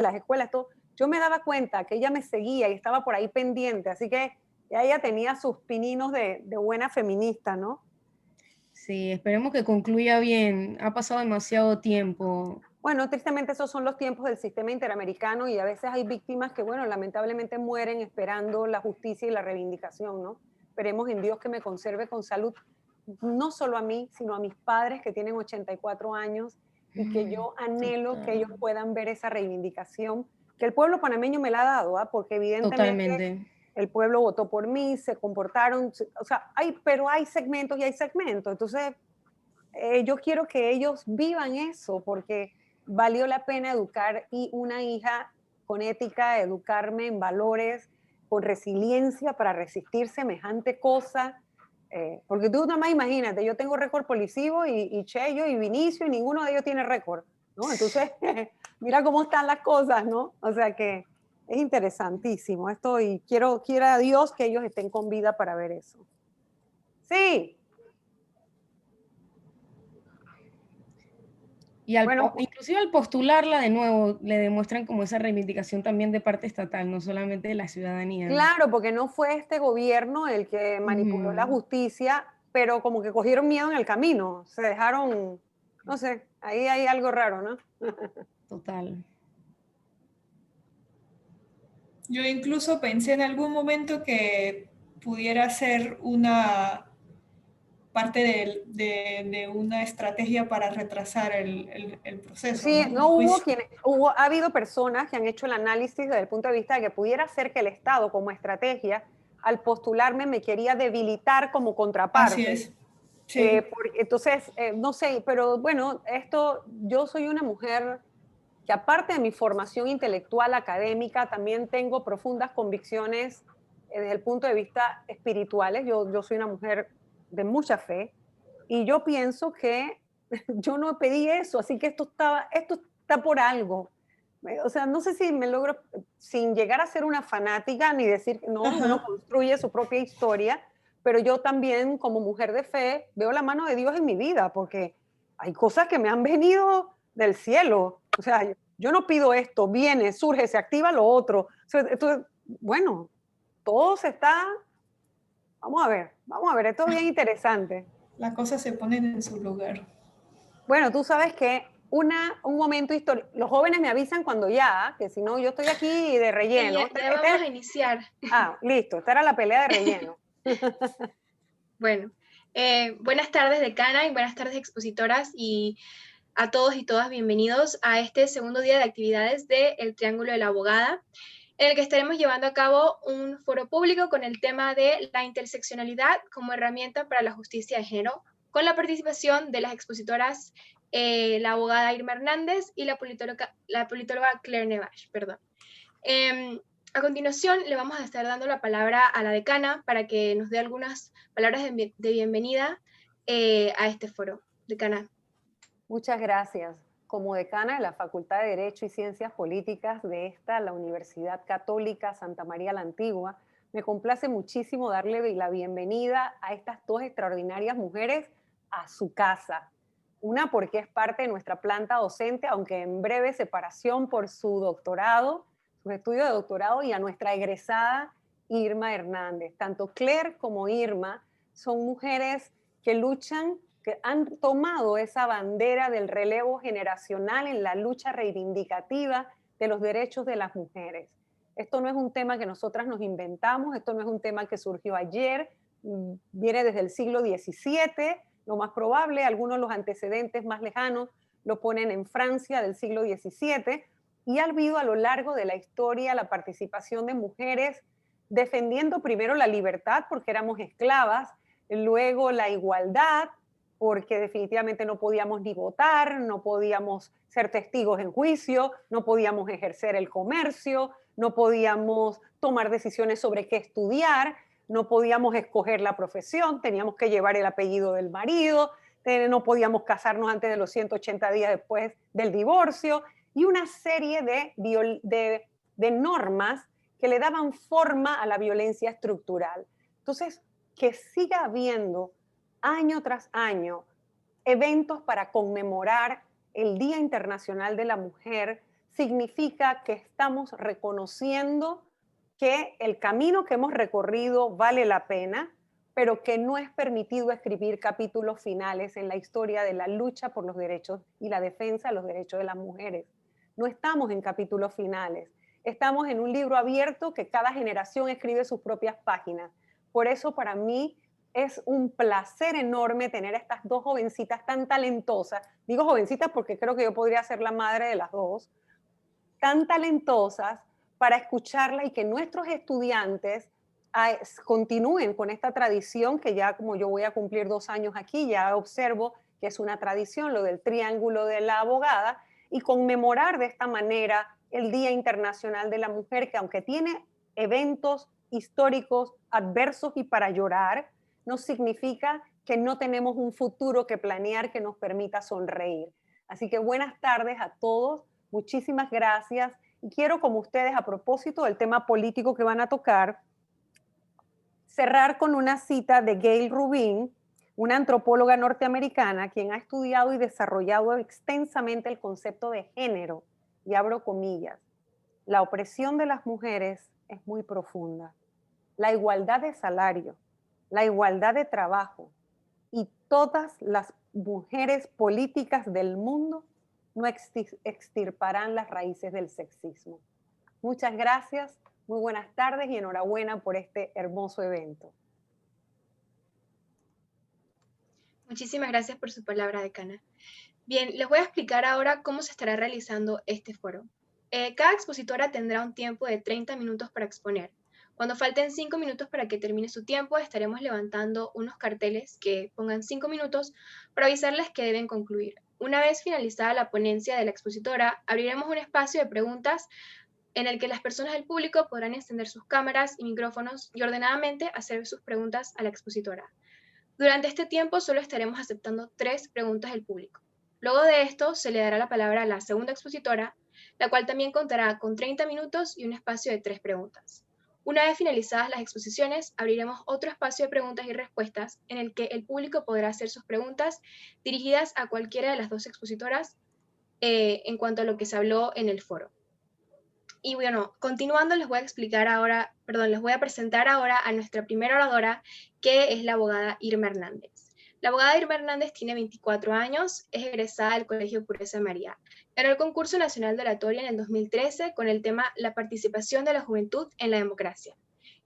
las escuelas, todo, yo me daba cuenta que ella me seguía y estaba por ahí pendiente, así que ya ella tenía sus pininos de buena feminista, ¿no? Sí, esperemos que concluya bien. Ha pasado demasiado tiempo. Bueno, tristemente esos son los tiempos del sistema interamericano y a veces hay víctimas que, bueno, lamentablemente mueren esperando la justicia y la reivindicación, ¿no? Esperemos en Dios que me conserve con salud, no solo a mí, sino a mis padres que tienen 84 años y que yo anhelo que Total, ellos puedan ver esa reivindicación que el pueblo panameño me la ha dado, ¿ah? Porque evidentemente totalmente. el pueblo votó por mí, se comportaron, o sea, pero hay segmentos y hay segmentos. Entonces, yo quiero que ellos vivan eso, porque valió la pena educar y una hija con ética, educarme en valores, con resiliencia para resistir semejante cosa. Porque tú nada más imagínate, yo tengo récord policivo y Cheyo y Vinicio y ninguno de ellos tiene récord, ¿no? Entonces, mira cómo están las cosas, ¿no? O sea que es interesantísimo esto y quiero a Dios que ellos estén con vida para ver eso. Sí, Y bueno, inclusive al postularla de nuevo, le demuestran como esa reivindicación también de parte estatal, no solamente de la ciudadanía. claro, porque no fue este gobierno el que manipuló la Ujú, justicia, pero como que cogieron miedo en el camino, se dejaron, no sé, ahí hay algo raro, ¿no? total. Yo incluso pensé en algún momento que pudiera ser una parte de una estrategia para retrasar el proceso, Sí, ¿no? El no hubo juicio. quienes, ha habido personas que han hecho el análisis desde el punto de vista de que pudiera ser que el Estado como estrategia, al postularme, me quería debilitar como Así contraparte. es. Sí. Entonces, no sé, pero bueno, yo soy una mujer que aparte de mi formación intelectual académica, también tengo profundas convicciones desde el punto de vista espirituales. Yo soy una mujer de mucha fe y yo pienso que yo no pedí eso, así que esto está por algo. O sea, no sé si me logro, sin llegar a ser una fanática ni decir que no, uno Ajá. construye su propia historia, pero yo también como mujer de fe veo la mano de Dios en mi vida, porque hay cosas que me han venido del cielo. O sea, yo no pido esto, viene, surge, se activa lo otro. O sea, entonces, bueno, todo se está, vamos a ver, esto es bien interesante. Las cosas se ponen en su lugar. Bueno, tú sabes que un momento histórico, los jóvenes me avisan cuando ya, que si no, yo estoy aquí de Sí, relleno. ya vamos a iniciar. Listo, esta era la pelea de relleno. Bueno, buenas tardes, decana, y buenas tardes, expositoras, y a todos y todas bienvenidos a este segundo día de actividades de El Triángulo de la Abogada, en el que estaremos llevando a cabo un foro público con el tema de la interseccionalidad como herramienta para la justicia de género, con la participación de las expositoras, la abogada Irma Hernández y la politóloga Claire Nevache, perdón. A continuación, le vamos a estar dando la palabra a la decana para que nos dé algunas palabras de bienvenida a este foro. Decana. Muchas gracias. Como decana de la Facultad de Derecho y Ciencias Políticas de la Universidad Católica Santa María la Antigua, me complace muchísimo darle la bienvenida a estas dos extraordinarias mujeres a su casa. Una porque es parte de nuestra planta docente, aunque en breve separación por su doctorado, sus estudios de doctorado, y a nuestra egresada Irma Hernández. Tanto Claire como Irma son mujeres que luchan, que han tomado esa bandera del relevo generacional en la lucha reivindicativa de los derechos de las mujeres. Esto no es un tema que nosotras nos inventamos, esto no es un tema que surgió ayer, viene desde el siglo XVII, lo más probable, algunos de los antecedentes más lejanos lo ponen en Francia del siglo XVII, y ha habido a lo largo de la historia la participación de mujeres defendiendo primero la libertad porque éramos esclavas, luego la igualdad, porque definitivamente no podíamos ni votar, no podíamos ser testigos en juicio, no podíamos ejercer el comercio, no podíamos tomar decisiones sobre qué estudiar, no podíamos escoger la profesión, teníamos que llevar el apellido del marido, no podíamos casarnos antes de los 180 días después del divorcio, y una serie de normas que le daban forma a la violencia estructural. Entonces, que siga habiendo año tras año eventos para conmemorar el Día Internacional de la Mujer significa que estamos reconociendo que el camino que hemos recorrido vale la pena, pero que no es permitido escribir capítulos finales en la historia de la lucha por los derechos y la defensa de los derechos de las mujeres. No estamos en capítulos finales, estamos en un libro abierto que cada generación escribe sus propias páginas. Por eso para mí es un placer enorme tener a estas dos jovencitas tan talentosas. Digo jovencitas porque creo que yo podría ser la madre de las dos, tan talentosas, para escucharla y que nuestros estudiantes continúen con esta tradición que ya, como yo voy a cumplir 2 años aquí, ya observo que es una tradición, lo del Triángulo de la Abogada, y conmemorar de esta manera el Día Internacional de la Mujer, que aunque tiene eventos históricos adversos y para llorar, no significa que no tenemos un futuro que planear que nos permita sonreír. Así que buenas tardes a todos, muchísimas gracias. Y quiero, como ustedes, a propósito del tema político que van a tocar, cerrar con una cita de Gayle Rubin, una antropóloga norteamericana quien ha estudiado y desarrollado extensamente el concepto de género, y abro comillas: la opresión de las mujeres es muy profunda. La igualdad de salario, la igualdad de trabajo y todas las mujeres políticas del mundo no extirparán las raíces del sexismo. Muchas gracias, muy buenas tardes y enhorabuena por este hermoso evento. Muchísimas gracias por su palabra, decana. Bien, les voy a explicar ahora cómo se estará realizando este foro. Cada expositora tendrá un tiempo de 30 minutos para exponer. Cuando falten 5 minutos para que termine su tiempo, estaremos levantando unos carteles que pongan 5 minutos para avisarles que deben concluir. Una vez finalizada la ponencia de la expositora, abriremos un espacio de preguntas en el que las personas del público podrán encender sus cámaras y micrófonos y ordenadamente hacer sus preguntas a la expositora. Durante este tiempo solo estaremos aceptando 3 preguntas del público. Luego de esto se le dará la palabra a la segunda expositora, la cual también contará con 30 minutos y un espacio de 3 preguntas. Una vez finalizadas las exposiciones, abriremos otro espacio de preguntas y respuestas en el que el público podrá hacer sus preguntas dirigidas a cualquiera de las 2 expositoras en cuanto a lo que se habló en el foro. Y bueno, continuando les voy a presentar ahora a nuestra primera oradora, que es la abogada Irma Hernández. La abogada Irma Hernández tiene 24 años, es egresada del Colegio Pureza María. Ganó el concurso nacional de oratoria en el 2013 con el tema La participación de la juventud en la democracia.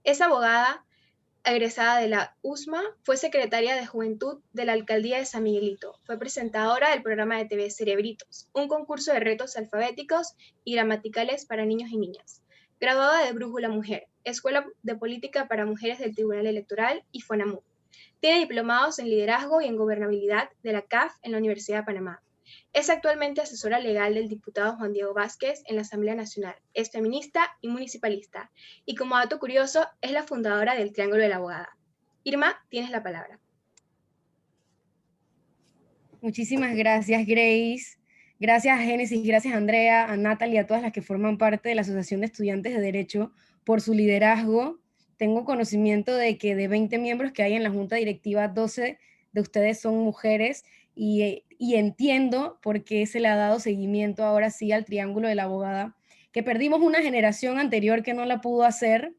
Es abogada egresada de la USMA, fue secretaria de Juventud de la Alcaldía de San Miguelito, fue presentadora del programa de TV Cerebritos, un concurso de retos alfabéticos y gramaticales para niños y niñas. Graduada de Brújula Mujer, Escuela de Política para Mujeres del Tribunal Electoral y FONAMU. Tiene diplomados en Liderazgo y en Gobernabilidad de la CAF en la Universidad de Panamá. Es actualmente asesora legal del diputado Juan Diego Vázquez en la Asamblea Nacional. Es feminista y municipalista. Y como dato curioso, es la fundadora del Triángulo de la Abogada. Irma, tienes la palabra. Muchísimas gracias, Grace. Gracias a Génesis, gracias a Andrea, a Natalie, a todas las que forman parte de la Asociación de Estudiantes de Derecho por su liderazgo. Tengo conocimiento de que de 20 miembros que hay en la Junta Directiva, 12 de ustedes son mujeres y entiendo por qué se le ha dado seguimiento ahora sí al Triángulo de la Abogada, que perdimos una generación anterior que no la pudo hacer.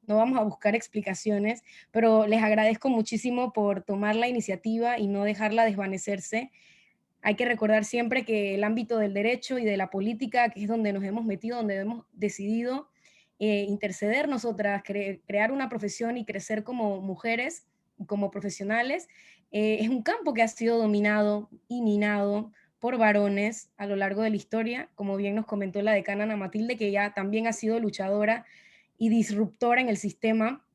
No vamos a buscar explicaciones, pero les agradezco muchísimo por tomar la iniciativa y no dejarla desvanecerse. Hay que recordar siempre que el ámbito del derecho y de la política, que es donde nos hemos metido, donde hemos decidido interceder nosotras, crear una profesión y crecer como mujeres, como profesionales, es un campo que ha sido dominado y minado por varones a lo largo de la historia, como bien nos comentó la decana Ana Matilde, que ya también ha sido luchadora y disruptora en el sistema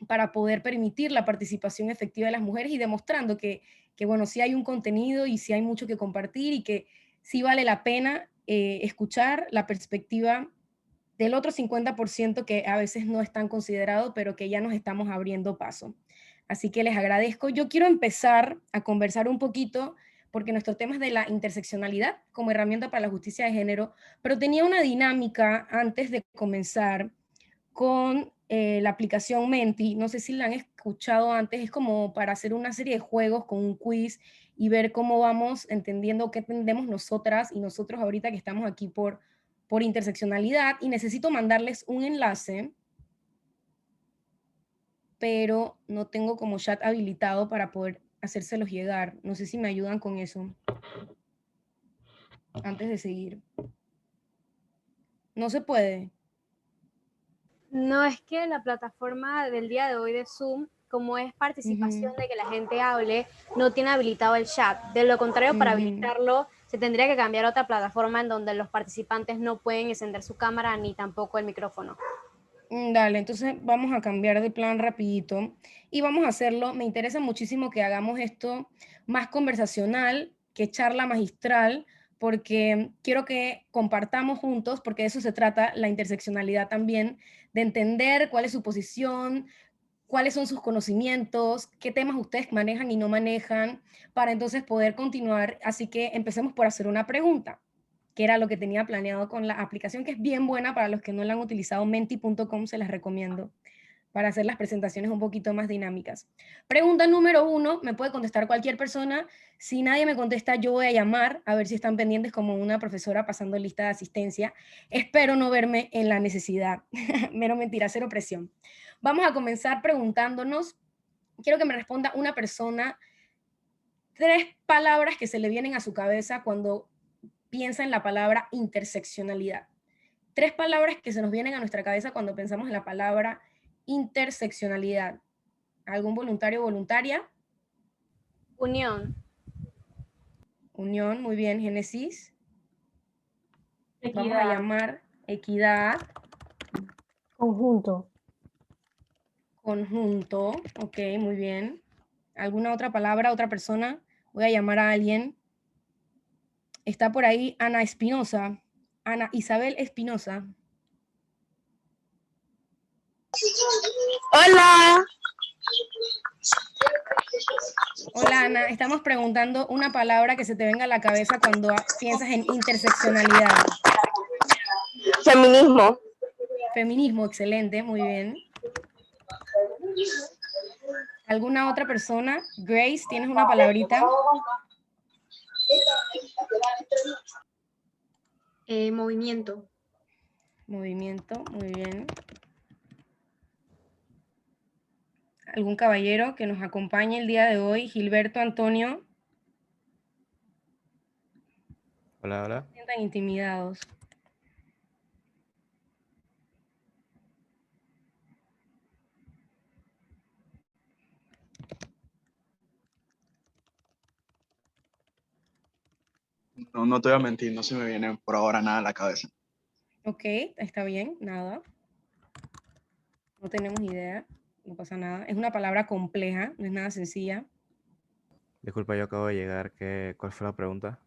para poder permitir la participación efectiva de las mujeres y demostrando que bueno, sí hay un contenido y sí hay mucho que compartir y que sí vale la pena escuchar la perspectiva del otro 50% que a veces no es tan considerado, pero que ya nos estamos abriendo paso. Así que les agradezco. Yo quiero empezar a conversar un poquito, porque nuestro tema es de la interseccionalidad como herramienta para la justicia de género, pero tenía una dinámica antes de comenzar con la aplicación Menti. No sé si la han escuchado antes, es como para hacer una serie de juegos con un quiz y ver cómo vamos entendiendo qué entendemos nosotras y nosotros ahorita que estamos aquí por por interseccionalidad y necesito mandarles un enlace, pero no tengo como chat habilitado para poder hacérselos llegar. No sé si me ayudan con eso antes de seguir. No se puede. No, es que la plataforma del día de hoy de Zoom, como es participación de que la gente hable, no tiene habilitado el chat. De lo contrario, para habilitarlo, se tendría que cambiar a otra plataforma en donde los participantes no pueden encender su cámara ni tampoco el micrófono. Dale, entonces vamos a cambiar de plan rapidito y vamos a hacerlo. Me interesa muchísimo que hagamos esto más conversacional que charla magistral, porque quiero que compartamos juntos, porque de eso se trata la interseccionalidad también, de entender cuál es su posición, cuáles son sus conocimientos, qué temas ustedes manejan y no manejan, para entonces poder continuar. Así que empecemos por hacer una pregunta, que era lo que tenía planeado con la aplicación, que es bien buena para los que no la han utilizado, menti.com, se las recomiendo, para hacer las presentaciones un poquito más dinámicas. Pregunta número 1, me puede contestar cualquier persona. Si nadie me contesta, yo voy a llamar, a ver si están pendientes como una profesora pasando lista de asistencia. Espero no verme en la necesidad. Mero mentira, cero presión. Vamos a comenzar preguntándonos, quiero que me responda una persona 3 palabras que se le vienen a su cabeza cuando piensa en la palabra interseccionalidad. 3 palabras que se nos vienen a nuestra cabeza cuando pensamos en la palabra interseccionalidad. ¿Algún voluntario o voluntaria? Unión. Unión, muy bien. Génesis. Equidad. Vamos a llamar equidad. Conjunto. Conjunto, ok, muy bien. ¿Alguna otra palabra, otra persona? Voy a llamar a alguien. Está por ahí Ana Espinosa. Ana Isabel Espinosa. Hola. Hola Ana, estamos preguntando una palabra que se te venga a la cabeza cuando piensas en interseccionalidad. Feminismo. Feminismo, excelente, muy bien. ¿Alguna otra persona? Grace, ¿tienes una palabrita? Movimiento. Movimiento, muy bien. ¿Algún caballero que nos acompañe el día de hoy? Gilberto Antonio. Hola, hola. No se sientan intimidados. No te voy a mentir, no se me viene por ahora nada a la cabeza. Ok, está bien, nada. No tenemos idea, no pasa nada. Es una palabra compleja, no es nada sencilla. Disculpa, yo acabo de llegar. ¿Cuál fue la pregunta?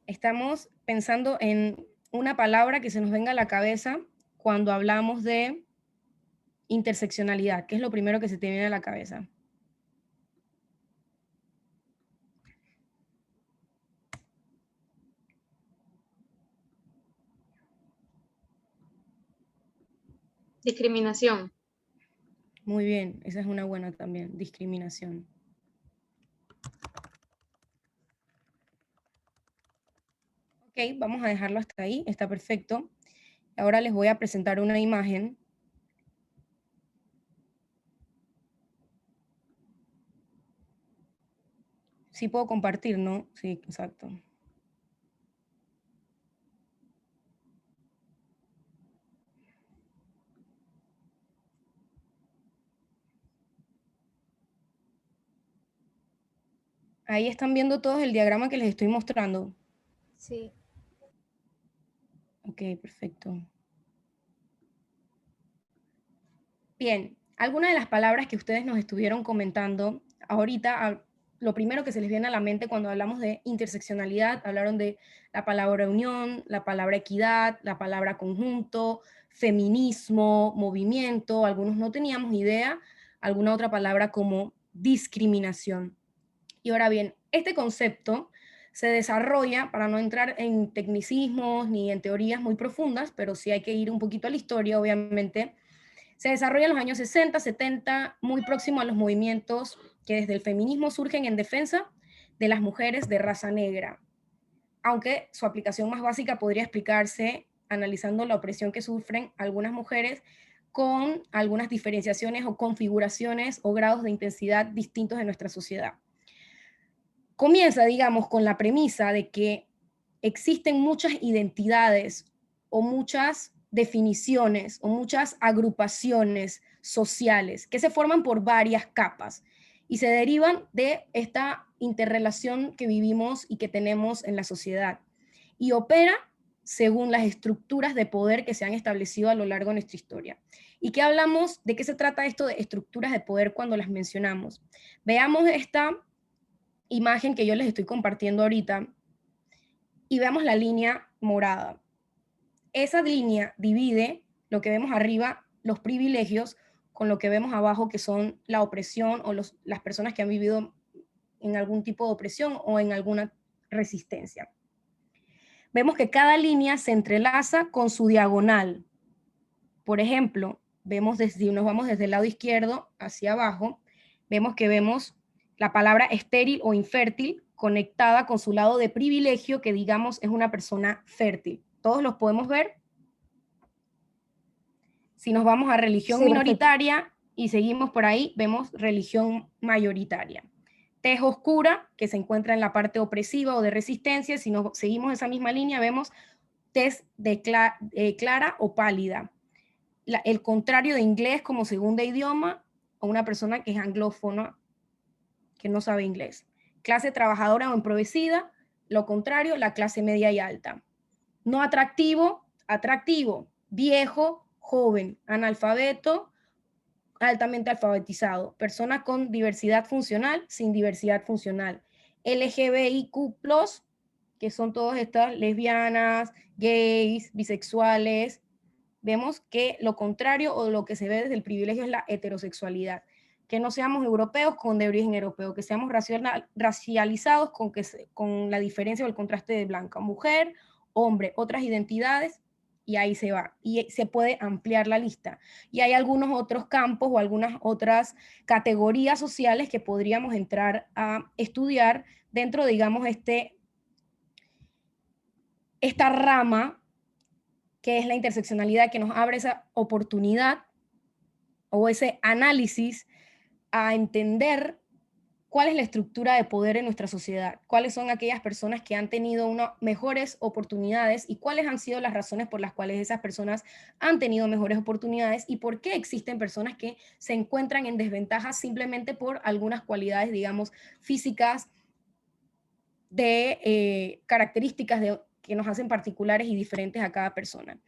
Estamos pensando en una palabra que se nos venga a la cabeza cuando hablamos de interseccionalidad. ¿Qué es lo primero que se te viene a la cabeza? Discriminación. Muy bien, esa es una buena también, discriminación. Ok, vamos a dejarlo hasta ahí, está perfecto. Ahora les voy a presentar una imagen. Sí puedo compartir, ¿no? Sí, exacto. Ahí están viendo todos el diagrama que les estoy mostrando. Sí. Ok, perfecto. Bien, algunas de las palabras que ustedes nos estuvieron comentando ahorita, lo primero que se les viene a la mente cuando hablamos de interseccionalidad, hablaron de la palabra unión, la palabra equidad, la palabra conjunto, feminismo, movimiento, algunos no teníamos idea, alguna otra palabra como discriminación. Y ahora bien, este concepto se desarrolla, para no entrar en tecnicismos ni en teorías muy profundas, pero sí hay que ir un poquito a la historia, obviamente. Se desarrolla en los años 60, 70, muy próximo a los movimientos que desde el feminismo surgen en defensa de las mujeres de raza negra. Aunque su aplicación más básica podría explicarse analizando la opresión que sufren algunas mujeres con algunas diferenciaciones o configuraciones o grados de intensidad distintos en nuestra sociedad. Comienza, digamos, con la premisa de que existen muchas identidades o muchas definiciones o muchas agrupaciones sociales que se forman por varias capas y se derivan de esta interrelación que vivimos y que tenemos en la sociedad, y opera según las estructuras de poder que se han establecido a lo largo de nuestra historia. ¿Y qué hablamos? ¿De qué se trata esto de estructuras de poder cuando las mencionamos? Veamos esta imagen que yo les estoy compartiendo ahorita y veamos la línea morada. Esa línea divide lo que vemos arriba, los privilegios, con lo que vemos abajo, que son la opresión o las personas que han vivido en algún tipo de opresión o en alguna resistencia. Vemos que cada línea se entrelaza con su diagonal. Por ejemplo, nos vamos desde el lado izquierdo hacia abajo, vemos la palabra estéril o infértil conectada con su lado de privilegio, que digamos es una persona fértil. ¿Todos los podemos ver? Si nos vamos a religión minoritaria y seguimos por ahí, vemos religión mayoritaria. Tez oscura, que se encuentra en la parte opresiva o de resistencia. Si nos seguimos esa misma línea, vemos tez clara o pálida. El contrario de inglés como segunda idioma, o una persona que es anglófona, que no sabe inglés. Clase trabajadora o empobrecida, lo contrario, la clase media y alta. No atractivo, atractivo. Viejo, joven. Analfabeto, altamente alfabetizado. Persona con diversidad funcional, sin diversidad funcional. LGBTQ+, que son todas estas lesbianas, gays, bisexuales. Vemos que lo contrario o lo que se ve desde el privilegio es la heterosexualidad. Que no seamos europeos con de origen europeo, que seamos racializados con la diferencia o el contraste de blanca, mujer, hombre, otras identidades, y ahí se va. Y se puede ampliar la lista. Y hay algunos otros campos o algunas otras categorías sociales que podríamos entrar a estudiar dentro, digamos, esta rama que es la interseccionalidad, que nos abre esa oportunidad o ese análisis a entender cuál es la estructura de poder en nuestra sociedad, cuáles son aquellas personas que han tenido mejores oportunidades y cuáles han sido las razones por las cuales esas personas han tenido mejores oportunidades y por qué existen personas que se encuentran en desventaja simplemente por algunas cualidades, digamos, físicas, de características que nos hacen particulares y diferentes a cada persona.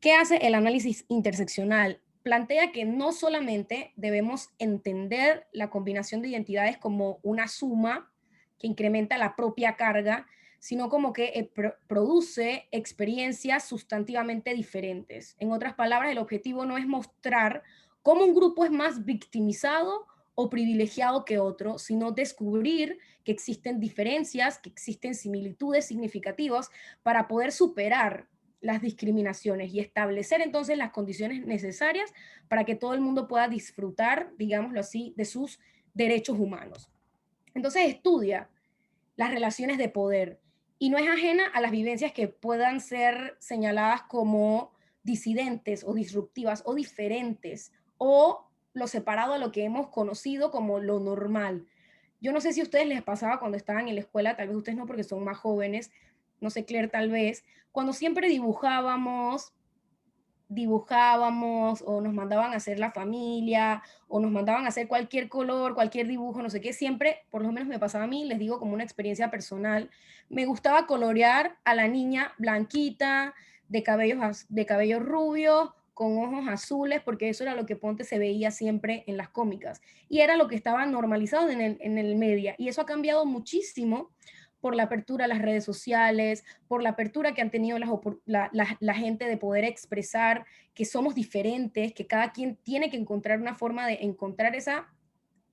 ¿Qué hace el análisis interseccional? Plantea que no solamente debemos entender la combinación de identidades como una suma que incrementa la propia carga, sino como que produce experiencias sustantivamente diferentes. En otras palabras, el objetivo no es mostrar cómo un grupo es más victimizado o privilegiado que otro, sino descubrir que existen diferencias, que existen similitudes significativas para poder superar las discriminaciones y establecer entonces las condiciones necesarias para que todo el mundo pueda disfrutar, digámoslo así, de sus derechos humanos. Entonces estudia las relaciones de poder y no es ajena a las vivencias que puedan ser señaladas como disidentes o disruptivas o diferentes o lo separado a lo que hemos conocido como lo normal. Yo no sé si a ustedes les pasaba cuando estaban en la escuela, tal vez ustedes no porque son más jóvenes, no sé, Claire, tal vez, cuando siempre dibujábamos o nos mandaban a hacer la familia o nos mandaban a hacer cualquier color, cualquier dibujo, no sé qué, siempre, por lo menos me pasaba a mí, les digo como una experiencia personal, me gustaba colorear a la niña blanquita, de cabellos rubios, con ojos azules, porque eso era lo que ponte se veía siempre en las cómicas, y era lo que estaba normalizado en el media, y eso ha cambiado muchísimo por la apertura a las redes sociales, por la apertura que han tenido la gente de poder expresar que somos diferentes, que cada quien tiene que encontrar una forma de encontrar esa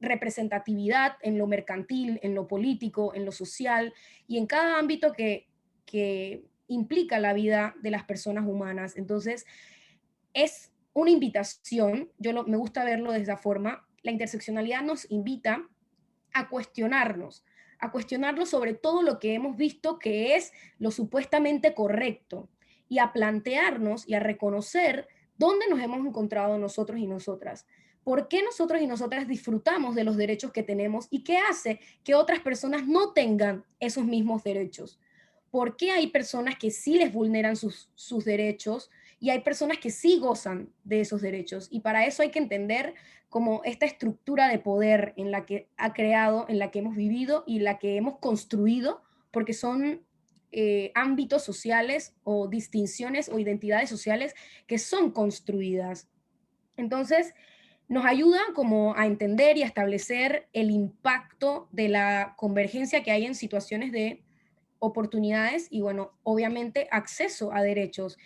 representatividad en lo mercantil, en lo político, en lo social y en cada ámbito que implica la vida de las personas humanas. Entonces, es una invitación, me gusta verlo de esa forma, la interseccionalidad nos invita a cuestionarnos sobre todo lo que hemos visto que es lo supuestamente correcto y a plantearnos y a reconocer dónde nos hemos encontrado nosotros y nosotras. ¿Por qué nosotros y nosotras disfrutamos de los derechos que tenemos y qué hace que otras personas no tengan esos mismos derechos? ¿Por qué hay personas que sí les vulneran sus derechos y hay personas que sí gozan de esos derechos? Y para eso hay que entender como esta estructura de poder en la que ha creado, en la que hemos vivido y la que hemos construido, porque son ámbitos sociales o distinciones o identidades sociales que son construidas. Entonces, nos ayuda como a entender y a establecer el impacto de la convergencia que hay en situaciones de oportunidades y, bueno, obviamente acceso a derechos.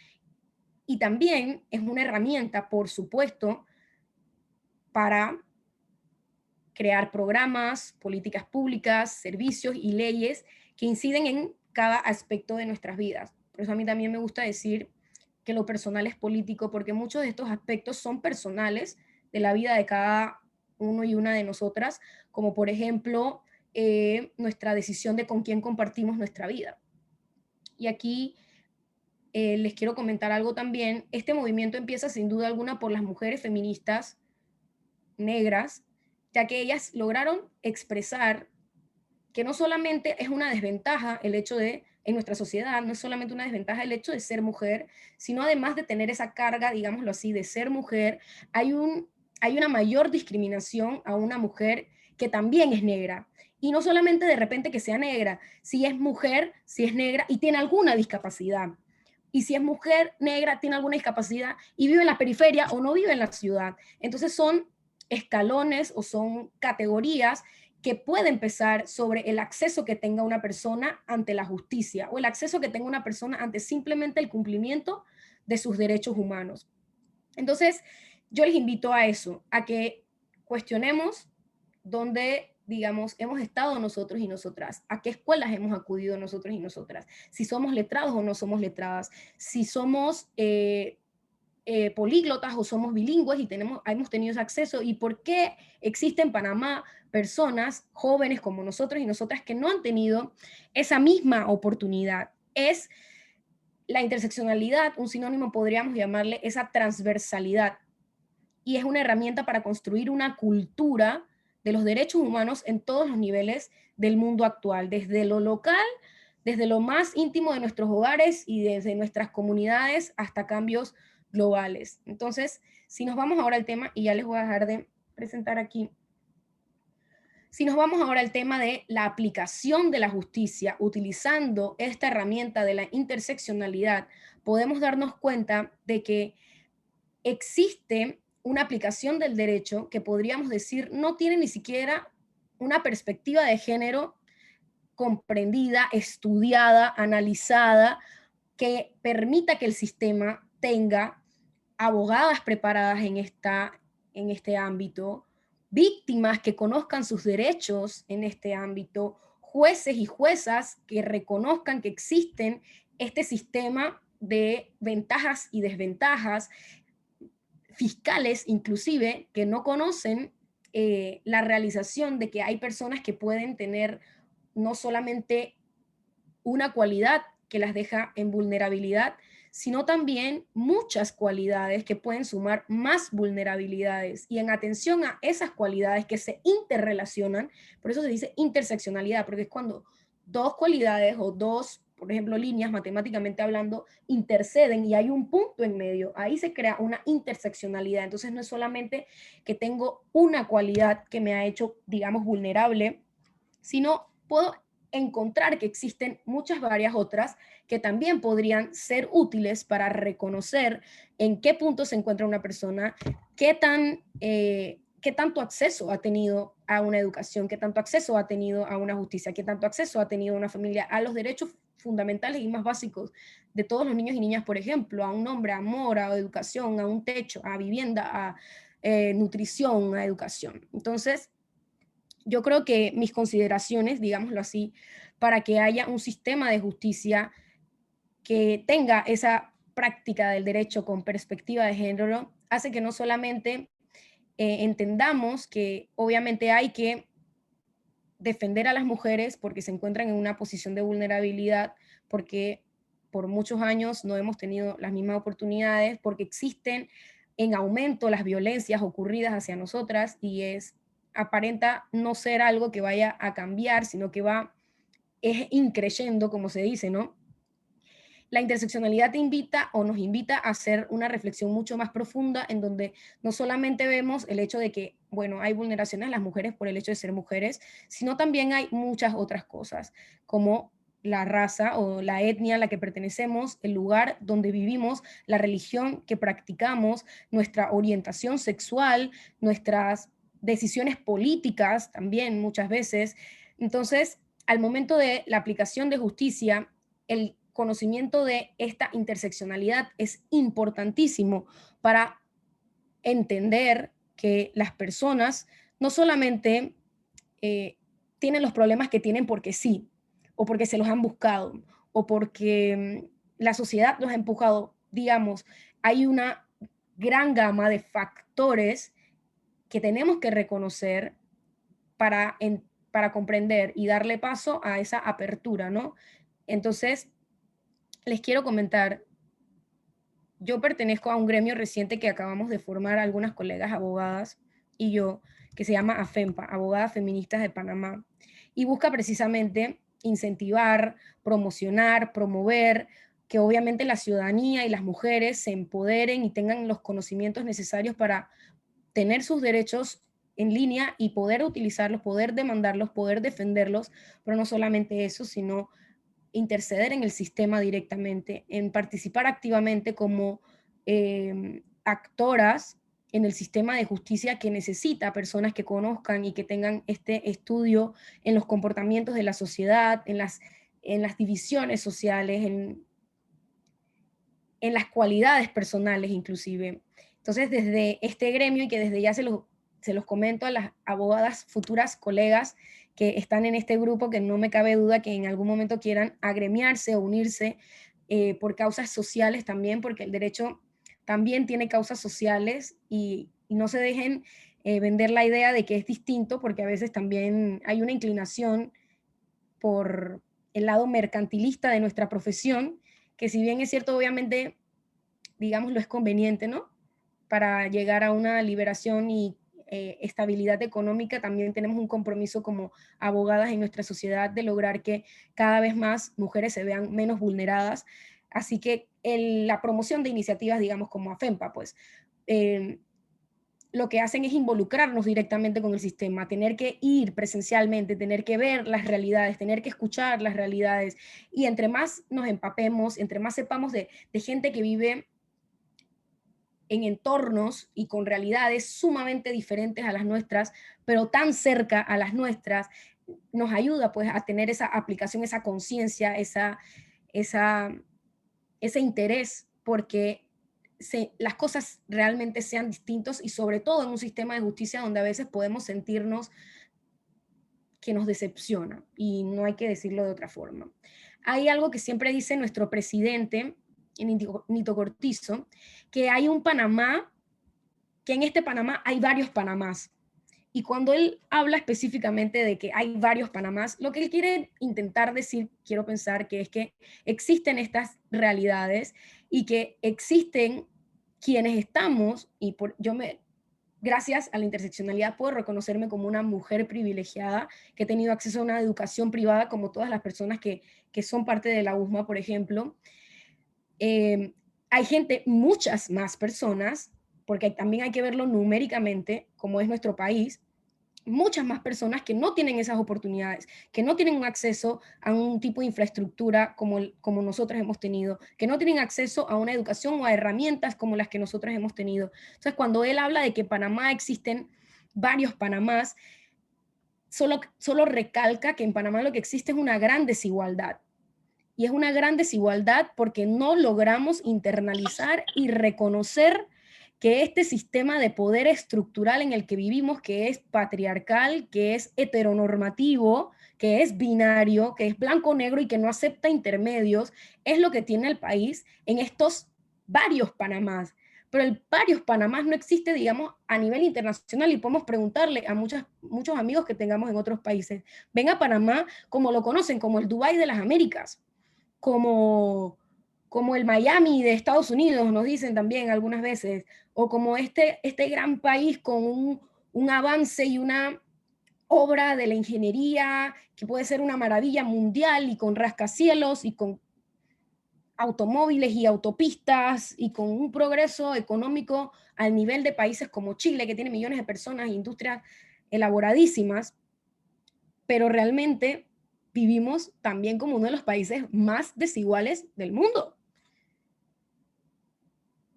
Y también es una herramienta, por supuesto, para crear programas, políticas públicas, servicios y leyes que inciden en cada aspecto de nuestras vidas. Por eso a mí también me gusta decir que lo personal es político, porque muchos de estos aspectos son personales de la vida de cada uno y una de nosotras, como por ejemplo nuestra decisión de con quién compartimos nuestra vida. Y aquí les quiero comentar algo también. Este movimiento empieza sin duda alguna por las mujeres feministas negras, ya que ellas lograron expresar que no solamente es una desventaja el hecho de, en nuestra sociedad, no es solamente una desventaja el hecho de ser mujer, sino además de tener esa carga, digámoslo así, de ser mujer, hay una mayor discriminación a una mujer que también es negra. Y no solamente de repente que sea negra, si es mujer, si es negra y tiene alguna discapacidad. Y si es mujer negra, tiene alguna discapacidad y vive en la periferia o no vive en la ciudad. Entonces son escalones o son categorías que puede empezar sobre el acceso que tenga una persona ante la justicia o el acceso que tenga una persona ante simplemente el cumplimiento de sus derechos humanos. Entonces, yo les invito a eso, a que cuestionemos dónde, digamos, hemos estado nosotros y nosotras, a qué escuelas hemos acudido nosotros y nosotras, si somos letrados o no somos letradas, si somos políglotas o somos bilingües y hemos tenido ese acceso, y por qué existe en Panamá personas jóvenes como nosotros y nosotras que no han tenido esa misma oportunidad. Es la interseccionalidad, un sinónimo podríamos llamarle esa transversalidad, y es una herramienta para construir una cultura de los derechos humanos en todos los niveles del mundo actual, desde lo local, desde lo más íntimo de nuestros hogares y desde nuestras comunidades hasta cambios globales. Entonces, si nos vamos ahora al tema, y ya les voy a dejar de presentar aquí, si nos vamos ahora al tema de la aplicación de la justicia utilizando esta herramienta de la interseccionalidad, podemos darnos cuenta de que existe una aplicación del derecho que podríamos decir no tiene ni siquiera una perspectiva de género comprendida, estudiada, analizada, que permita que el sistema tenga abogadas preparadas en este ámbito, víctimas que conozcan sus derechos en este ámbito, jueces y juezas que reconozcan que existen este sistema de ventajas y desventajas, fiscales inclusive que no conocen la realización de que hay personas que pueden tener no solamente una cualidad que las deja en vulnerabilidad, sino también muchas cualidades que pueden sumar más vulnerabilidades. Y en atención a esas cualidades que se interrelacionan, por eso se dice interseccionalidad, porque es cuando dos cualidades o dos, por ejemplo, líneas matemáticamente hablando, interceden y hay un punto en medio. Ahí se crea una interseccionalidad. Entonces no es solamente que tengo una cualidad que me ha hecho, digamos, vulnerable, sino puedo encontrar que existen muchas varias otras que también podrían ser útiles para reconocer en qué punto se encuentra una persona, qué tanto acceso ha tenido a una educación, qué tanto acceso ha tenido a una justicia, qué tanto acceso ha tenido a una familia, a los derechos fundamentales y más básicos de todos los niños y niñas, por ejemplo, a un nombre, a amor, a educación, a un techo, a vivienda, a nutrición, a educación. Entonces, yo creo que mis consideraciones, digámoslo así, para que haya un sistema de justicia que tenga esa práctica del derecho con perspectiva de género, hace que no solamente entendamos que obviamente hay que defender a las mujeres porque se encuentran en una posición de vulnerabilidad, porque por muchos años no hemos tenido las mismas oportunidades porque existen en aumento las violencias ocurridas hacia nosotras y aparenta no ser algo que vaya a cambiar, sino que es increyendo, como se dice, ¿no? La interseccionalidad te invita o nos invita a hacer una reflexión mucho más profunda en donde no solamente vemos el hecho de que, bueno, hay vulneraciones a las mujeres por el hecho de ser mujeres, sino también hay muchas otras cosas, como la raza o la etnia a la que pertenecemos, el lugar donde vivimos, la religión que practicamos, nuestra orientación sexual, nuestras decisiones políticas también muchas veces. Entonces, al momento de la aplicación de justicia, el conocimiento de esta interseccionalidad es importantísimo para entender que las personas no solamente tienen los problemas que tienen porque sí, o porque se los han buscado, o porque la sociedad los ha empujado, digamos, hay una gran gama de factores que tenemos que reconocer para comprender y darle paso a esa apertura, ¿no? Entonces, les quiero comentar, yo pertenezco a un gremio reciente que acabamos de formar algunas colegas abogadas y yo, que se llama AFEMPA, Abogadas Feministas de Panamá, y busca precisamente incentivar, promocionar, promover que obviamente la ciudadanía y las mujeres se empoderen y tengan los conocimientos necesarios para tener sus derechos en línea y poder utilizarlos, poder demandarlos, poder defenderlos, pero no solamente eso, sino interceder en el sistema directamente, en participar activamente como actoras en el sistema de justicia que necesita personas que conozcan y que tengan este estudio en los comportamientos de la sociedad, en las divisiones sociales, en las cualidades personales inclusive. Entonces, desde este gremio, y que desde ya se los comento a las abogadas futuras colegas que están en este grupo, que no me cabe duda que en algún momento quieran agremiarse o unirse por causas sociales también, porque el derecho también tiene causas sociales y no se dejen vender la idea de que es distinto, porque a veces también hay una inclinación por el lado mercantilista de nuestra profesión, que si bien es cierto, obviamente, digamos, lo es conveniente, ¿no? Para llegar a una liberación y estabilidad económica, también tenemos un compromiso como abogadas en nuestra sociedad de lograr que cada vez más mujeres se vean menos vulneradas. Así que la promoción de iniciativas, digamos, como AFEMPA, pues, lo que hacen es involucrarnos directamente con el sistema, tener que ir presencialmente, tener que ver las realidades, tener que escuchar las realidades, y entre más nos empapemos, entre más sepamos de gente que vive en entornos y con realidades sumamente diferentes a las nuestras, pero tan cerca a las nuestras, nos ayuda pues a tener esa aplicación, esa conciencia, ese interés, porque las cosas realmente sean distintos, y sobre todo en un sistema de justicia donde a veces podemos sentirnos que nos decepciona, y no hay que decirlo de otra forma. Hay algo que siempre dice nuestro presidente, Nito Cortizo, que hay un Panamá, que en este Panamá hay varios Panamás. Y cuando él habla específicamente de que hay varios Panamás, lo que él quiere intentar decir, quiero pensar, que es que existen estas realidades y que existen quienes estamos, y gracias a la interseccionalidad puedo reconocerme como una mujer privilegiada, que he tenido acceso a una educación privada como todas las personas que son parte de la USMA, por ejemplo. Hay gente, muchas más personas, porque también hay que verlo numéricamente, como es nuestro país, muchas más personas que no tienen esas oportunidades, que no tienen un acceso a un tipo de infraestructura como nosotros hemos tenido, que no tienen acceso a una educación o a herramientas como las que nosotros hemos tenido. Entonces, cuando él habla de que en Panamá existen varios Panamás, solo recalca que en Panamá lo que existe es una gran desigualdad. Y es una gran desigualdad porque no logramos internalizar y reconocer que este sistema de poder estructural en el que vivimos, que es patriarcal, que es heteronormativo, que es binario, que es blanco-negro y que no acepta intermedios, es lo que tiene el país en estos varios Panamás. Pero el varios Panamás no existe, digamos, a nivel internacional, y podemos preguntarle a muchos amigos que tengamos en otros países. Ven a Panamá como lo conocen, como el Dubái de las Américas, como como el Miami de Estados Unidos, nos dicen también algunas veces, o como este gran país con un avance y una obra de la ingeniería que puede ser una maravilla mundial y con rascacielos y con automóviles y autopistas y con un progreso económico al nivel de países como Chile, que tiene millones de personas e industrias elaboradísimas, pero realmente vivimos también como uno de los países más desiguales del mundo.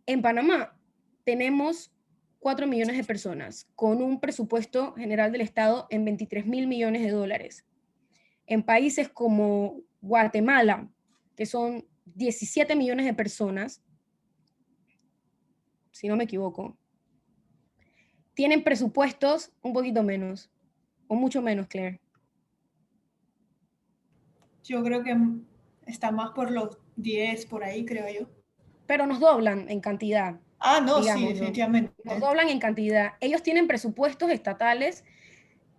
En Panamá tenemos 4 millones de personas con un presupuesto general del Estado en 23.000 millones de dólares. En países como Guatemala, que son 17 millones de personas, si no me equivoco, tienen presupuestos un poquito menos, o mucho menos, Claire. Yo creo que está más por los 10, por ahí, creo yo. Pero nos doblan en cantidad. Ah, no, sí, Digámoslo. definitivamente. Nos doblan en cantidad. Ellos tienen presupuestos estatales,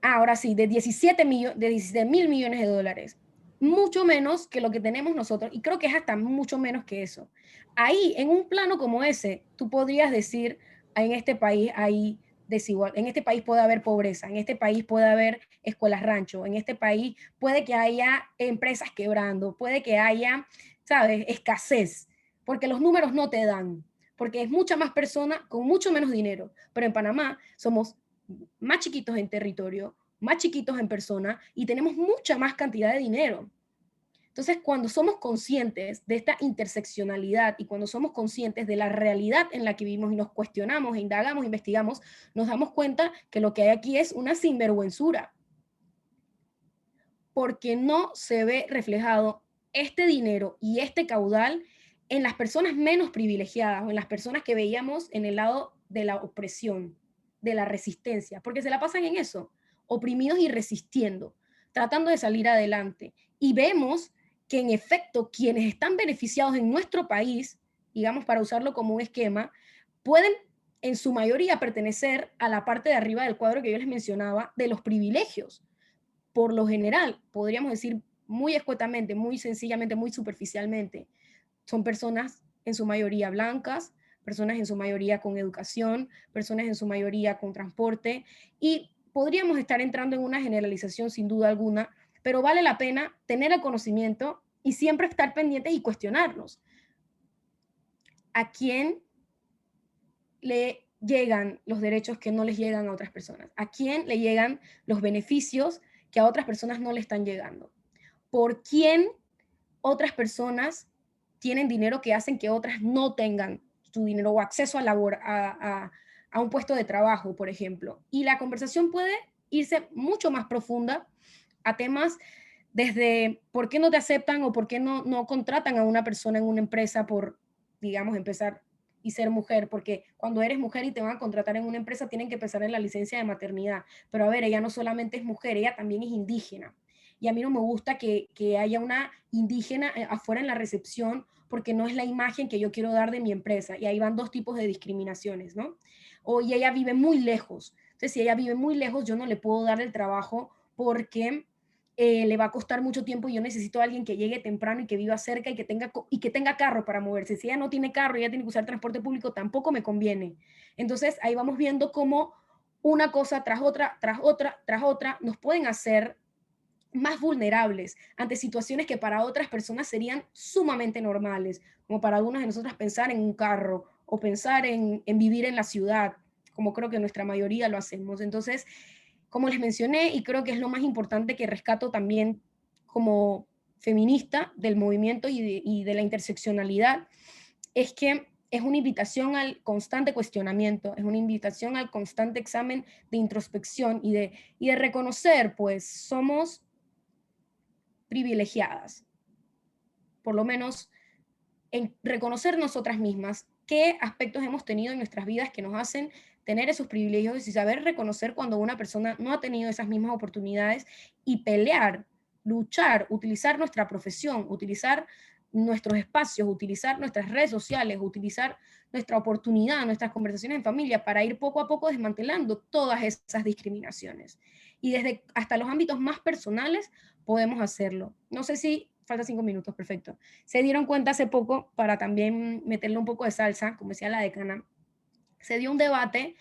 ahora sí, de 17.000 millones de dólares. Mucho menos que lo que tenemos nosotros, y creo que es hasta mucho menos que eso. Ahí, en un plano como ese, tú podrías decir, en este país hay desigual, en este país puede haber pobreza, en este país puede haber escuelas rancho, en este país puede que haya empresas quebrando, puede que haya, ¿sabes?, escasez, porque los números no te dan, porque es mucha más persona con mucho menos dinero. Pero en Panamá somos más chiquitos en territorio, más chiquitos en persona y tenemos mucha más cantidad de dinero. Entonces, cuando somos conscientes de esta interseccionalidad y cuando somos conscientes de la realidad en la que vivimos y nos cuestionamos, indagamos, investigamos, nos damos cuenta que lo que hay aquí es una sinvergüenzura, porque no se ve reflejado este dinero y este caudal en las personas menos privilegiadas o en las personas que veíamos en el lado de la opresión, de la resistencia, porque se la pasan en eso, oprimidos y resistiendo, tratando de salir adelante. Y vemos que en efecto quienes están beneficiados en nuestro país, digamos para usarlo como un esquema, pueden en su mayoría pertenecer a la parte de arriba del cuadro que yo les mencionaba, de los privilegios. Por lo general, podríamos decir muy escuetamente, muy sencillamente, muy superficialmente, son personas en su mayoría blancas, personas en su mayoría con educación, personas en su mayoría con transporte, y podríamos estar entrando en una generalización sin duda alguna, pero vale la pena tener el conocimiento y siempre estar pendientes y cuestionarnos. ¿A quién le llegan los derechos que no les llegan a otras personas? ¿A quién le llegan los beneficios que a otras personas no le están llegando? ¿Por quién otras personas tienen dinero que hacen que otras no tengan su dinero o acceso a un puesto de trabajo, por ejemplo? Y la conversación puede irse mucho más profunda a temas desde por qué no te aceptan o por qué no contratan a una persona en una empresa por, digamos, empezar y ser mujer, porque cuando eres mujer y te van a contratar en una empresa tienen que empezar en la licencia de maternidad. Pero a ver, ella no solamente es mujer, ella también es indígena. Y a mí no me gusta que haya una indígena afuera en la recepción porque no es la imagen que yo quiero dar de mi empresa. Y ahí van dos tipos de discriminaciones, ¿no? O y ella vive muy lejos. Entonces, si ella vive muy lejos, yo no le puedo dar el trabajo porque le va a costar mucho tiempo y yo necesito a alguien que llegue temprano y que viva cerca y que tenga carro para moverse. Si ella no tiene carro y ella tiene que usar transporte público, tampoco me conviene. Entonces, ahí vamos viendo cómo una cosa tras otra, tras otra, tras otra, nos pueden hacer más vulnerables ante situaciones que para otras personas serían sumamente normales, como para algunas de nosotras pensar en un carro o pensar en vivir en la ciudad, como creo que nuestra mayoría lo hacemos. Entonces, como les mencioné, y creo que es lo más importante que rescato también como feminista del movimiento y de la interseccionalidad, es que es una invitación al constante cuestionamiento, es una invitación al constante examen de introspección y de reconocer, pues somos privilegiadas, por lo menos en reconocer nosotras mismas qué aspectos hemos tenido en nuestras vidas que nos hacen tener esos privilegios y saber reconocer cuando una persona no ha tenido esas mismas oportunidades y pelear, luchar, utilizar nuestra profesión, utilizar nuestros espacios, utilizar nuestras redes sociales, utilizar nuestra oportunidad, nuestras conversaciones en familia para ir poco a poco desmantelando todas esas discriminaciones. Y desde hasta los ámbitos más personales podemos hacerlo. No sé si falta 5 minutos, perfecto. Se dieron cuenta hace poco, para también meterle un poco de salsa, como decía la decana, se dio un debate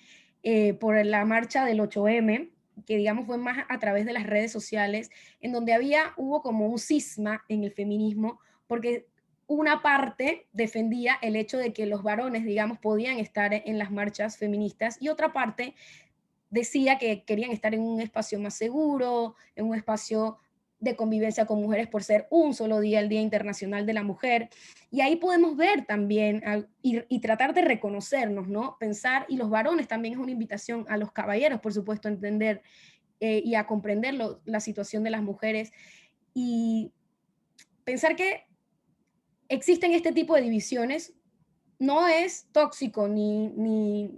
por la marcha del 8M, que digamos fue más a través de las redes sociales, en donde hubo como un cisma en el feminismo, porque una parte defendía el hecho de que los varones, digamos, podían estar en las marchas feministas, y otra parte decía que querían estar en un espacio más seguro, en un espacio de convivencia con mujeres por ser un solo día, el Día Internacional de la Mujer. Y ahí podemos ver también y tratar de reconocernos, ¿no? Pensar, y los varones también es una invitación a los caballeros, por supuesto, a entender y a comprender la situación de las mujeres y pensar que existen este tipo de divisiones no es tóxico ni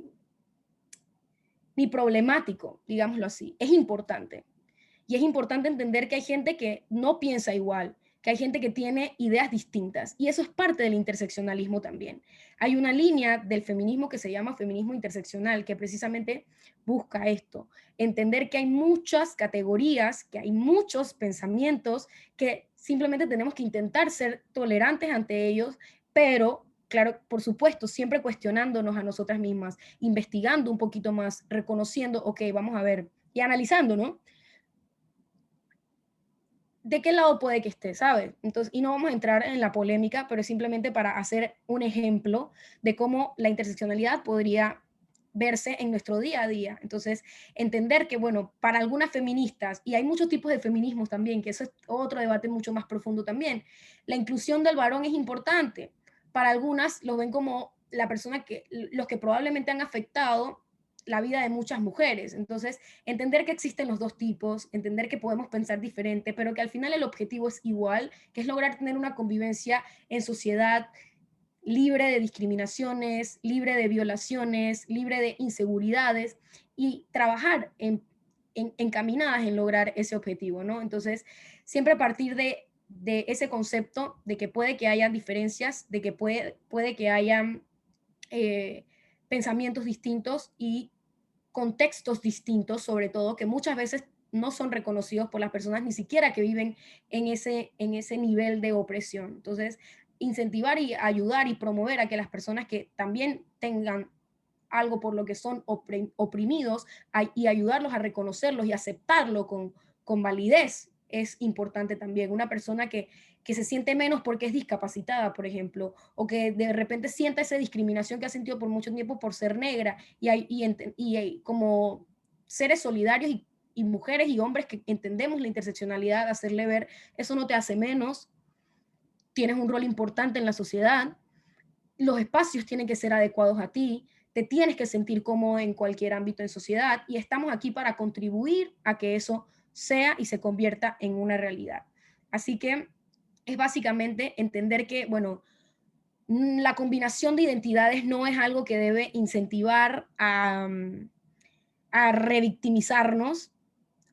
problemático, digámoslo así, es importante. Y es importante entender que hay gente que no piensa igual, que hay gente que tiene ideas distintas. Y eso es parte del interseccionalismo también. Hay una línea del feminismo que se llama feminismo interseccional, que precisamente busca esto, entender que hay muchas categorías, que hay muchos pensamientos, que simplemente tenemos que intentar ser tolerantes ante ellos, pero claro, por supuesto, siempre cuestionándonos a nosotras mismas, investigando un poquito más, reconociendo, ok, vamos a ver, y analizando, ¿no? ¿De qué lado puede que esté, sabes? Entonces, y no vamos a entrar en la polémica, pero es simplemente para hacer un ejemplo de cómo la interseccionalidad podría verse en nuestro día a día. Entonces, entender que, bueno, para algunas feministas, y hay muchos tipos de feminismos también, que eso es otro debate mucho más profundo también, la inclusión del varón es importante. Para algunas lo ven como los que probablemente han afectado la vida de muchas mujeres. Entonces, entender que existen los dos tipos, entender que podemos pensar diferente, pero que al final el objetivo es igual, que es lograr tener una convivencia en sociedad libre de discriminaciones, libre de violaciones, libre de inseguridades y trabajar encaminadas en lograr ese objetivo, ¿no? Entonces, siempre a partir de ese concepto de que puede que haya diferencias, de que puede que haya pensamientos distintos y contextos distintos, sobre todo, que muchas veces no son reconocidos por las personas ni siquiera que viven en ese nivel de opresión. Entonces, incentivar y ayudar y promover a que las personas que también tengan algo por lo que son oprimidos y ayudarlos a reconocerlos y aceptarlo con validez es importante también. Una persona que se siente menos porque es discapacitada, por ejemplo, o que de repente sienta esa discriminación que ha sentido por mucho tiempo por ser negra, y como seres solidarios y mujeres y hombres que entendemos la interseccionalidad, hacerle ver, eso no te hace menos, tienes un rol importante en la sociedad, los espacios tienen que ser adecuados a ti, te tienes que sentir cómodo en cualquier ámbito en sociedad y estamos aquí para contribuir a que eso sea y se convierta en una realidad. Así que es básicamente entender que, bueno, la combinación de identidades no es algo que debe incentivar a revictimizarnos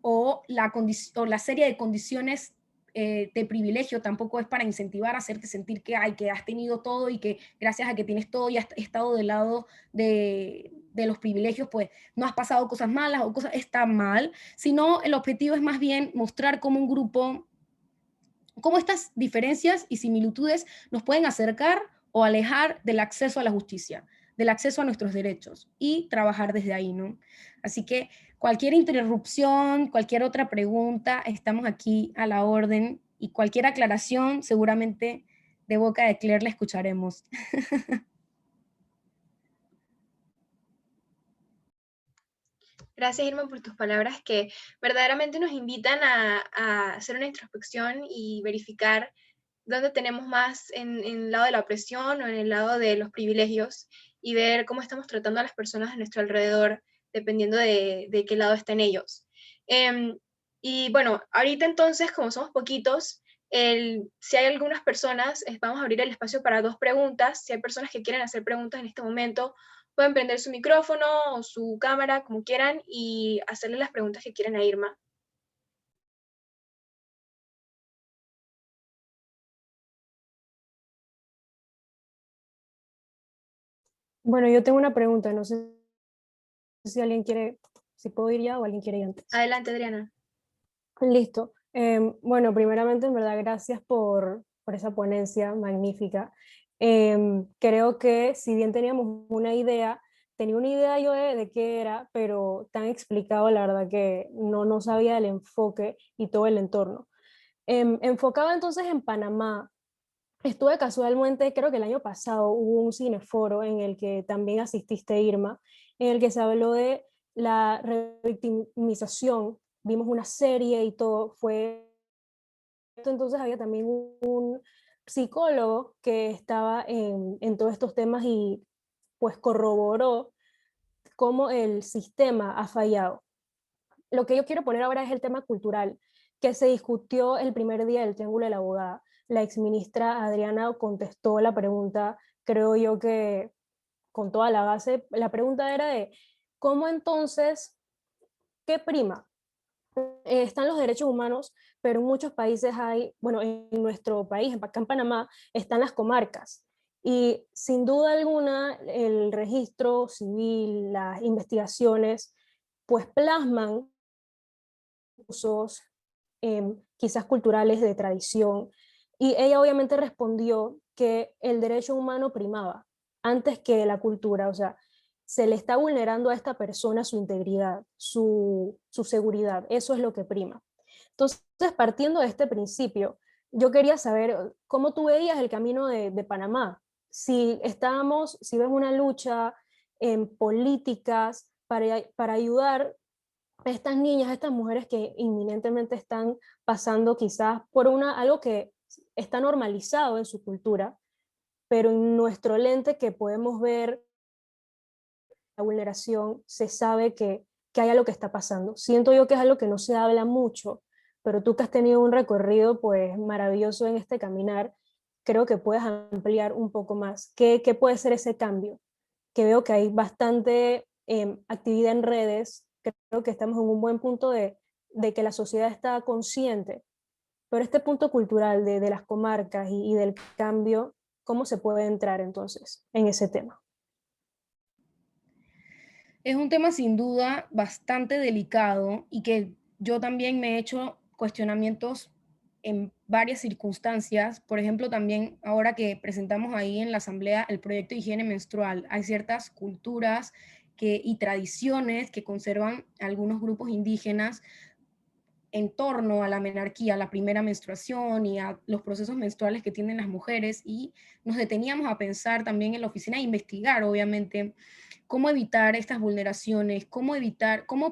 o la serie de condiciones de privilegio tampoco es para incentivar a hacerte sentir que has tenido todo y que gracias a que tienes todo y has estado del lado de los privilegios, pues no has pasado cosas malas o cosas está mal, sino el objetivo es más bien mostrar cómo un grupo, cómo estas diferencias y similitudes nos pueden acercar o alejar del acceso a la justicia, del acceso a nuestros derechos y trabajar desde ahí, ¿no? Así que cualquier interrupción, cualquier otra pregunta, estamos aquí a la orden y cualquier aclaración seguramente de boca de Claire la escucharemos. Gracias, Irma, por tus palabras que verdaderamente nos invitan a hacer una introspección y verificar dónde tenemos más en el lado de la opresión o en el lado de los privilegios y ver cómo estamos tratando a las personas a nuestro alrededor, dependiendo de qué lado estén ellos. Y bueno, ahorita entonces, como somos poquitos, si hay algunas personas, vamos a abrir el espacio para 2 preguntas. Si hay personas que quieren hacer preguntas en este momento, pueden prender su micrófono o su cámara, como quieran, y hacerle las preguntas que quieran a Irma. Bueno, yo tengo una pregunta, no sé si alguien quiere, si puedo ir ya o alguien quiere ir antes. Adelante, Adriana. Listo. Bueno, primeramente, en verdad, gracias por esa ponencia magnífica. Creo que si bien teníamos una idea, tenía una idea yo de qué era, pero tan explicado, la verdad que no sabía el enfoque y todo el entorno. Enfocado entonces en Panamá, estuve casualmente, creo que el año pasado hubo un cineforo en el que también asististe, Irma, en el que se habló de la revictimización. Vimos una serie y todo, fue entonces había también un psicólogo que estaba en todos estos temas y pues corroboró cómo el sistema ha fallado. Lo que yo quiero poner ahora es el tema cultural, que se discutió el primer día del Triángulo de la Abogada. La exministra Adriana contestó la pregunta, creo yo que con toda la base. La pregunta era de, ¿cómo entonces, qué prima? Están los derechos humanos, pero en muchos países hay, bueno, en nuestro país, acá en Panamá, están las comarcas. Y sin duda alguna, el registro civil, las investigaciones, pues plasman usos quizás culturales de tradición. Y ella obviamente respondió que el derecho humano primaba antes que la cultura, o sea, se le está vulnerando a esta persona su integridad, su seguridad, eso es lo que prima. Entonces, partiendo de este principio, yo quería saber cómo tú veías el camino de Panamá, si ves una lucha en políticas para ayudar a estas niñas, a estas mujeres que inminentemente están pasando quizás por algo que está normalizado en su cultura, pero en nuestro lente que podemos ver la vulneración, se sabe que hay algo que está pasando. Siento yo que es algo que no se habla mucho, pero tú que has tenido un recorrido pues maravilloso en este caminar, creo que puedes ampliar un poco más. ¿Qué puede ser ese cambio? Que veo que hay bastante actividad en redes, creo que estamos en un buen punto de que la sociedad está consciente, pero este punto cultural de las comarcas y del cambio, ¿cómo se puede entrar entonces en ese tema? Es un tema sin duda bastante delicado y que yo también me he hecho cuestionamientos en varias circunstancias. Por ejemplo, también ahora que presentamos ahí en la Asamblea el proyecto de higiene menstrual, hay ciertas culturas y tradiciones que conservan algunos grupos indígenas en torno a la menarquía, a la primera menstruación y a los procesos menstruales que tienen las mujeres, y nos deteníamos a pensar también en la oficina, a investigar, obviamente, cómo evitar estas vulneraciones, cómo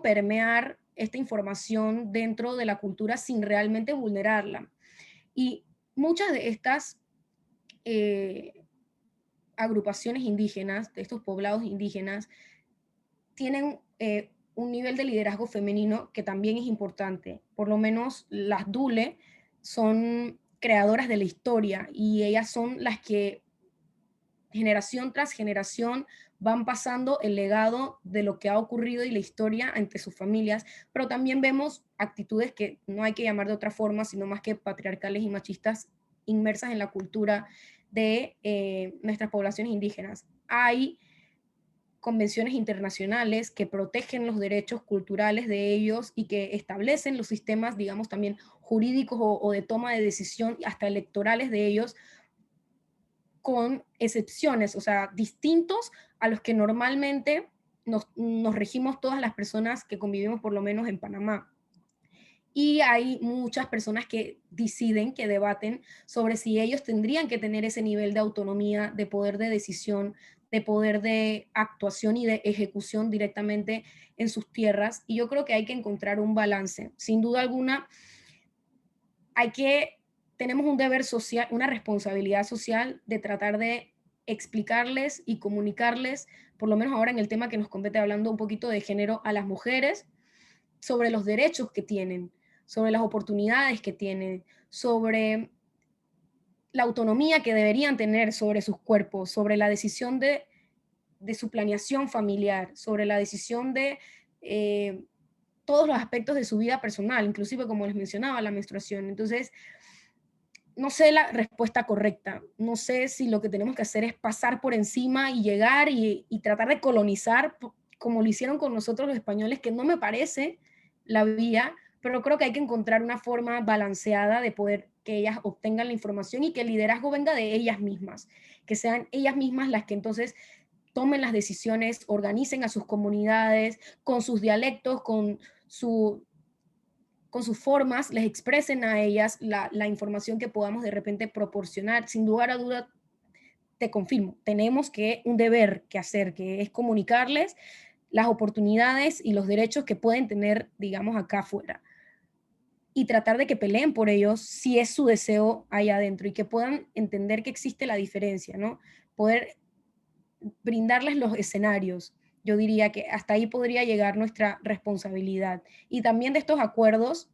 permear esta información dentro de la cultura sin realmente vulnerarla. Y muchas de estas agrupaciones indígenas, de estos poblados indígenas, tienen un nivel de liderazgo femenino que también es importante. Por lo menos las Dule son creadoras de la historia y ellas son las que generación tras generación van pasando el legado de lo que ha ocurrido y la historia entre sus familias, pero también vemos actitudes que no hay que llamar de otra forma, sino más que patriarcales y machistas inmersas en la cultura de nuestras poblaciones indígenas. Hay convenciones internacionales que protegen los derechos culturales de ellos y que establecen los sistemas, digamos, también jurídicos o de toma de decisión, hasta electorales de ellos, con excepciones, o sea, distintos a los que normalmente nos regimos todas las personas que convivimos por lo menos en Panamá. Y hay muchas personas que deciden, que debaten sobre si ellos tendrían que tener ese nivel de autonomía, de poder de decisión, de poder de actuación y de ejecución directamente en sus tierras. Y yo creo que hay que encontrar un balance. Sin duda alguna, tenemos un deber social, una responsabilidad social de tratar de explicarles y comunicarles, por lo menos ahora en el tema que nos compete, hablando un poquito de género, a las mujeres, sobre los derechos que tienen, sobre las oportunidades que tienen, sobre la autonomía que deberían tener sobre sus cuerpos, sobre la decisión de su planeación familiar, sobre la decisión de todos los aspectos de su vida personal, inclusive como les mencionaba, la menstruación. Entonces, no sé la respuesta correcta, no sé si lo que tenemos que hacer es pasar por encima y llegar y tratar de colonizar como lo hicieron con nosotros los españoles, que no me parece la vía, pero creo que hay que encontrar una forma balanceada de poder que ellas obtengan la información y que el liderazgo venga de ellas mismas, que sean ellas mismas las que entonces tomen las decisiones, organicen a sus comunidades, con sus dialectos, con sus formas, les expresen a ellas la información que podamos de repente proporcionar. Sin lugar a duda, te confirmo, tenemos un deber que hacer, que es comunicarles las oportunidades y los derechos que pueden tener, digamos, acá afuera. Y tratar de que peleen por ellos si es su deseo allá adentro y que puedan entender que existe la diferencia, ¿no? Poder brindarles los escenarios. Yo diría que hasta ahí podría llegar nuestra responsabilidad. Y también de estos acuerdos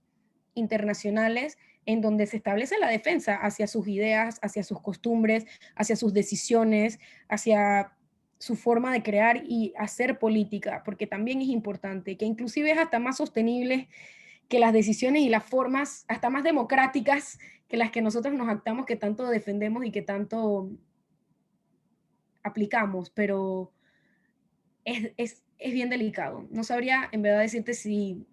internacionales en donde se establece la defensa hacia sus ideas, hacia sus costumbres, hacia sus decisiones, hacia su forma de crear y hacer política, porque también es importante, que inclusive es hasta más sostenible que las decisiones y las formas, hasta más democráticas que las que nosotros nos actamos, que tanto defendemos y que tanto aplicamos, pero es bien delicado. No sabría en verdad decirte si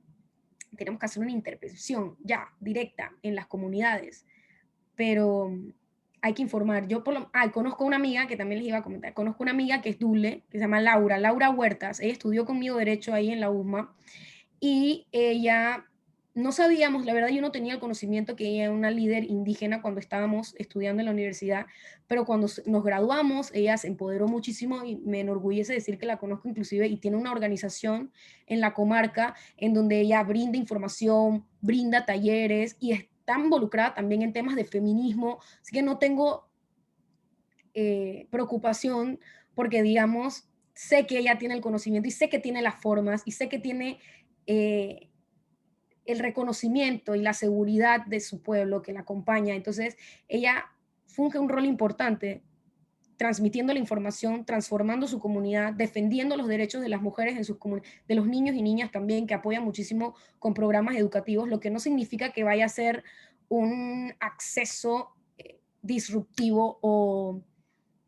tenemos que hacer una intervención ya, directa, en las comunidades, pero hay que informar. Yo conozco una amiga que también les iba a comentar, conozco una amiga que es Dule, que se llama Laura Huertas, ella estudió conmigo Derecho ahí en la USMA, y ella, no sabíamos, la verdad yo no tenía el conocimiento que ella era una líder indígena cuando estábamos estudiando en la universidad, pero cuando nos graduamos, ella se empoderó muchísimo y me enorgullece decir que la conozco inclusive y tiene una organización en la comarca en donde ella brinda información, brinda talleres y está involucrada también en temas de feminismo, así que no tengo preocupación porque, digamos, sé que ella tiene el conocimiento y sé que tiene las formas y sé que tiene eh, el reconocimiento y la seguridad de su pueblo que la acompaña. Entonces, ella funge un rol importante transmitiendo la información, transformando su comunidad, defendiendo los derechos de las mujeres en sus comunidades, de los niños y niñas también, que apoyan muchísimo con programas educativos, lo que no significa que vaya a ser un acceso disruptivo o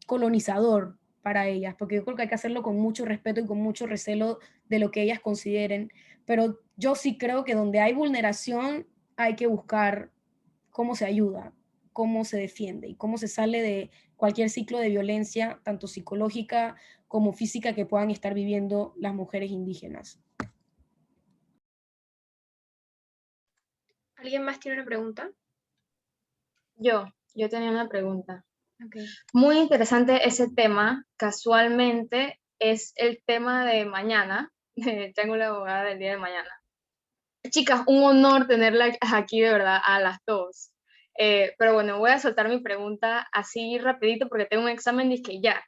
colonizador para ellas, porque yo creo que hay que hacerlo con mucho respeto y con mucho recelo de lo que ellas consideren, pero yo sí creo que donde hay vulneración hay que buscar cómo se ayuda, cómo se defiende y cómo se sale de cualquier ciclo de violencia, tanto psicológica como física, que puedan estar viviendo las mujeres indígenas. ¿Alguien más tiene una pregunta? Yo tenía una pregunta. Okay. Muy interesante ese tema. Casualmente es el tema de mañana, de Triángulo de la Abogada del día de mañana. Chicas, un honor tenerla aquí de verdad a las dos. Pero bueno, voy a soltar mi pregunta así rapidito porque tengo un examen y que ya.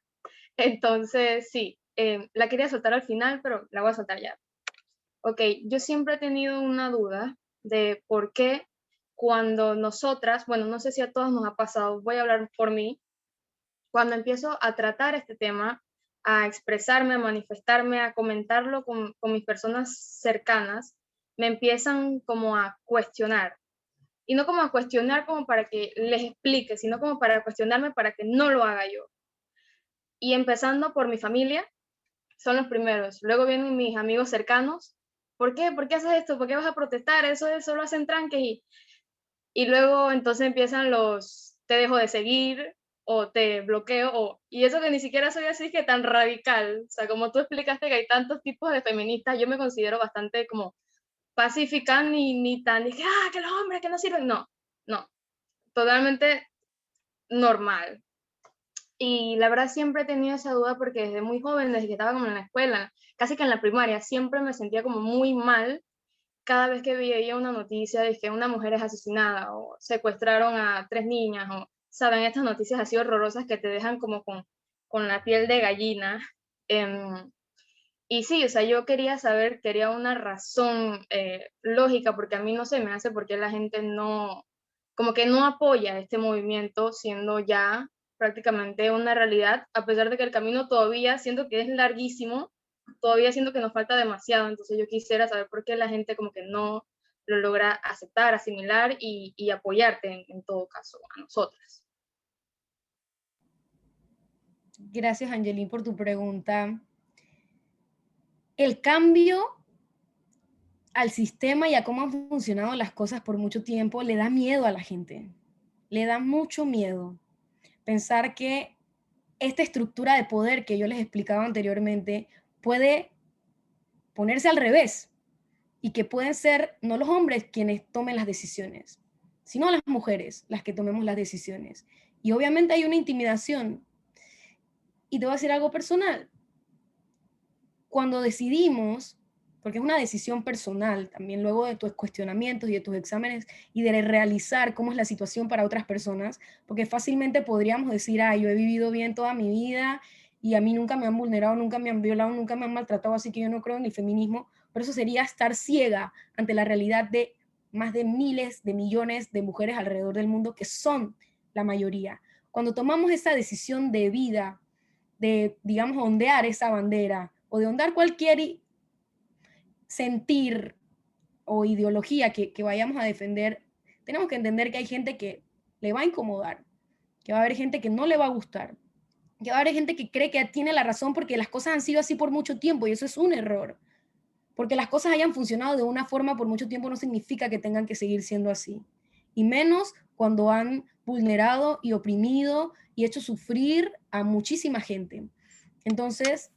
Entonces, sí, la quería soltar al final, pero la voy a soltar ya. Ok, yo siempre he tenido una duda de por qué cuando nosotras, bueno, no sé si a todos nos ha pasado, voy a hablar por mí, cuando empiezo a tratar este tema, a expresarme, a manifestarme, a comentarlo con mis personas cercanas, me empiezan como a cuestionar. Y no como a cuestionar como para que les explique, sino como para cuestionarme para que no lo haga yo. Y empezando por mi familia, son los primeros. Luego vienen mis amigos cercanos. ¿Por qué? ¿Por qué haces esto? ¿Por qué vas a protestar? Eso lo hacen tranques. Y luego entonces empiezan los, te dejo de seguir o te bloqueo. Y eso que ni siquiera soy así que tan radical. O sea, como tú explicaste que hay tantos tipos de feministas, yo me considero bastante como pacífica, ni tan, dije, que los hombres que no sirven. No, no, totalmente normal. Y la verdad siempre he tenido esa duda porque desde muy joven, desde que estaba como en la escuela, casi que en la primaria, siempre me sentía como muy mal cada vez que veía una noticia de que una mujer es asesinada o secuestraron a 3 niñas o, saben, estas noticias así horrorosas que te dejan como con la piel de gallina. Y sí, o sea, yo quería saber, quería una razón lógica, porque a mí no se me hace por qué la gente no, como que no apoya este movimiento, siendo ya prácticamente una realidad, a pesar de que el camino todavía siento que es larguísimo, todavía siento que nos falta demasiado, entonces yo quisiera saber por qué la gente como que no lo logra aceptar, asimilar y apoyarte en todo caso, a nosotras. Gracias, Angelín, por tu pregunta. El cambio al sistema y a cómo han funcionado las cosas por mucho tiempo, le da miedo a la gente. Le da mucho miedo pensar que esta estructura de poder que yo les explicaba anteriormente puede ponerse al revés y que pueden ser no los hombres quienes tomen las decisiones, sino las mujeres las que tomemos las decisiones. Y obviamente hay una intimidación. Y te voy a decir algo personal. Cuando decidimos, porque es una decisión personal, también luego de tus cuestionamientos y de tus exámenes y de realizar cómo es la situación para otras personas, porque fácilmente podríamos decir, yo he vivido bien toda mi vida y a mí nunca me han vulnerado, nunca me han violado, nunca me han maltratado, así que yo no creo en el feminismo, pero eso sería estar ciega ante la realidad de más de miles de millones de mujeres alrededor del mundo que son la mayoría. Cuando tomamos esa decisión de vida, de, digamos, ondear esa bandera o de ondear cualquier sentir o ideología que vayamos a defender, tenemos que entender que hay gente que le va a incomodar, que va a haber gente que no le va a gustar, que va a haber gente que cree que tiene la razón porque las cosas han sido así por mucho tiempo y eso es un error. Porque las cosas hayan funcionado de una forma por mucho tiempo no significa que tengan que seguir siendo así. Y menos cuando han vulnerado y oprimido y hecho sufrir a muchísima gente. Entonces,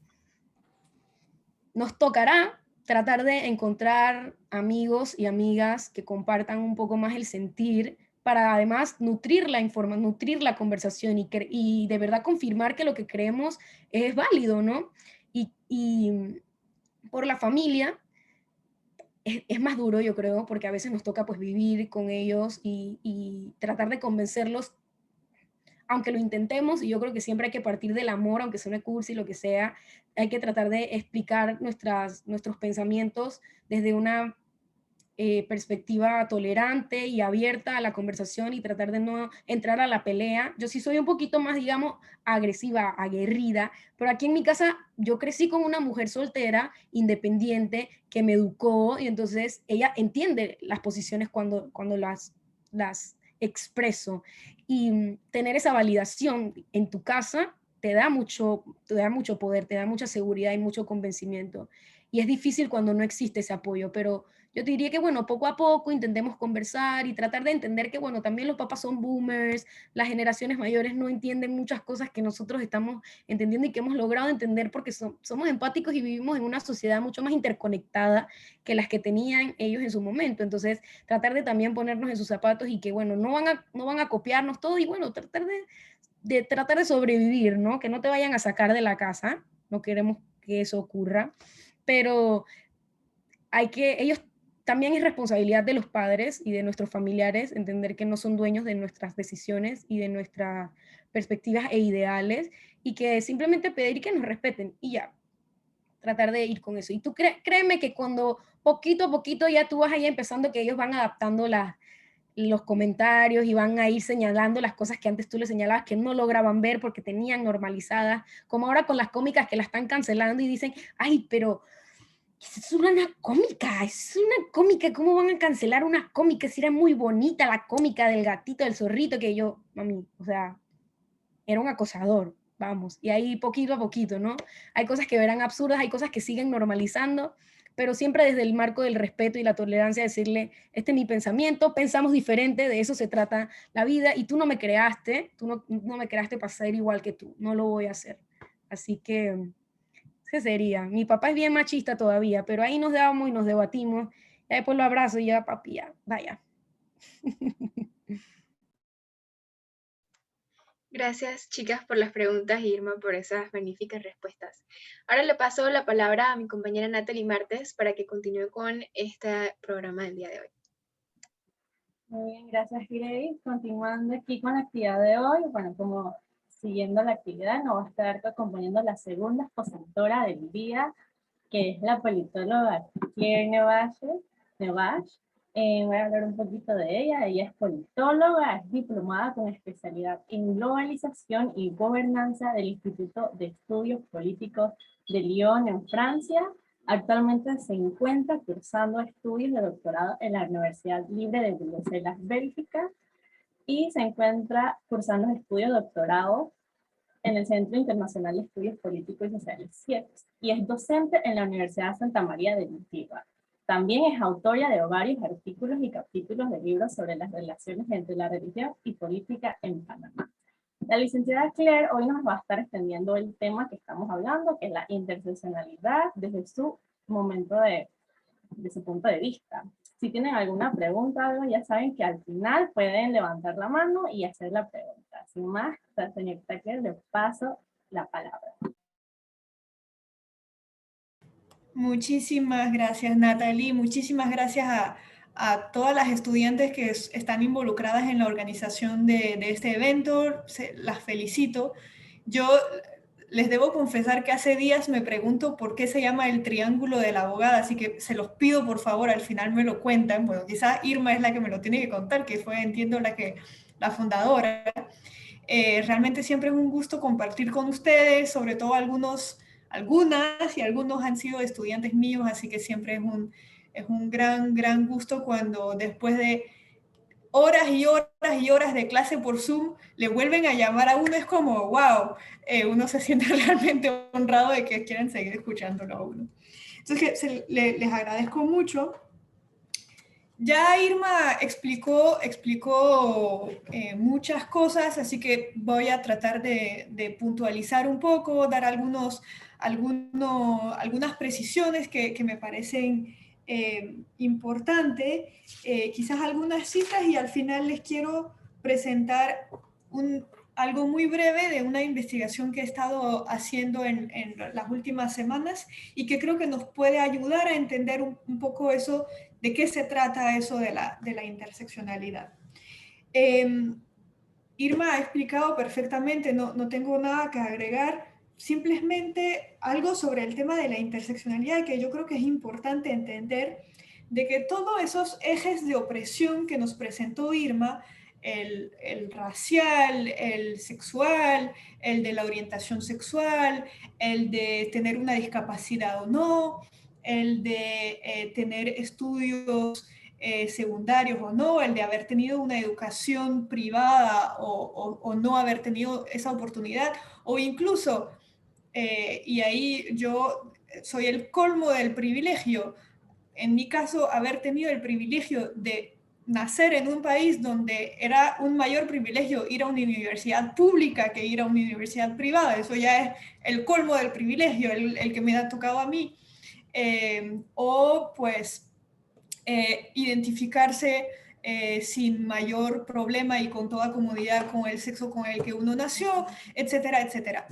nos tocará tratar de encontrar amigos y amigas que compartan un poco más el sentir para además nutrir la información, nutrir la conversación y de verdad confirmar que lo que creemos es válido, ¿no? Y por la familia es más duro, yo creo, porque a veces nos toca pues vivir con ellos y tratar de convencerlos, aunque lo intentemos, y yo creo que siempre hay que partir del amor, aunque suene cursi, lo que sea, hay que tratar de explicar nuestros pensamientos desde una perspectiva tolerante y abierta a la conversación y tratar de no entrar a la pelea. Yo sí soy un poquito más, digamos, agresiva, aguerrida, pero aquí en mi casa yo crecí con una mujer soltera, independiente, que me educó y entonces ella entiende las posiciones cuando las expreso. Y tener esa validación en tu casa te da mucho poder, te da mucha seguridad y mucho convencimiento. Y es difícil cuando no existe ese apoyo, pero yo te diría que, bueno, poco a poco intentemos conversar y tratar de entender que, bueno, también los papás son boomers, las generaciones mayores no entienden muchas cosas que nosotros estamos entendiendo y que hemos logrado entender porque somos empáticos y vivimos en una sociedad mucho más interconectada que las que tenían ellos en su momento. Entonces, tratar de también ponernos en sus zapatos y que, bueno, no van a copiarnos todo y, bueno, tratar de sobrevivir, ¿no? Que no te vayan a sacar de la casa, no queremos que eso ocurra, pero ellos también es responsabilidad de los padres y de nuestros familiares entender que no son dueños de nuestras decisiones y de nuestras perspectivas e ideales y que simplemente pedir que nos respeten y ya, tratar de ir con eso. Y tú créeme que cuando poquito a poquito ya tú vas ahí empezando que ellos van adaptando los comentarios y van a ir señalando las cosas que antes tú les señalabas que no lograban ver porque tenían normalizadas, como ahora con las cómicas que la están cancelando y dicen, ay, pero es una cómica, ¿cómo van a cancelar una cómica si era muy bonita la cómica del gatito, del zorrito, que yo, mami, o sea, era un acosador, vamos, y ahí poquito a poquito, ¿no? Hay cosas que verán absurdas, hay cosas que siguen normalizando, pero siempre desde el marco del respeto y la tolerancia, decirle, este es mi pensamiento, pensamos diferente, de eso se trata la vida, y tú no me creaste, no me creaste para ser igual que tú, no lo voy a hacer. Así que ¿qué sería? Mi papá es bien machista todavía, pero ahí nos dábamos y nos debatimos. Y después lo abrazo y ya, papi, ya, vaya. Gracias, chicas, por las preguntas y Irma por esas magníficas respuestas. Ahora le paso la palabra a mi compañera Natalie Martes para que continúe con este programa del día de hoy. Muy bien, gracias Grace. Continuando aquí con la actividad de hoy, bueno, como siguiendo la actividad, nos va a estar acompañando la segunda expositora del día, que es la politóloga Claire Nevash. Voy a hablar un poquito de ella. Ella es politóloga, es diplomada con especialidad en globalización y gobernanza del Instituto de Estudios Políticos de Lyon en Francia. Actualmente se encuentra cursando estudios de doctorado en la Universidad Libre de Bruselas, Bélgica, y se encuentra cursando estudios de doctorado en el Centro Internacional de Estudios Políticos y Sociales, CIEPS, y es docente en la Universidad Santa María de Antigua. También es autora de varios artículos y capítulos de libros sobre las relaciones entre la religión y política en Panamá. La licenciada Claire hoy nos va a estar extendiendo el tema que estamos hablando, que es la interseccionalidad desde su momento de su punto de vista. Si tienen alguna pregunta, algo, ya saben que al final pueden levantar la mano y hacer la pregunta. Sin más, señorita Claire, le paso la palabra. Muchísimas gracias, Natalie. Muchísimas gracias a todas las estudiantes que están involucradas en la organización de este evento. Las felicito. Yo les debo confesar que hace días me pregunto por qué se llama el Triángulo de la Abogada, así que se los pido por favor, al final me lo cuentan. Bueno, quizás Irma es la que me lo tiene que contar, que fue, entiendo, la fundadora. Realmente siempre es un gusto compartir con ustedes, sobre todo algunas y algunos han sido estudiantes míos, así que siempre es un gran gusto cuando después de horas y horas y horas de clase por Zoom le vuelven a llamar a uno. Es como, wow, uno se siente realmente honrado de que quieren seguir escuchándolo a uno. Entonces, les agradezco mucho. Ya Irma explicó muchas cosas, así que voy a tratar de puntualizar un poco, dar algunas precisiones que me parecen importantes, quizás algunas citas, y al final les quiero presentar algo muy breve de una investigación que he estado haciendo en las últimas semanas y que creo que nos puede ayudar a entender un poco eso, de qué se trata eso de la interseccionalidad. Irma ha explicado perfectamente, no tengo nada que agregar, simplemente algo sobre el tema de la interseccionalidad que yo creo que es importante entender, de que todos esos ejes de opresión que nos presentó Irma, el racial, el sexual, el de la orientación sexual, el de tener una discapacidad o no, el de tener estudios secundarios o no, el de haber tenido una educación privada o no haber tenido esa oportunidad, o incluso, y ahí yo soy el colmo del privilegio, en mi caso, haber tenido el privilegio de nacer en un país donde era un mayor privilegio ir a una universidad pública que ir a una universidad privada. Eso ya es el colmo del privilegio, el que me ha tocado a mí. O pues identificarse sin mayor problema y con toda comodidad con el sexo con el que uno nació, etcétera, etcétera.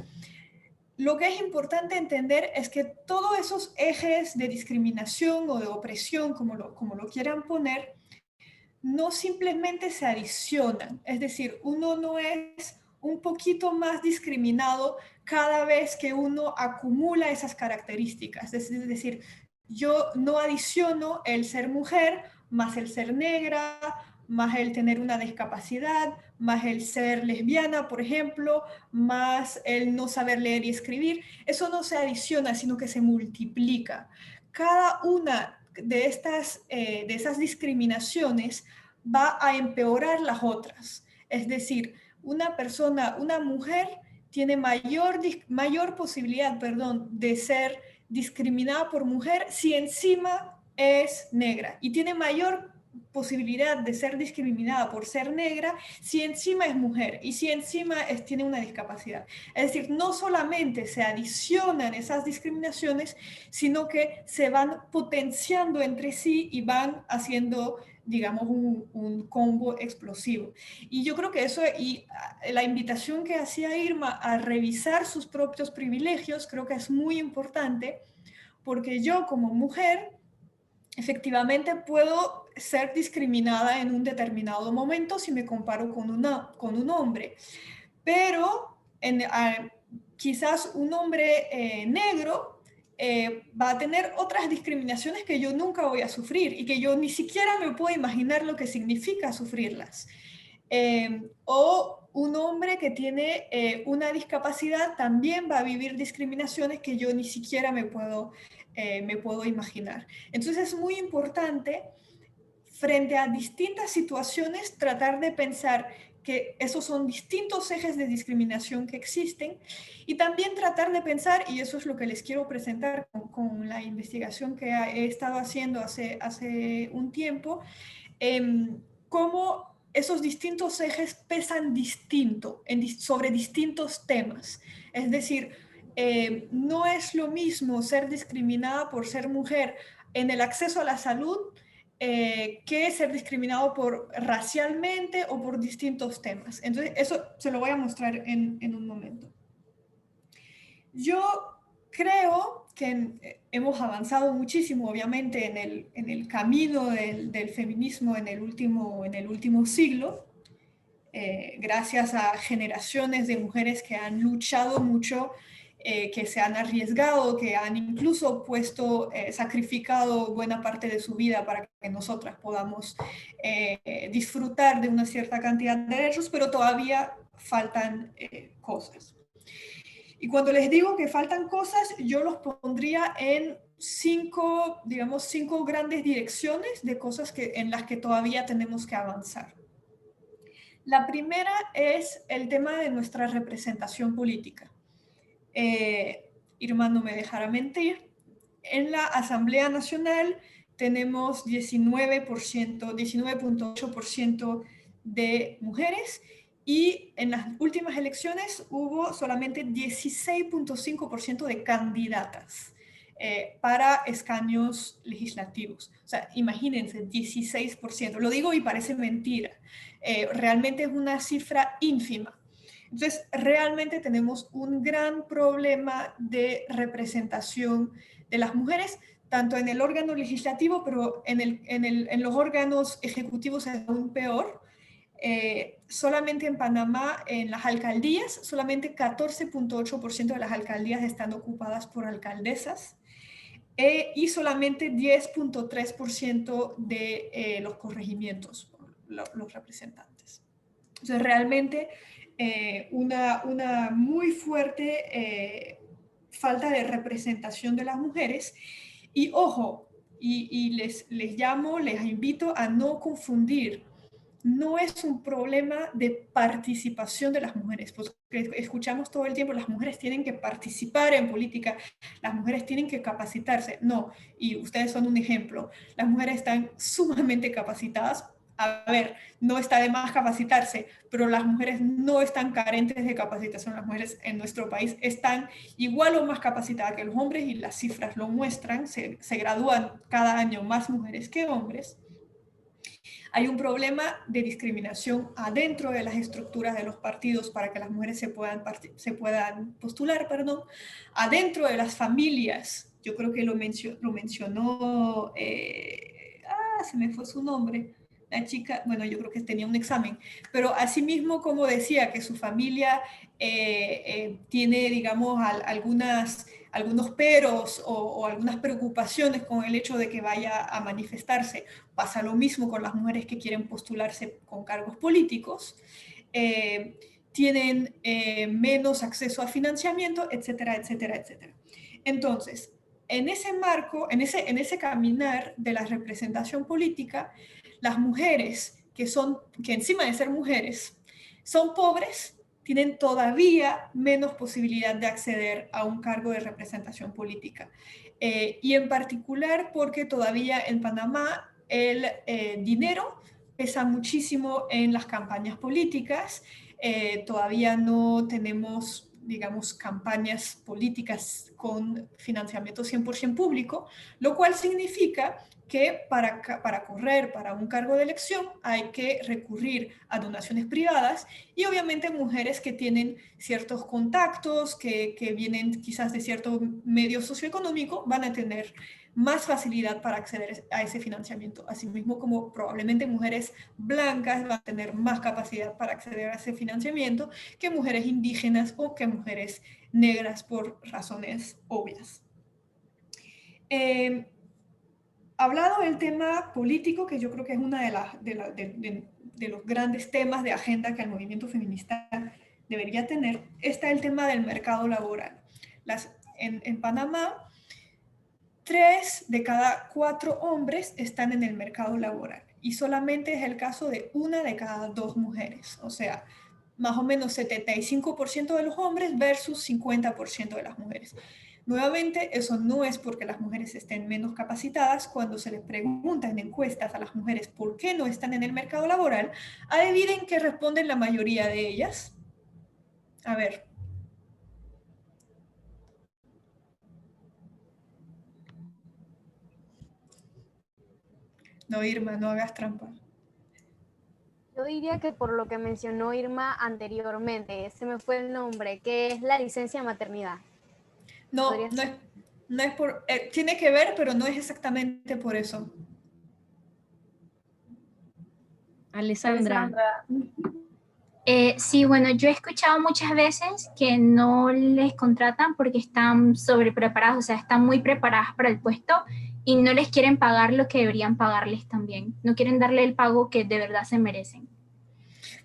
Lo que es importante entender es que todos esos ejes de discriminación o de opresión, como lo quieran poner, no simplemente se adicionan. Es decir, uno no es un poquito más discriminado cada vez que uno acumula esas características. Es decir, yo no adiciono el ser mujer más el ser negra, más el tener una discapacidad, más el ser lesbiana, por ejemplo, más el no saber leer y escribir. Eso no se adiciona, sino que se multiplica. Cada una de esas discriminaciones va a empeorar las otras. Es decir, una mujer tiene mayor posibilidad, de ser discriminada por mujer si encima es negra, y tiene mayor posibilidad de ser discriminada por ser negra si encima es mujer y si encima tiene una discapacidad. Es decir, no solamente se adicionan esas discriminaciones, sino que se van potenciando entre sí y van haciendo, digamos, un combo explosivo. Y yo creo que eso, y la invitación que hacía Irma a revisar sus propios privilegios, creo que es muy importante, porque yo como mujer efectivamente puedo ser discriminada en un determinado momento si me comparo con un hombre, pero quizás un hombre negro va a tener otras discriminaciones que yo nunca voy a sufrir y que yo ni siquiera me puedo imaginar lo que significa sufrirlas. O un hombre que tiene una discapacidad también va a vivir discriminaciones que yo ni siquiera me puedo imaginar. Entonces es muy importante, frente a distintas situaciones, tratar de pensar que esos son distintos ejes de discriminación que existen, y también tratar de pensar, y eso es lo que les quiero presentar con la investigación que he estado haciendo hace un tiempo, cómo esos distintos ejes pesan distinto sobre distintos temas. Es decir, no es lo mismo ser discriminada por ser mujer en el acceso a la salud que ser discriminado racialmente o por distintos temas. Entonces, eso se lo voy a mostrar en un momento. Yo creo que hemos avanzado muchísimo, obviamente, en el camino del feminismo en el último siglo, gracias a generaciones de mujeres que han luchado mucho, que se han arriesgado, que han incluso sacrificado buena parte de su vida para que nosotras podamos disfrutar de una cierta cantidad de derechos, pero todavía faltan cosas. Y cuando les digo que faltan cosas, yo los pondría en cinco grandes direcciones de cosas en las que todavía tenemos que avanzar. La primera es el tema de nuestra representación política. Irma no me dejará mentir. En la Asamblea Nacional tenemos 19.8% de mujeres, y en las últimas elecciones hubo solamente 16.5% de candidatas para escaños legislativos. O sea, imagínense, 16%. Lo digo y parece mentira. Realmente es una cifra ínfima. Entonces, realmente tenemos un gran problema de representación de las mujeres, tanto en el órgano legislativo, pero en los órganos ejecutivos es aún peor. Solamente en Panamá, en las alcaldías, solamente 14.8% de las alcaldías están ocupadas por alcaldesas, y solamente 10.3% de los corregimientos, los representantes. Entonces, realmente una muy fuerte falta de representación de las mujeres. Y ojo, y les invito a no confundir. No es un problema de participación de las mujeres, porque escuchamos todo el tiempo, las mujeres tienen que participar en política, las mujeres tienen que capacitarse. No, y ustedes son un ejemplo. Las mujeres están sumamente capacitadas. A ver, no está de más capacitarse, pero las mujeres no están carentes de capacitación. Las mujeres en nuestro país están igual o más capacitadas que los hombres, y las cifras lo muestran. Se gradúan cada año más mujeres que hombres. Hay un problema de discriminación adentro de las estructuras de los partidos para que las mujeres se puedan postular, adentro de las familias. Yo creo que lo mencionó, se me fue su nombre, la chica, bueno, yo creo que tenía un examen, pero asimismo, como decía, que su familia tiene, digamos, algunos peros o algunas preocupaciones con el hecho de que vaya a manifestarse. Pasa lo mismo con las mujeres que quieren postularse con cargos políticos. Tienen menos acceso a financiamiento, etcétera, etcétera, etcétera. Entonces, en ese marco, en ese caminar de la representación política, las mujeres que encima de ser mujeres son pobres, tienen todavía menos posibilidad de acceder a un cargo de representación política. Y en particular porque todavía en Panamá el dinero pesa muchísimo en las campañas políticas. Todavía no tenemos, digamos, campañas políticas con financiamiento 100% público, lo cual significa que para correr para un cargo de elección hay que recurrir a donaciones privadas, y obviamente mujeres que tienen ciertos contactos, que vienen quizás de cierto medio socioeconómico, van a tener más facilidad para acceder a ese financiamiento. Asimismo, como probablemente mujeres blancas van a tener más capacidad para acceder a ese financiamiento que mujeres indígenas o que mujeres negras, por razones obvias. Hablado del tema político, que yo creo que es uno de los grandes temas de agenda que el movimiento feminista debería tener, está el tema del mercado laboral. En Panamá, 3 de cada 4 hombres están en el mercado laboral. y solamente es el caso de 1 de cada 2 mujeres. O sea, más o menos 75% de los hombres versus 50% de las mujeres. Nuevamente, eso no es porque las mujeres estén menos capacitadas. Cuando se les pregunta en encuestas a las mujeres por qué no están en el mercado laboral, adivinen qué responden la mayoría de ellas. A ver. No, Irma, no hagas trampa. Yo diría que por lo que mencionó Irma anteriormente, se me fue el nombre, que es la licencia de maternidad. No, no es por... tiene que ver, pero no es exactamente por eso. Alessandra. Sí, bueno, yo he escuchado muchas veces que no les contratan porque están sobrepreparadas, o sea, están muy preparadas para el puesto y no les quieren pagar lo que deberían pagarles también. No quieren darle el pago que de verdad se merecen.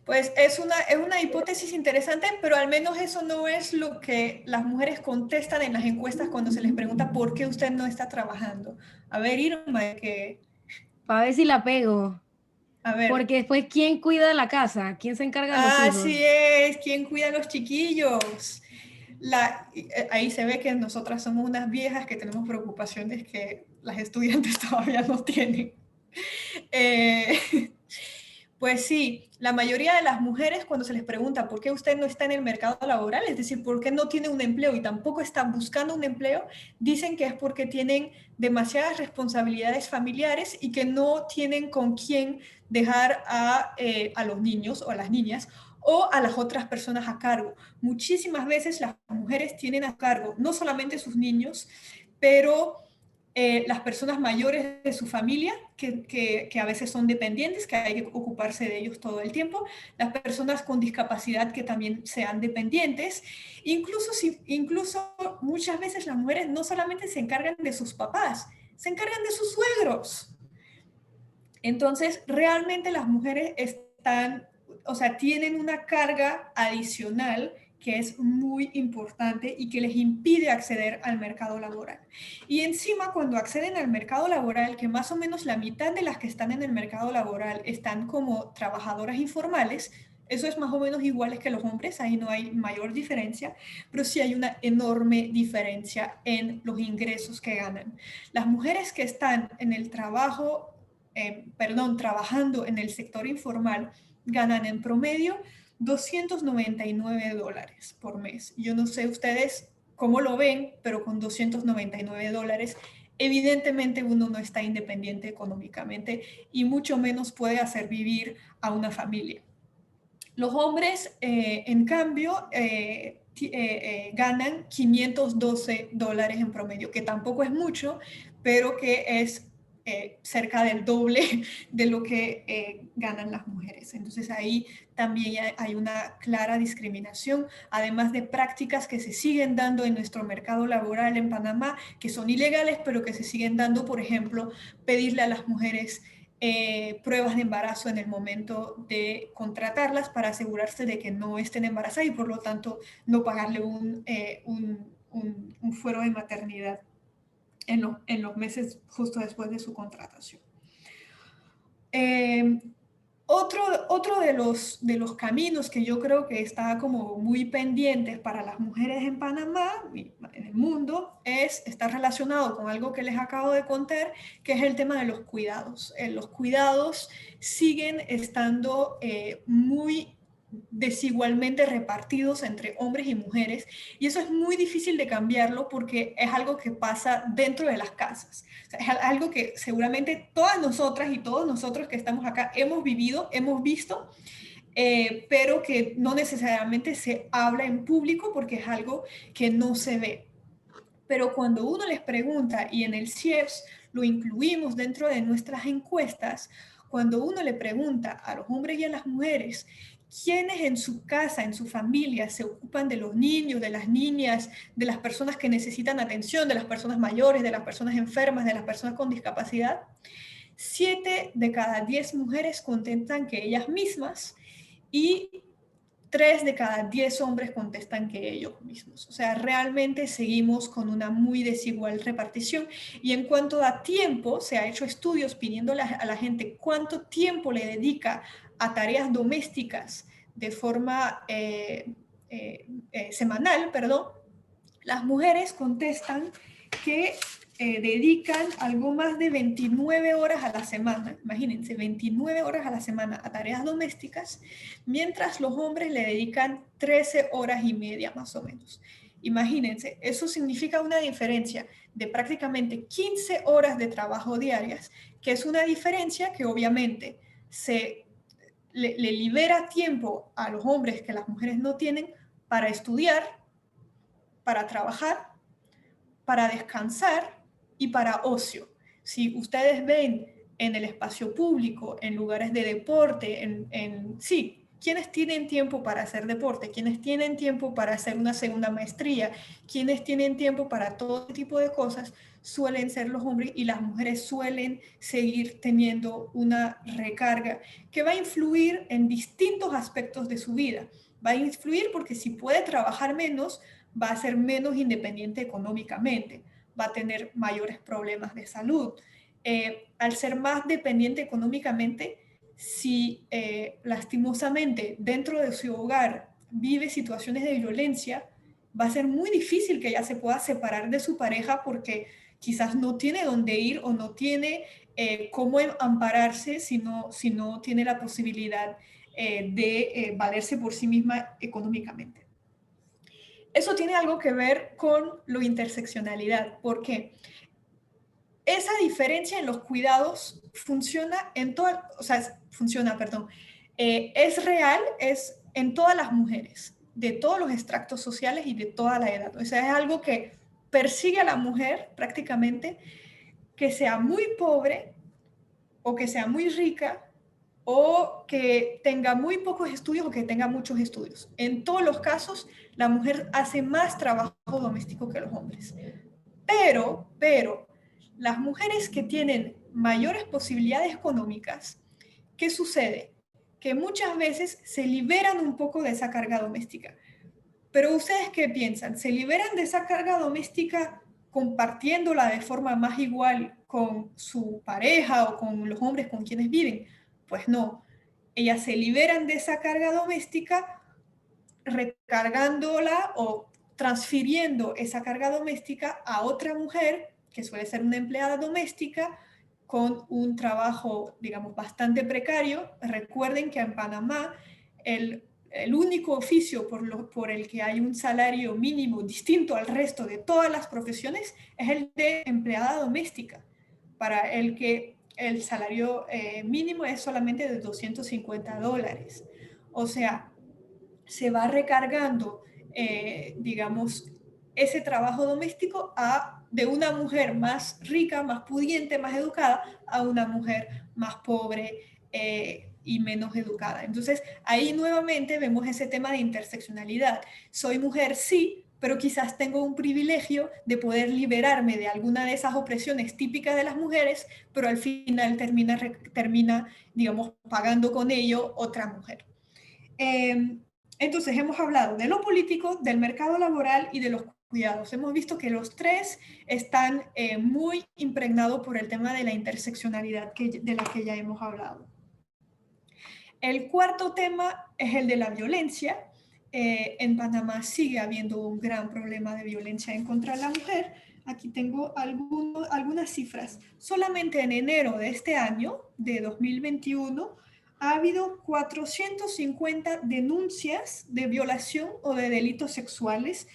Pues es una hipótesis interesante, pero al menos eso no es lo que las mujeres contestan en las encuestas cuando se les pregunta por qué usted no está trabajando. A ver, Irma, que... Para ver si la pego. A ver. Porque después, ¿quién cuida de la casa? ¿Quién se encarga de los hijos? Así es, ¿quién cuida a los chiquillos? Ahí se ve que nosotras somos unas viejas que tenemos preocupaciones que las estudiantes todavía no tienen. Pues sí, la mayoría de las mujeres cuando se les pregunta por qué usted no está en el mercado laboral, es decir, por qué no tiene un empleo y tampoco está buscando un empleo, dicen que es porque tienen demasiadas responsabilidades familiares y que no tienen con quién dejar a los niños o a las niñas o a las otras personas a cargo. Muchísimas veces las mujeres tienen a cargo no solamente sus niños, pero las personas mayores de su familia, que a veces son dependientes, que hay que ocuparse de ellos todo el tiempo, las personas con discapacidad que también sean dependientes, incluso muchas veces las mujeres no solamente se encargan de sus papás, se encargan de sus suegros. Entonces, realmente las mujeres tienen una carga adicional que es muy importante y que les impide acceder al mercado laboral. Y encima, cuando acceden al mercado laboral, que más o menos la mitad de las que están en el mercado laboral están como trabajadoras informales, eso es más o menos igual que los hombres, ahí no hay mayor diferencia, pero sí hay una enorme diferencia en los ingresos que ganan. Las mujeres que están en el trabajando en el sector informal ganan en promedio $299 por mes. Yo no sé ustedes cómo lo ven, pero con $299 evidentemente uno no está independiente económicamente y mucho menos puede hacer vivir a una familia. Los hombres, en cambio, ganan $512 en promedio, que tampoco es mucho, pero que es cerca del doble de lo que ganan las mujeres. Entonces ahí también hay una clara discriminación, además de prácticas que se siguen dando en nuestro mercado laboral en Panamá, que son ilegales, pero que se siguen dando, por ejemplo, pedirle a las mujeres pruebas de embarazo en el momento de contratarlas para asegurarse de que no estén embarazadas y por lo tanto no pagarle un fuero de maternidad en los meses justo después de su contratación. Otro de los caminos que yo creo que está como muy pendientes para las mujeres en Panamá, en el mundo, está relacionado con algo que les acabo de contar, que es el tema de los cuidados. Los cuidados siguen estando muy desigualmente repartidos entre hombres y mujeres y eso es muy difícil de cambiarlo porque es algo que pasa dentro de las casas. O sea, es algo que seguramente todas nosotras y todos nosotros que estamos acá hemos vivido, hemos visto, pero que no necesariamente se habla en público porque es algo que no se ve. Pero cuando uno les pregunta, y en el CIEPS lo incluimos dentro de nuestras encuestas, cuando uno le pregunta a los hombres y a las mujeres quiénes en su casa, en su familia, se ocupan de los niños, de las niñas, de las personas que necesitan atención, de las personas mayores, de las personas enfermas, de las personas con discapacidad, 7 de cada 10 mujeres contestan que ellas mismas y 3 de cada 10 hombres contestan que ellos mismos. O sea, realmente seguimos con una muy desigual repartición. Y en cuanto a tiempo, se ha hecho estudios pidiéndole a la gente cuánto tiempo le dedica a tareas domésticas de forma semanal, perdón. Las mujeres contestan que dedican algo más de 29 horas a la semana, imagínense, 29 horas a la semana a tareas domésticas, mientras los hombres le dedican 13 horas y media más o menos. Imagínense, eso significa una diferencia de prácticamente 15 horas de trabajo diarias, que es una diferencia que obviamente le libera tiempo a los hombres que las mujeres no tienen para estudiar, para trabajar, para descansar y para ocio. Si ustedes ven en el espacio público, en lugares de deporte, sí, quienes tienen tiempo para hacer deporte, quienes tienen tiempo para hacer una segunda maestría, quienes tienen tiempo para todo tipo de cosas, suelen ser los hombres, y las mujeres suelen seguir teniendo una recarga que va a influir en distintos aspectos de su vida. Va a influir porque si puede trabajar menos, va a ser menos independiente económicamente, va a tener mayores problemas de salud. Al ser más dependiente económicamente, si lastimosamente dentro de su hogar vive situaciones de violencia, va a ser muy difícil que ella se pueda separar de su pareja porque quizás no tiene dónde ir o no tiene cómo ampararse si no tiene la posibilidad de valerse por sí misma económicamente. Eso tiene algo que ver con la interseccionalidad, porque esa diferencia en los cuidados funciona en todas, es real, es en todas las mujeres, de todos los extractos sociales y de toda la edad. O sea, es algo que persigue a la mujer prácticamente, que sea muy pobre o que sea muy rica, o que tenga muy pocos estudios o que tenga muchos estudios. En todos los casos, la mujer hace más trabajo doméstico que los hombres. Pero, las mujeres que tienen mayores posibilidades económicas, ¿qué sucede? Que muchas veces se liberan un poco de esa carga doméstica. Pero ¿ustedes qué piensan? ¿Se liberan de esa carga doméstica compartiéndola de forma más igual con su pareja o con los hombres con quienes viven? Pues no, ellas se liberan de esa carga doméstica recargándola o transfiriendo esa carga doméstica a otra mujer, que suele ser una empleada doméstica, con un trabajo, digamos, bastante precario. Recuerden que en Panamá el único oficio por el que hay un salario mínimo distinto al resto de todas las profesiones es el de empleada doméstica, para el que el salario mínimo es solamente de $250. O sea, se va recargando, digamos, ese trabajo doméstico de una mujer más rica, más pudiente, más educada, a una mujer más pobre y menos educada. Entonces, ahí nuevamente vemos ese tema de interseccionalidad. Soy mujer, sí, pero quizás tengo un privilegio de poder liberarme de alguna de esas opresiones típicas de las mujeres, pero al final termina digamos, pagando con ello otra mujer. Entonces, hemos hablado de lo político, del mercado laboral y de los cuidados. Hemos visto que los tres están muy impregnados por el tema de la interseccionalidad de la que ya hemos hablado. El cuarto tema es el de la violencia. En Panamá sigue habiendo un gran problema de violencia en contra de la mujer. Aquí tengo algunas cifras. Solamente en enero de este año, de 2021, ha habido 450 denuncias de violación o de delitos sexuales,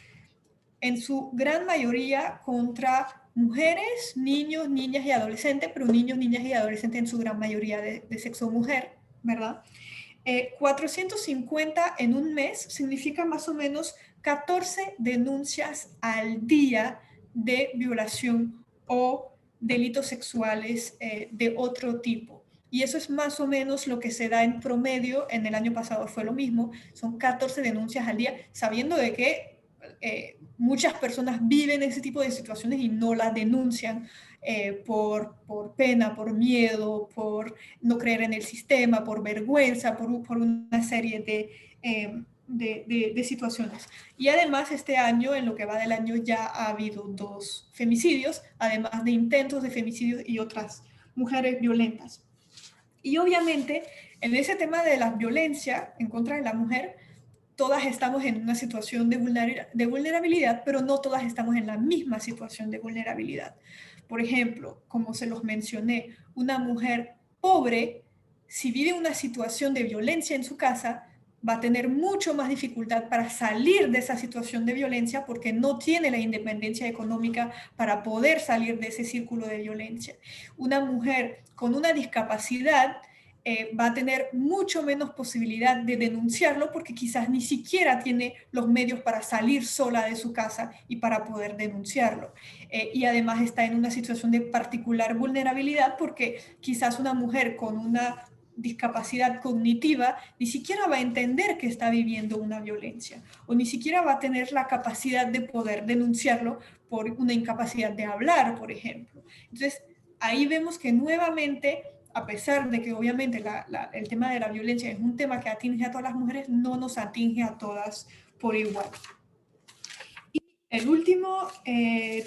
en su gran mayoría contra mujeres, niños, niñas y adolescentes, pero niños, niñas y adolescentes en su gran mayoría de sexo mujer, ¿verdad? 450 en un mes significa más o menos 14 denuncias al día de violación o delitos sexuales de otro tipo. Y eso es más o menos lo que se da en promedio. En el año pasado fue lo mismo, son 14 denuncias al día, sabiendo de que muchas personas viven ese tipo de situaciones y no las denuncian por pena, por miedo, por no creer en el sistema, por vergüenza, por una serie de situaciones. Y además este año, en lo que va del año, ya ha habido 2 femicidios, además de intentos de femicidios y otras mujeres violentas. Y obviamente en ese tema de la violencia en contra de la mujer, todas estamos en una situación de vulnerabilidad, pero no todas estamos en la misma situación de vulnerabilidad. Por ejemplo, como se los mencioné, una mujer pobre, si vive una situación de violencia en su casa, va a tener mucho más dificultad para salir de esa situación de violencia porque no tiene la independencia económica para poder salir de ese círculo de violencia. Una mujer con una discapacidad va a tener mucho menos posibilidad de denunciarlo porque quizás ni siquiera tiene los medios para salir sola de su casa y para poder denunciarlo. Y además está en una situación de particular vulnerabilidad porque quizás una mujer con una discapacidad cognitiva ni siquiera va a entender que está viviendo una violencia o ni siquiera va a tener la capacidad de poder denunciarlo por una incapacidad de hablar, por ejemplo. Entonces, ahí vemos que nuevamente, a pesar de que obviamente el tema de la violencia es un tema que atinge a todas las mujeres, no nos atinge a todas por igual. Y el último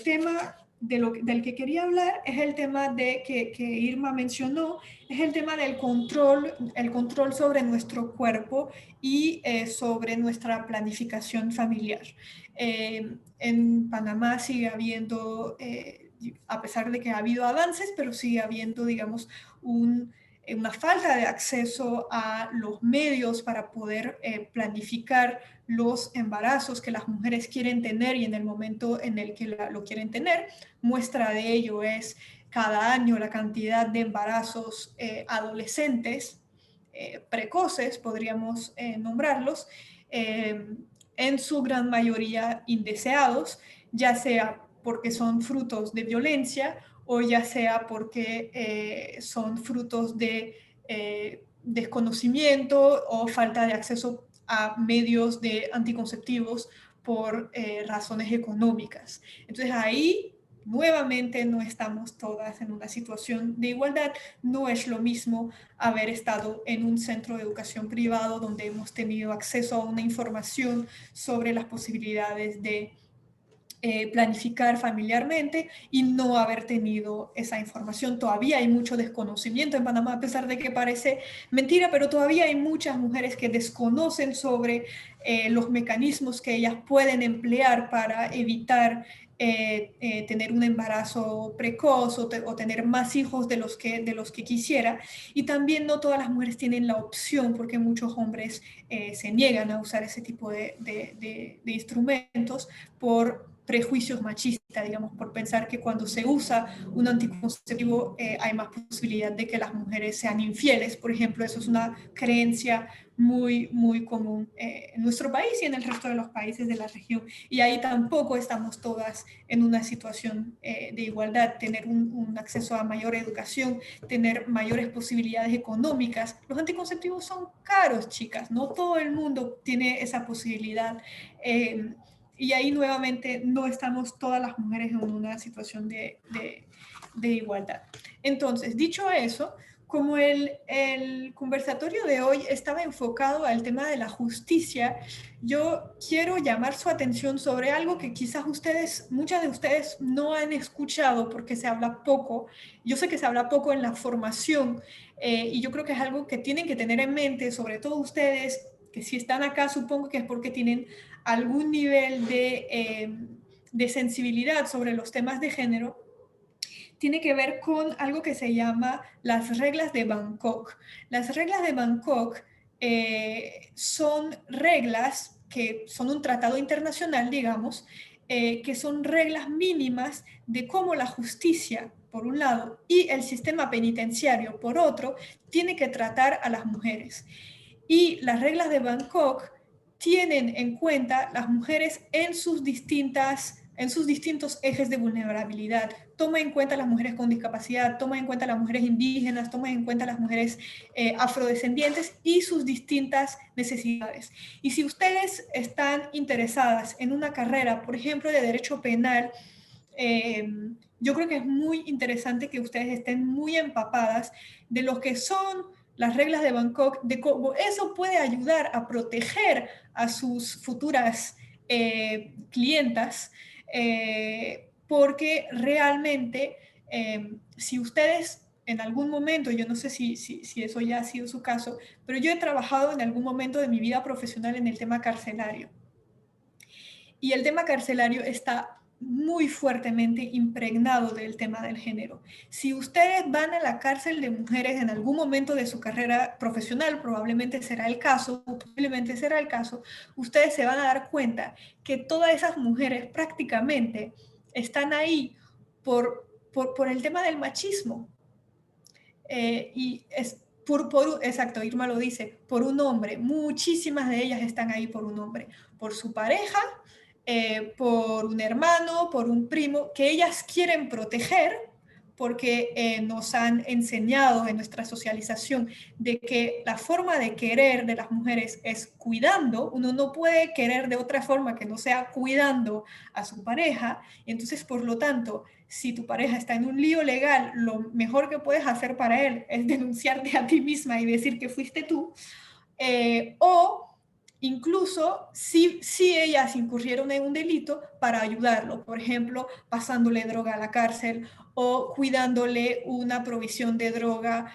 tema del que quería hablar es el tema de que Irma mencionó, es el tema del control, el control sobre nuestro cuerpo y sobre nuestra planificación familiar. En Panamá sigue habiendo, a pesar de que ha habido avances, pero sigue habiendo, digamos, una falta de acceso a los medios para poder planificar los embarazos que las mujeres quieren tener y en el momento en el que lo quieren tener. Muestra de ello es cada año la cantidad de embarazos adolescentes precoces, podríamos nombrarlos, en su gran mayoría indeseados, ya sea porque son frutos de violencia o ya sea porque son frutos de desconocimiento o falta de acceso a medios de anticonceptivos por razones económicas. Entonces ahí nuevamente no estamos todas en una situación de igualdad. No es lo mismo haber estado en un centro de educación privado donde hemos tenido acceso a una información sobre las posibilidades de planificar familiarmente y no haber tenido esa información. Todavía hay mucho desconocimiento en Panamá, a pesar de que parece mentira, pero todavía hay muchas mujeres que desconocen sobre los mecanismos que ellas pueden emplear para evitar tener un embarazo precoz o tener más hijos de los que quisiera. Y también no todas las mujeres tienen la opción porque muchos hombres se niegan a usar ese tipo de instrumentos por prejuicios machistas, digamos, por pensar que cuando se usa un anticonceptivo hay más posibilidad de que las mujeres sean infieles. Por ejemplo, eso es una creencia muy, muy común en nuestro país y en el resto de los países de la región. Y ahí tampoco estamos todas en una situación de igualdad, tener un acceso a mayor educación, tener mayores posibilidades económicas. Los anticonceptivos son caros, chicas, no todo el mundo tiene esa posibilidad. Y ahí nuevamente no estamos todas las mujeres en una situación de igualdad. Entonces, dicho eso, como el conversatorio de hoy estaba enfocado al tema de la justicia, yo quiero llamar su atención sobre algo que quizás muchas de ustedes no han escuchado porque se habla poco. Yo sé que se habla poco en la formación y yo creo que es algo que tienen que tener en mente, sobre todo ustedes, que si están acá supongo que es porque tienen algún nivel de sensibilidad sobre los temas de género. Tiene que ver con algo que se llama las reglas de Bangkok. Las reglas de Bangkok son reglas que son un tratado internacional, digamos, que son reglas mínimas de cómo la justicia, por un lado, y el sistema penitenciario, por otro, tiene que tratar a las mujeres. Y las reglas de Bangkok tienen en cuenta las mujeres en sus distintos ejes de vulnerabilidad. Toma en cuenta a las mujeres con discapacidad, toma en cuenta a las mujeres indígenas, toma en cuenta a las mujeres afrodescendientes y sus distintas necesidades. Y si ustedes están interesadas en una carrera, por ejemplo, de derecho penal, yo creo que es muy interesante que ustedes estén muy empapadas de lo que son las reglas de Bangkok, de cómo eso puede ayudar a proteger a sus futuras clientas, porque realmente si ustedes en algún momento, yo no sé si eso ya ha sido su caso, pero yo he trabajado en algún momento de mi vida profesional en el tema carcelario. Y el tema carcelario está muy fuertemente impregnado del tema del género. Si ustedes van a la cárcel de mujeres en algún momento de su carrera profesional, probablemente será el caso, ustedes se van a dar cuenta que todas esas mujeres prácticamente están ahí por el tema del machismo. Y es exacto, Irma lo dice, por un hombre. Muchísimas de ellas están ahí por un hombre, por su pareja, por un hermano, por un primo, que ellas quieren proteger porque nos han enseñado en nuestra socialización de que la forma de querer de las mujeres es cuidando. Uno no puede querer de otra forma que no sea cuidando a su pareja. Entonces, por lo tanto, si tu pareja está en un lío legal, lo mejor que puedes hacer para él es denunciarte a ti misma y decir que fuiste tú. O incluso si ellas incurrieron en un delito, para ayudarlo, por ejemplo, pasándole droga a la cárcel o cuidándole una provisión de droga,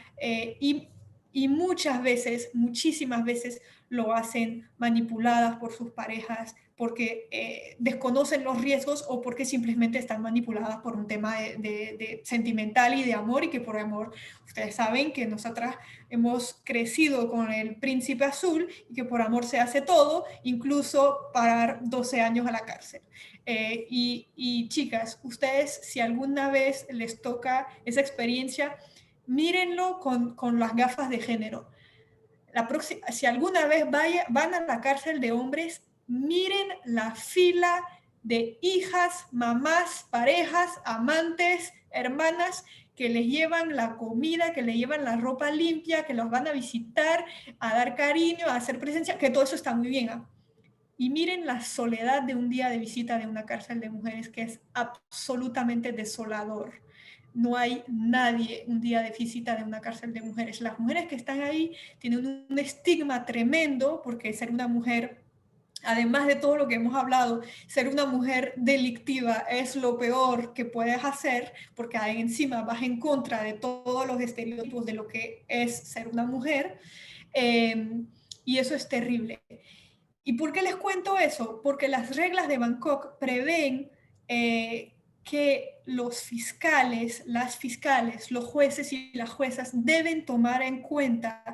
y muchas veces, muchísimas veces lo hacen manipuladas por sus parejas porque desconocen los riesgos o porque simplemente están manipuladas por un tema de sentimental y de amor, y que por amor, ustedes saben que nosotras hemos crecido con el príncipe azul y que por amor se hace todo, incluso parar 12 años a la cárcel. Y chicas, ustedes, si alguna vez les toca esa experiencia, mírenlo con las gafas de género. Si alguna vez van a la cárcel de hombres, miren la fila de hijas, mamás, parejas, amantes, hermanas, que les llevan la comida, que les llevan la ropa limpia, que los van a visitar, a dar cariño, a hacer presencia, que todo eso está muy bien, ¿eh? Y miren la soledad de un día de visita de una cárcel de mujeres, que es absolutamente desolador. No hay nadie un día de visita de una cárcel de mujeres. Las mujeres que están ahí tienen un estigma tremendo, porque ser una mujer, además de todo lo que hemos hablado, ser una mujer delictiva es lo peor que puedes hacer, porque ahí encima vas en contra de todos los estereotipos de lo que es ser una mujer, y eso es terrible. ¿Y por qué les cuento eso? Porque las reglas de Bangkok prevén que los fiscales, las fiscales, los jueces y las juezas deben tomar en cuenta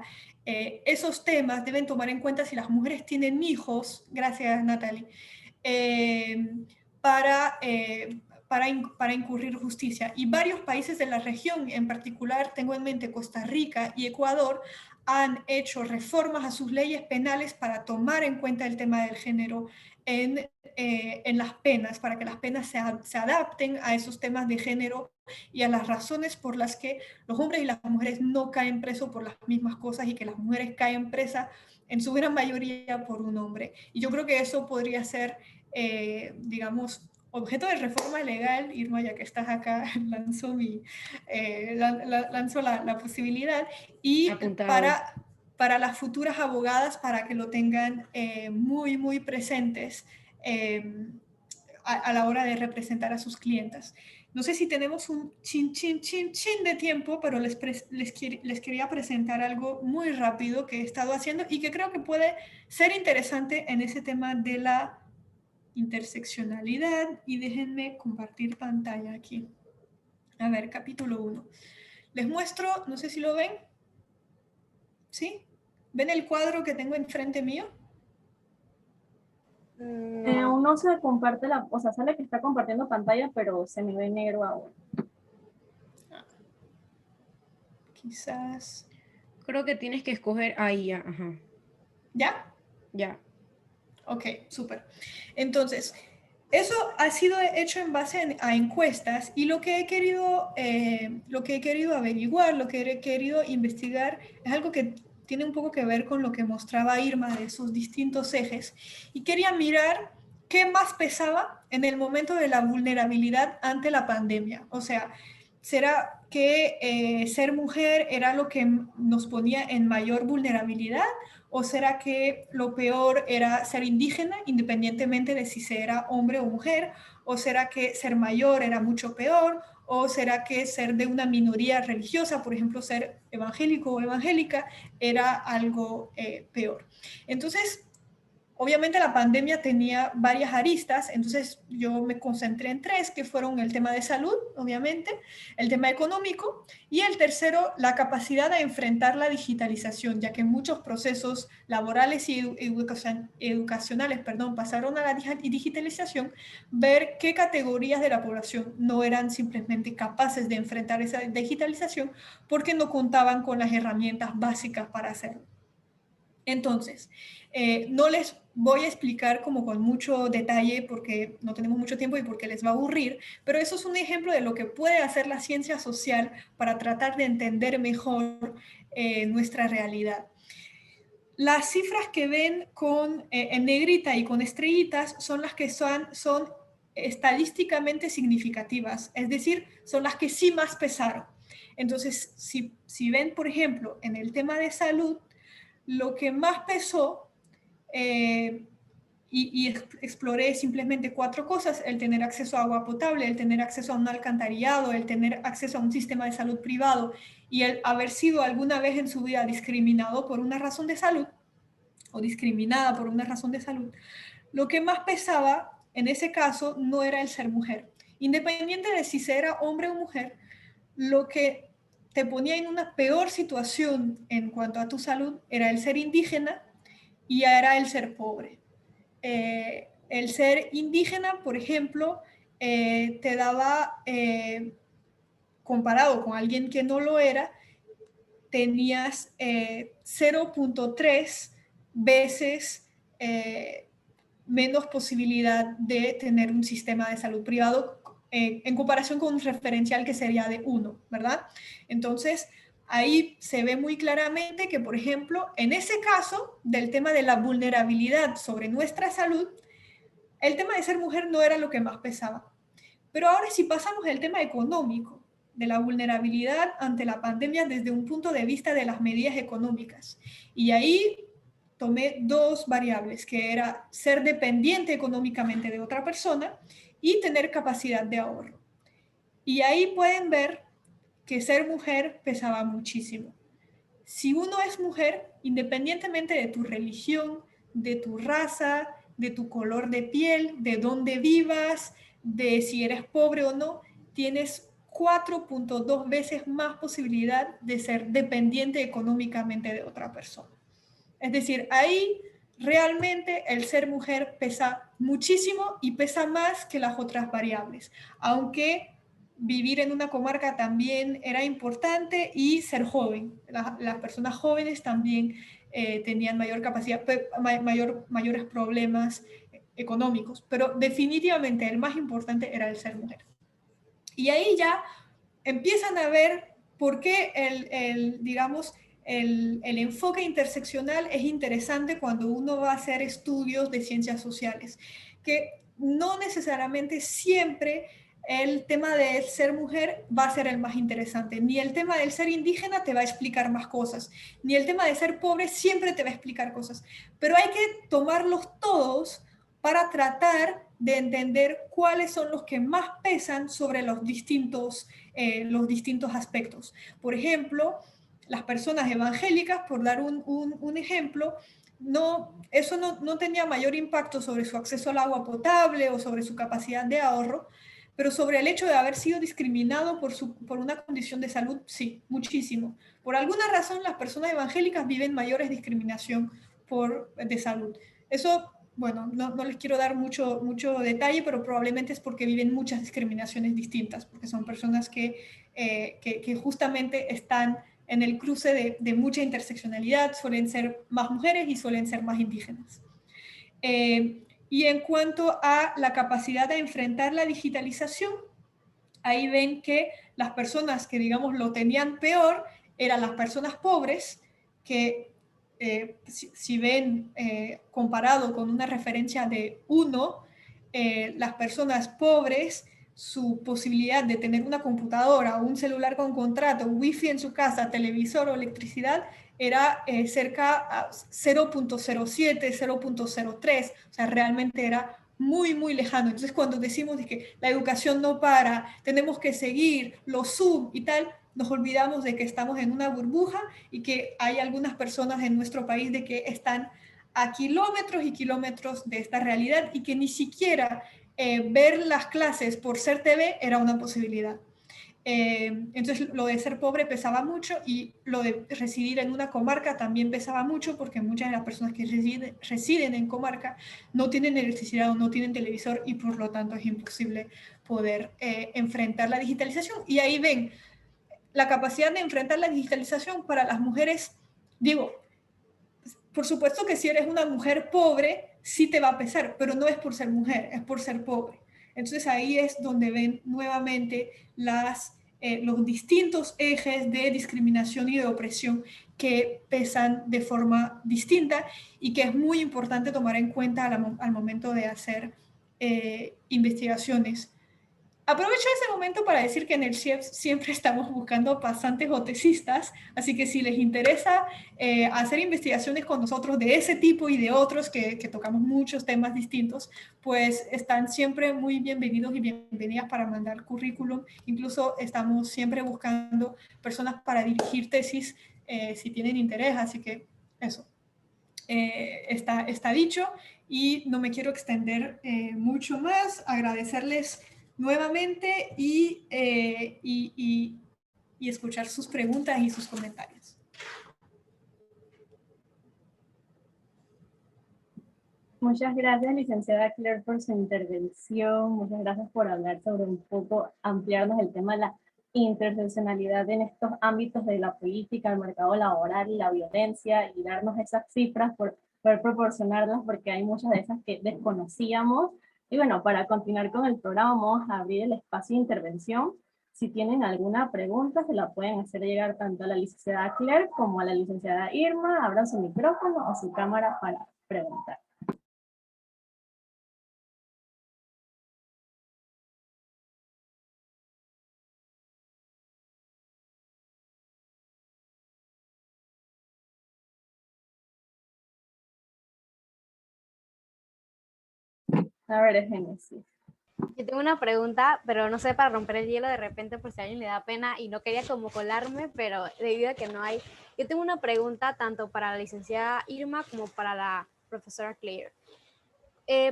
esos temas, deben tomar en cuenta si las mujeres tienen hijos, gracias Natalie, para incurrir justicia. Y varios países de la región, en particular tengo en mente Costa Rica y Ecuador, han hecho reformas a sus leyes penales para tomar en cuenta el tema del género en las penas, para que las penas se adapten a esos temas de género y a las razones por las que los hombres y las mujeres no caen presos por las mismas cosas, y que las mujeres caen presas en su gran mayoría por un hombre. Y yo creo que eso podría ser, digamos, objeto de reforma legal. Irma, ya que estás acá, lanzo la posibilidad, y para las futuras abogadas, para que lo tengan muy, muy presentes a la hora de representar a sus clientas. No sé si tenemos un chin de tiempo, pero les quería presentar algo muy rápido que he estado haciendo y que creo que puede ser interesante en ese tema de la interseccionalidad. Y déjenme compartir pantalla aquí. A ver, capítulo 1. Les muestro, no sé si lo ven. ¿Sí? ¿Ven el cuadro que tengo enfrente mío? Aún no se comparte o sea, sale que está compartiendo pantalla, pero se me ve negro ahora. Quizás. Creo que tienes que escoger ahí ya. Ajá. ¿Ya? Ya. Ok, súper. Entonces, eso ha sido hecho en base a encuestas, y lo que he querido averiguar, lo que he querido investigar, es algo que tiene un poco que ver con lo que mostraba Irma de esos distintos ejes, y quería mirar qué más pesaba en el momento de la vulnerabilidad ante la pandemia. O sea, ¿Será que ser mujer era lo que nos ponía en mayor vulnerabilidad? ¿O será que lo peor era ser indígena, independientemente de si se era hombre o mujer? ¿O será que ser mayor era mucho peor? ¿O será que ser de una minoría religiosa, por ejemplo, ser evangélico o evangélica, era algo peor? Entonces, obviamente la pandemia tenía varias aristas, entonces yo me concentré en tres, que fueron el tema de salud, obviamente, el tema económico, y el tercero, la capacidad de enfrentar la digitalización, ya que muchos procesos laborales y educacionales pasaron a la digitalización, ver qué categorías de la población no eran simplemente capaces de enfrentar esa digitalización porque no contaban con las herramientas básicas para hacerlo. Entonces, no les voy a explicar como con mucho detalle porque no tenemos mucho tiempo y porque les va a aburrir, pero eso es un ejemplo de lo que puede hacer la ciencia social para tratar de entender mejor nuestra realidad. Las cifras que ven en negrita y con estrellitas son las que son estadísticamente significativas, es decir, son las que sí más pesaron. Entonces, si ven, por ejemplo, en el tema de salud, lo que más pesó, y exploré simplemente 4 cosas: el tener acceso a agua potable, el tener acceso a un alcantarillado, el tener acceso a un sistema de salud privado y el haber sido alguna vez en su vida discriminado por una razón de salud o discriminada por una razón de salud. Lo que más pesaba en ese caso no era el ser mujer. Independiente de si se era hombre o mujer, lo que te ponía en una peor situación en cuanto a tu salud era el ser indígena y era el ser pobre. El ser indígena, por ejemplo, te daba, comparado con alguien que no lo era, tenías 0.3 veces menos posibilidad de tener un sistema de salud privado en comparación con un referencial que sería de 1, ¿verdad? Entonces, ahí se ve muy claramente que, por ejemplo, en ese caso del tema de la vulnerabilidad sobre nuestra salud, el tema de ser mujer no era lo que más pesaba. Pero ahora si pasamos al tema económico, de la vulnerabilidad ante la pandemia desde un punto de vista de las medidas económicas, y ahí tomé 2 variables, que era ser dependiente económicamente de otra persona y tener capacidad de ahorro. Y ahí pueden ver que ser mujer pesaba muchísimo. Si uno es mujer, independientemente de tu religión, de tu raza, de tu color de piel, de dónde vivas, de si eres pobre o no, tienes 4.2 veces más posibilidad de ser dependiente económicamente de otra persona. Es decir, ahí realmente el ser mujer pesa muchísimo y pesa más que las otras variables, aunque vivir en una comarca también era importante y ser joven. Las personas jóvenes también tenían mayor capacidad, mayores problemas económicos, pero definitivamente el más importante era el ser mujer. Y ahí ya empiezan a ver por qué digamos, el enfoque interseccional es interesante cuando uno va a hacer estudios de ciencias sociales, que no necesariamente siempre el tema de ser mujer va a ser el más interesante, ni el tema del ser indígena te va a explicar más cosas, ni el tema de ser pobre siempre te va a explicar cosas, pero hay que tomarlos todos para tratar de entender cuáles son los que más pesan sobre los distintos aspectos. Por ejemplo, las personas evangélicas, por dar un ejemplo, eso no tenía mayor impacto sobre su acceso al agua potable o sobre su capacidad de ahorro, pero sobre el hecho de haber sido discriminado por una condición de salud, sí, muchísimo. Por alguna razón, las personas evangélicas viven mayores discriminación de salud. Eso, bueno, no les quiero dar mucho detalle, pero probablemente es porque viven muchas discriminaciones distintas, porque son personas que justamente están en el cruce de mucha interseccionalidad, suelen ser más mujeres y suelen ser más indígenas. Y en cuanto a la capacidad de enfrentar la digitalización, ahí ven que las personas que, digamos, lo tenían peor eran las personas pobres, que si ven comparado con una referencia de 1, las personas pobres su posibilidad de tener una computadora o un celular con contrato, wifi en su casa, televisor o electricidad, era cerca a 0.07, 0.03, o sea, realmente era muy, muy lejano. Entonces, cuando decimos de que la educación no para, tenemos que seguir, los Zoom y tal, nos olvidamos de que estamos en una burbuja y que hay algunas personas en nuestro país de que están a kilómetros y kilómetros de esta realidad y que ni siquiera ver las clases por Ser TV era una posibilidad. Entonces lo de ser pobre pesaba mucho y lo de residir en una comarca también pesaba mucho porque muchas de las personas que residen en comarca no tienen electricidad o no tienen televisor y por lo tanto es imposible poder enfrentar la digitalización. Y ahí ven la capacidad de enfrentar la digitalización para las mujeres. Digo, por supuesto que si eres una mujer pobre sí te va a pesar, pero no es por ser mujer, es por ser pobre. Entonces ahí es donde ven nuevamente los distintos ejes de discriminación y de opresión que pesan de forma distinta y que es muy importante tomar en cuenta al momento de hacer investigaciones. Aprovecho ese momento para decir que en el CIEP siempre estamos buscando pasantes o tesistas, así que si les interesa hacer investigaciones con nosotros de ese tipo y de otros, que tocamos muchos temas distintos, pues están siempre muy bienvenidos y bienvenidas para mandar currículum. Incluso estamos siempre buscando personas para dirigir tesis si tienen interés, así que eso. Está dicho y no me quiero extender mucho más, agradecerles nuevamente y escuchar sus preguntas y sus comentarios. Muchas gracias, licenciada Claire, por su intervención. Muchas gracias por hablar sobre un poco, ampliarnos el tema de la interseccionalidad en estos ámbitos de la política, el mercado laboral y la violencia, y darnos esas cifras por poder proporcionarlas, porque hay muchas de esas que desconocíamos. Y bueno, para continuar con el programa, vamos a abrir el espacio de intervención. Si tienen alguna pregunta, se la pueden hacer llegar tanto a la licenciada Claire como a la licenciada Irma. Abran su micrófono o su cámara para preguntar. A ver, Génesis. Yo tengo una pregunta, pero no sé, para romper el hielo de repente por si a alguien le da pena y no quería como colarme, pero debido a que no hay. Yo tengo una pregunta tanto para la licenciada Irma como para la profesora Claire.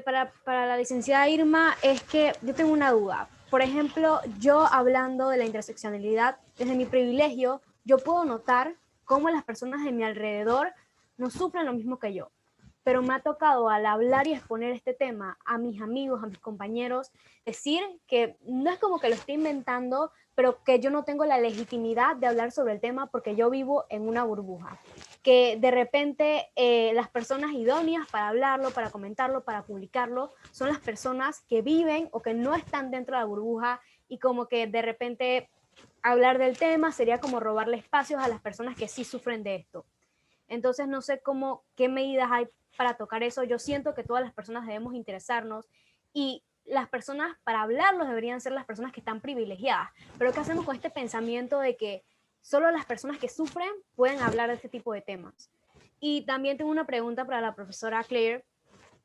Para la licenciada Irma es que yo tengo una duda. Por ejemplo, yo hablando de la interseccionalidad, desde mi privilegio, yo puedo notar cómo las personas de mi alrededor no sufren lo mismo que yo. Pero me ha tocado al hablar y exponer este tema a mis amigos, a mis compañeros, decir que no es como que lo estoy inventando, pero que yo no tengo la legitimidad de hablar sobre el tema porque yo vivo en una burbuja. Que de repente las personas idóneas para hablarlo, para comentarlo, para publicarlo, son las personas que viven o que no están dentro de la burbuja y como que de repente hablar del tema sería como robarle espacios a las personas que sí sufren de esto. Entonces no sé qué medidas hay para tocar eso. Yo siento que todas las personas debemos interesarnos y las personas para hablarlos deberían ser las personas que están privilegiadas. Pero ¿qué hacemos con este pensamiento de que solo las personas que sufren pueden hablar de este tipo de temas? Y también tengo una pregunta para la profesora Claire,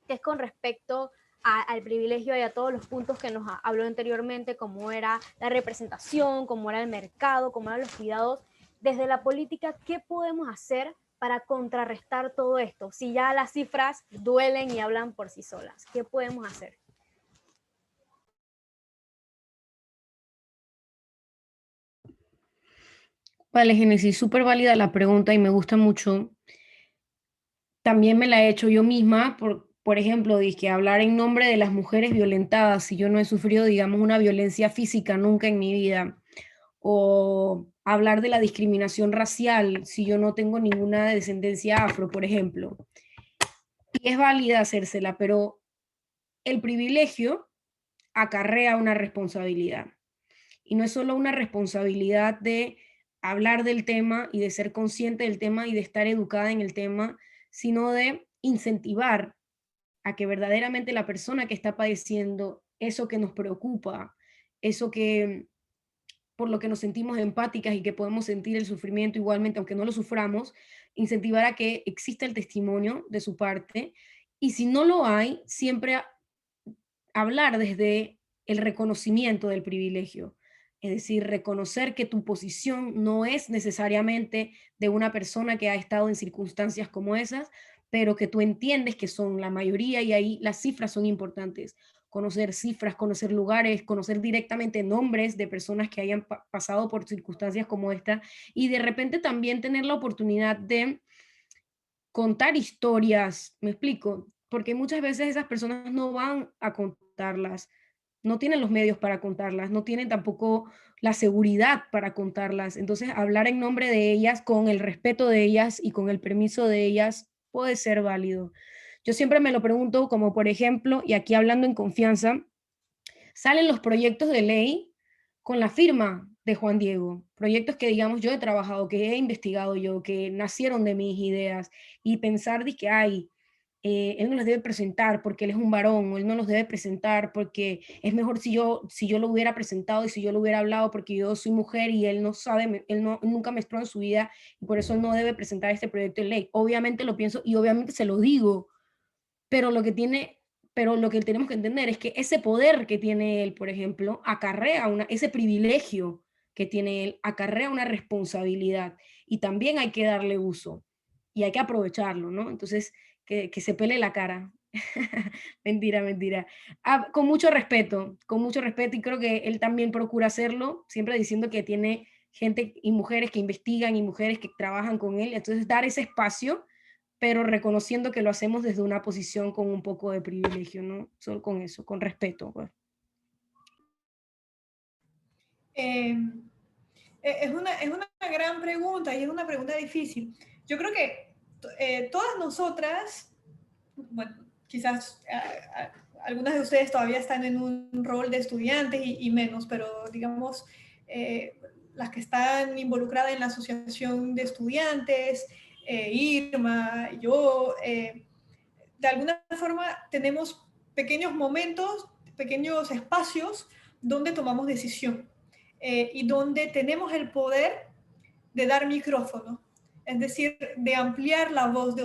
que es con respecto al privilegio y a todos los puntos que nos habló anteriormente, como era la representación, como era el mercado, como eran los cuidados. Desde la política, ¿qué podemos hacer para contrarrestar todo esto? Si ya las cifras duelen y hablan por sí solas, ¿qué podemos hacer? Vale, Génesis, súper válida la pregunta y me gusta mucho. También me la he hecho yo misma, por ejemplo, dije hablar en nombre de las mujeres violentadas, si yo no he sufrido, digamos, una violencia física nunca en mi vida, o hablar de la discriminación racial, si yo no tengo ninguna descendencia afro, por ejemplo. Y es válida hacérsela, pero el privilegio acarrea una responsabilidad. Y no es solo una responsabilidad de hablar del tema y de ser consciente del tema y de estar educada en el tema, sino de incentivar a que verdaderamente la persona que está padeciendo eso que nos preocupa, eso que por lo que nos sentimos empáticas y que podemos sentir el sufrimiento igualmente, aunque no lo suframos, incentivar a que exista el testimonio de su parte, y si no lo hay, siempre hablar desde el reconocimiento del privilegio, es decir, reconocer que tu posición no es necesariamente de una persona que ha estado en circunstancias como esas, pero que tú entiendes que son la mayoría, y ahí las cifras son importantes. Conocer cifras, conocer lugares, conocer directamente nombres de personas que hayan pasado por circunstancias como esta, y de repente también tener la oportunidad de contar historias, ¿me explico? Porque muchas veces esas personas no van a contarlas, no tienen los medios para contarlas, no tienen tampoco la seguridad para contarlas. Entonces, hablar en nombre de ellas, con el respeto de ellas y con el permiso de ellas, puede ser válido. Yo siempre me lo pregunto, como por ejemplo, y aquí hablando en confianza, salen los proyectos de ley con la firma de Juan Diego, proyectos que, digamos, yo he trabajado, que he investigado yo, que nacieron de mis ideas, y pensar de que, ay, él no los debe presentar porque él es un varón, o él no los debe presentar porque es mejor si yo lo hubiera presentado y si yo lo hubiera hablado, porque yo soy mujer y él no sabe, él nunca menstruó en su vida y por eso él no debe presentar este proyecto de ley. Obviamente lo pienso y obviamente se lo digo, pero lo que tenemos que entender es que ese poder que tiene él, por ejemplo, ese privilegio que tiene él, acarrea una responsabilidad, y también hay que darle uso y hay que aprovecharlo, ¿no? Entonces, que se pele la cara. Mentira, mentira. Con mucho respeto, y creo que él también procura hacerlo, siempre diciendo que tiene gente y mujeres que investigan y mujeres que trabajan con él, entonces dar ese espacio, pero reconociendo que lo hacemos desde una posición con un poco de privilegio, ¿no? Solo con eso, con respeto, pues. Es una gran pregunta y es una pregunta difícil. Yo creo que todas nosotras, bueno, quizás algunas de ustedes todavía están en un rol de estudiantes y menos, pero digamos, las que están involucradas en la asociación de estudiantes, Irma, yo, de alguna forma tenemos pequeños momentos, pequeños espacios donde tomamos decisión y donde tenemos el poder de dar micrófono, es decir, de ampliar la voz de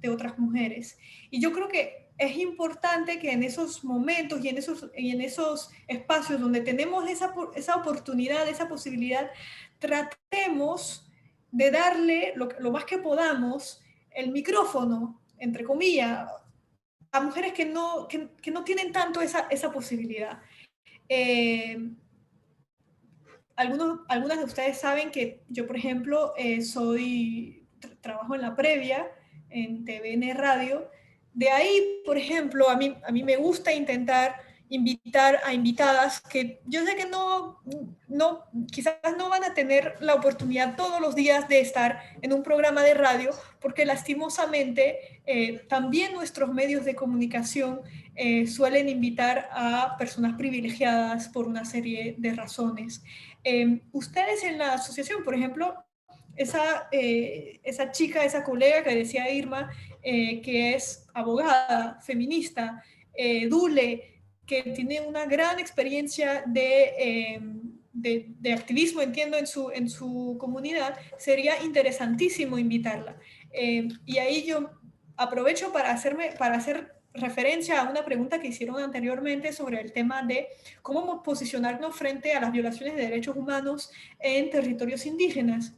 otras mujeres. Y yo creo que es importante que en esos momentos y en esos espacios donde tenemos esa oportunidad, esa posibilidad, tratemos de darle lo más que podamos el micrófono, entre comillas, a mujeres que no tienen tanto esa posibilidad. Algunas de ustedes saben que yo, por ejemplo, trabajo en la previa, en TVN Radio. De ahí, por ejemplo, a mí me gusta intentar invitar a invitadas que yo sé que quizás no van a tener la oportunidad todos los días de estar en un programa de radio, porque lastimosamente también nuestros medios de comunicación suelen invitar a personas privilegiadas por una serie de razones. Ustedes en la asociación, por ejemplo, esa chica, esa colega que decía Irma, que es abogada, feminista, Dule, que tiene una gran experiencia de activismo, entiendo, en su comunidad, sería interesantísimo invitarla. Y ahí yo aprovecho para hacer referencia a una pregunta que hicieron anteriormente sobre el tema de cómo posicionarnos frente a las violaciones de derechos humanos en territorios indígenas.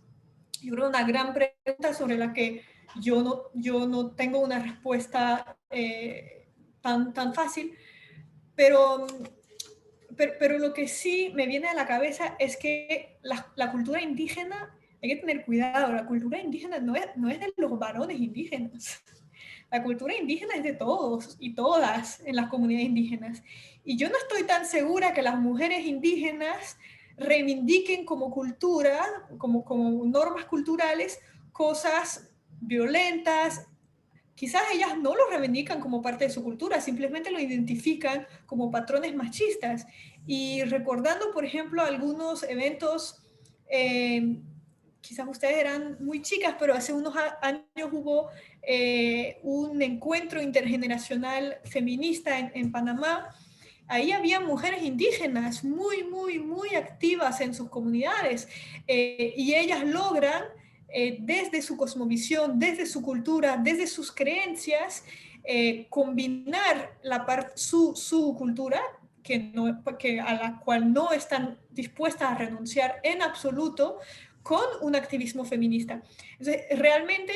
Yo creo una gran pregunta sobre la que yo no tengo una respuesta tan fácil, pero lo que sí me viene a la cabeza es que la cultura indígena, hay que tener cuidado, la cultura indígena no es de los varones indígenas. La cultura indígena es de todos y todas en las comunidades indígenas. Y yo no estoy tan segura que las mujeres indígenas reivindiquen como cultura, como normas culturales, cosas violentas. Quizás ellas no lo reivindican como parte de su cultura, simplemente lo identifican como patrones machistas. Y recordando, por ejemplo, algunos eventos, quizás ustedes eran muy chicas, pero hace unos años hubo un encuentro intergeneracional feminista en Panamá, ahí había mujeres indígenas muy activas en sus comunidades, y ellas logran, desde su cosmovisión, desde su cultura, desde sus creencias, combinar su cultura, a la cual no están dispuestas a renunciar en absoluto, con un activismo feminista. Entonces, realmente,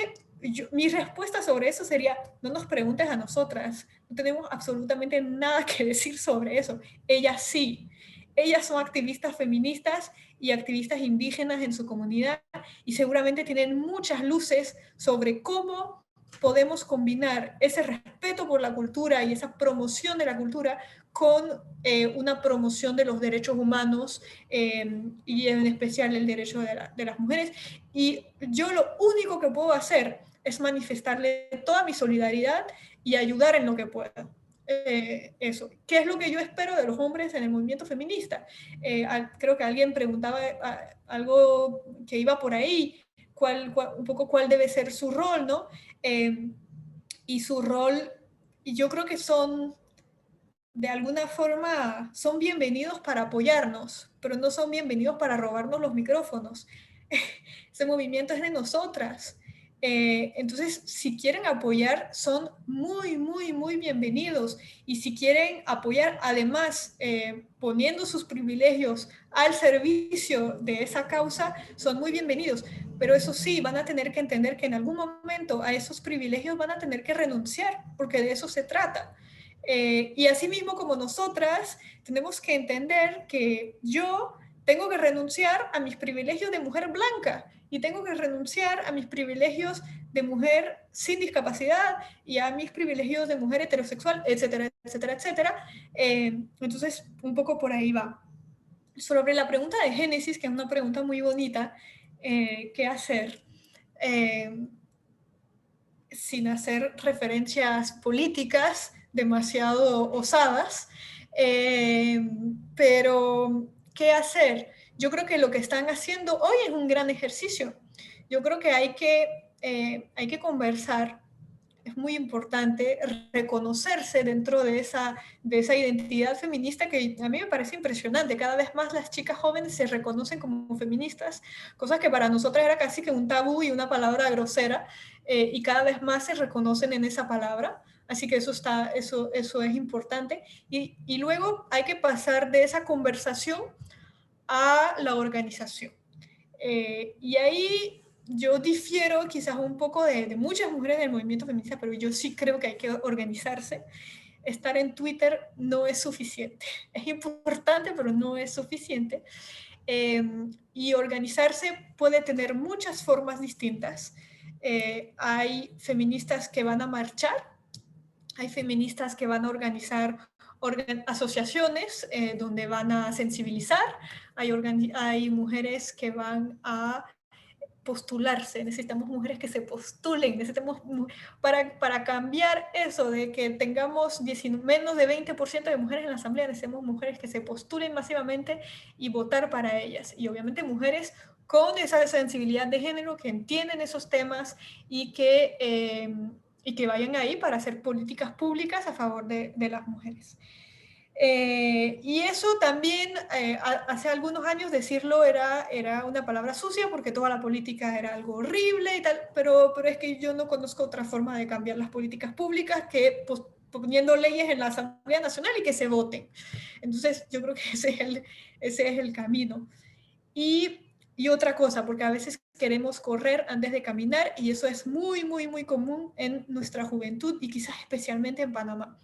mi respuesta sobre eso sería: no nos preguntes a nosotras, no tenemos absolutamente nada que decir sobre eso. Ellas sí, ellas son activistas feministas y activistas indígenas en su comunidad, y seguramente tienen muchas luces sobre cómo podemos combinar ese respeto por la cultura y esa promoción de la cultura con una promoción de los derechos humanos, y en especial el derecho de las mujeres. Y yo lo único que puedo hacer es manifestarle toda mi solidaridad y ayudar en lo que pueda. Eso. ¿Qué es lo que yo espero de los hombres en el movimiento feminista? Creo que alguien preguntaba algo que iba por ahí, un poco cuál debe ser su rol, ¿no? Y su rol, y yo creo que de alguna forma, son bienvenidos para apoyarnos, pero no son bienvenidos para robarnos los micrófonos. Ese movimiento es de nosotras. Entonces, si quieren apoyar, son muy bienvenidos. Y si quieren apoyar, además, poniendo sus privilegios al servicio de esa causa, son muy bienvenidos. Pero eso sí, van a tener que entender que en algún momento a esos privilegios van a tener que renunciar, porque de eso se trata. Y asimismo, como nosotras, tenemos que entender que yo tengo que renunciar a mis privilegios de mujer blanca y tengo que renunciar a mis privilegios de mujer sin discapacidad y a mis privilegios de mujer heterosexual, etcétera, etcétera, etcétera. Entonces, un poco por ahí va. Sobre la pregunta de Génesis, que es una pregunta muy bonita, ¿qué hacer? Sin hacer referencias políticas demasiado osadas, pero ¿qué hacer? Yo creo que lo que están haciendo hoy es un gran ejercicio. Yo creo que hay que conversar. Es muy importante reconocerse dentro de esa identidad feminista, que a mí me parece impresionante. Cada vez más las chicas jóvenes se reconocen como feministas, cosas que para nosotras era casi que un tabú y una palabra grosera, y cada vez más se reconocen en esa palabra. Así que eso es importante. Y luego hay que pasar de esa conversación a la organización. Y ahí yo difiero quizás un poco de muchas mujeres del movimiento feminista, pero yo sí creo que hay que organizarse. Estar en Twitter no es suficiente. Es importante, pero no es suficiente. Y organizarse puede tener muchas formas distintas. Hay feministas que van a marchar, hay feministas que van a organizar asociaciones donde van a sensibilizar, hay mujeres que van a postularse, necesitamos mujeres que se postulen, necesitamos para cambiar eso de que tengamos menos de 20% de mujeres en la asamblea, necesitamos mujeres que se postulen masivamente y votar para ellas, y obviamente mujeres con esa sensibilidad de género, que entienden esos temas y que vayan ahí para hacer políticas públicas a favor de las mujeres. Y eso también, hace algunos años decirlo era una palabra sucia, porque toda la política era algo horrible y tal, pero es que yo no conozco otra forma de cambiar las políticas públicas que poniendo leyes en la Asamblea Nacional y que se voten. Entonces yo creo que ese es el camino. Y otra cosa, porque a veces queremos correr antes de caminar, y eso es muy común en nuestra juventud y quizás especialmente en Panamá.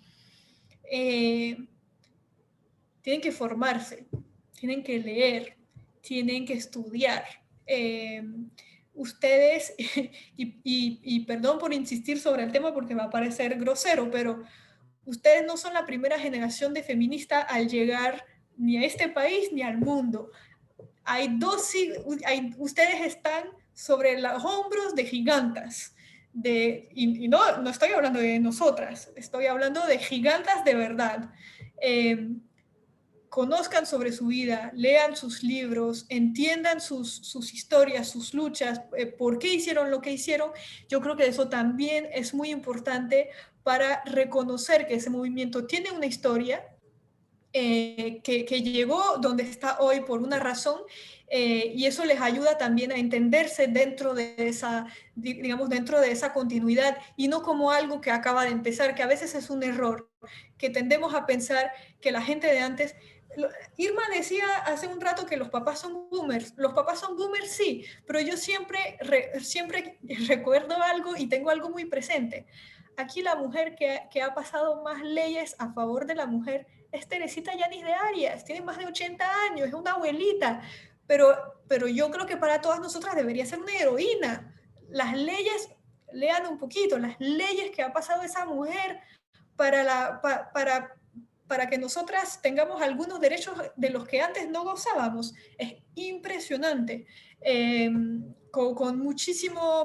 Tienen que formarse, tienen que leer, tienen que estudiar. Ustedes, y perdón por insistir sobre el tema porque va a parecer grosero, pero ustedes no son la primera generación de feministas al llegar ni a este país ni al mundo. Ustedes están sobre los hombros de gigantas. Y no estoy hablando de nosotras, estoy hablando de gigantas de verdad. Conozcan sobre su vida, lean sus libros, entiendan sus historias, sus luchas, por qué hicieron lo que hicieron. Yo creo que eso también es muy importante para reconocer que ese movimiento tiene una historia, que llegó donde está hoy por una razón, y eso les ayuda también a entenderse dentro de esa, digamos, dentro de esa continuidad, y no como algo que acaba de empezar, que a veces es un error, que tendemos a pensar que la gente de antes... Irma decía hace un rato que los papás son boomers. Los papás son boomers, sí, pero yo siempre recuerdo algo y tengo algo muy presente. Aquí la mujer que ha pasado más leyes a favor de la mujer es Teresita Yanis de Arias, tiene más de 80 años, es una abuelita, pero yo creo que para todas nosotras debería ser una heroína. Las leyes, lean un poquito, las leyes que ha pasado esa mujer para que nosotras tengamos algunos derechos de los que antes no gozábamos, es impresionante. Con muchísima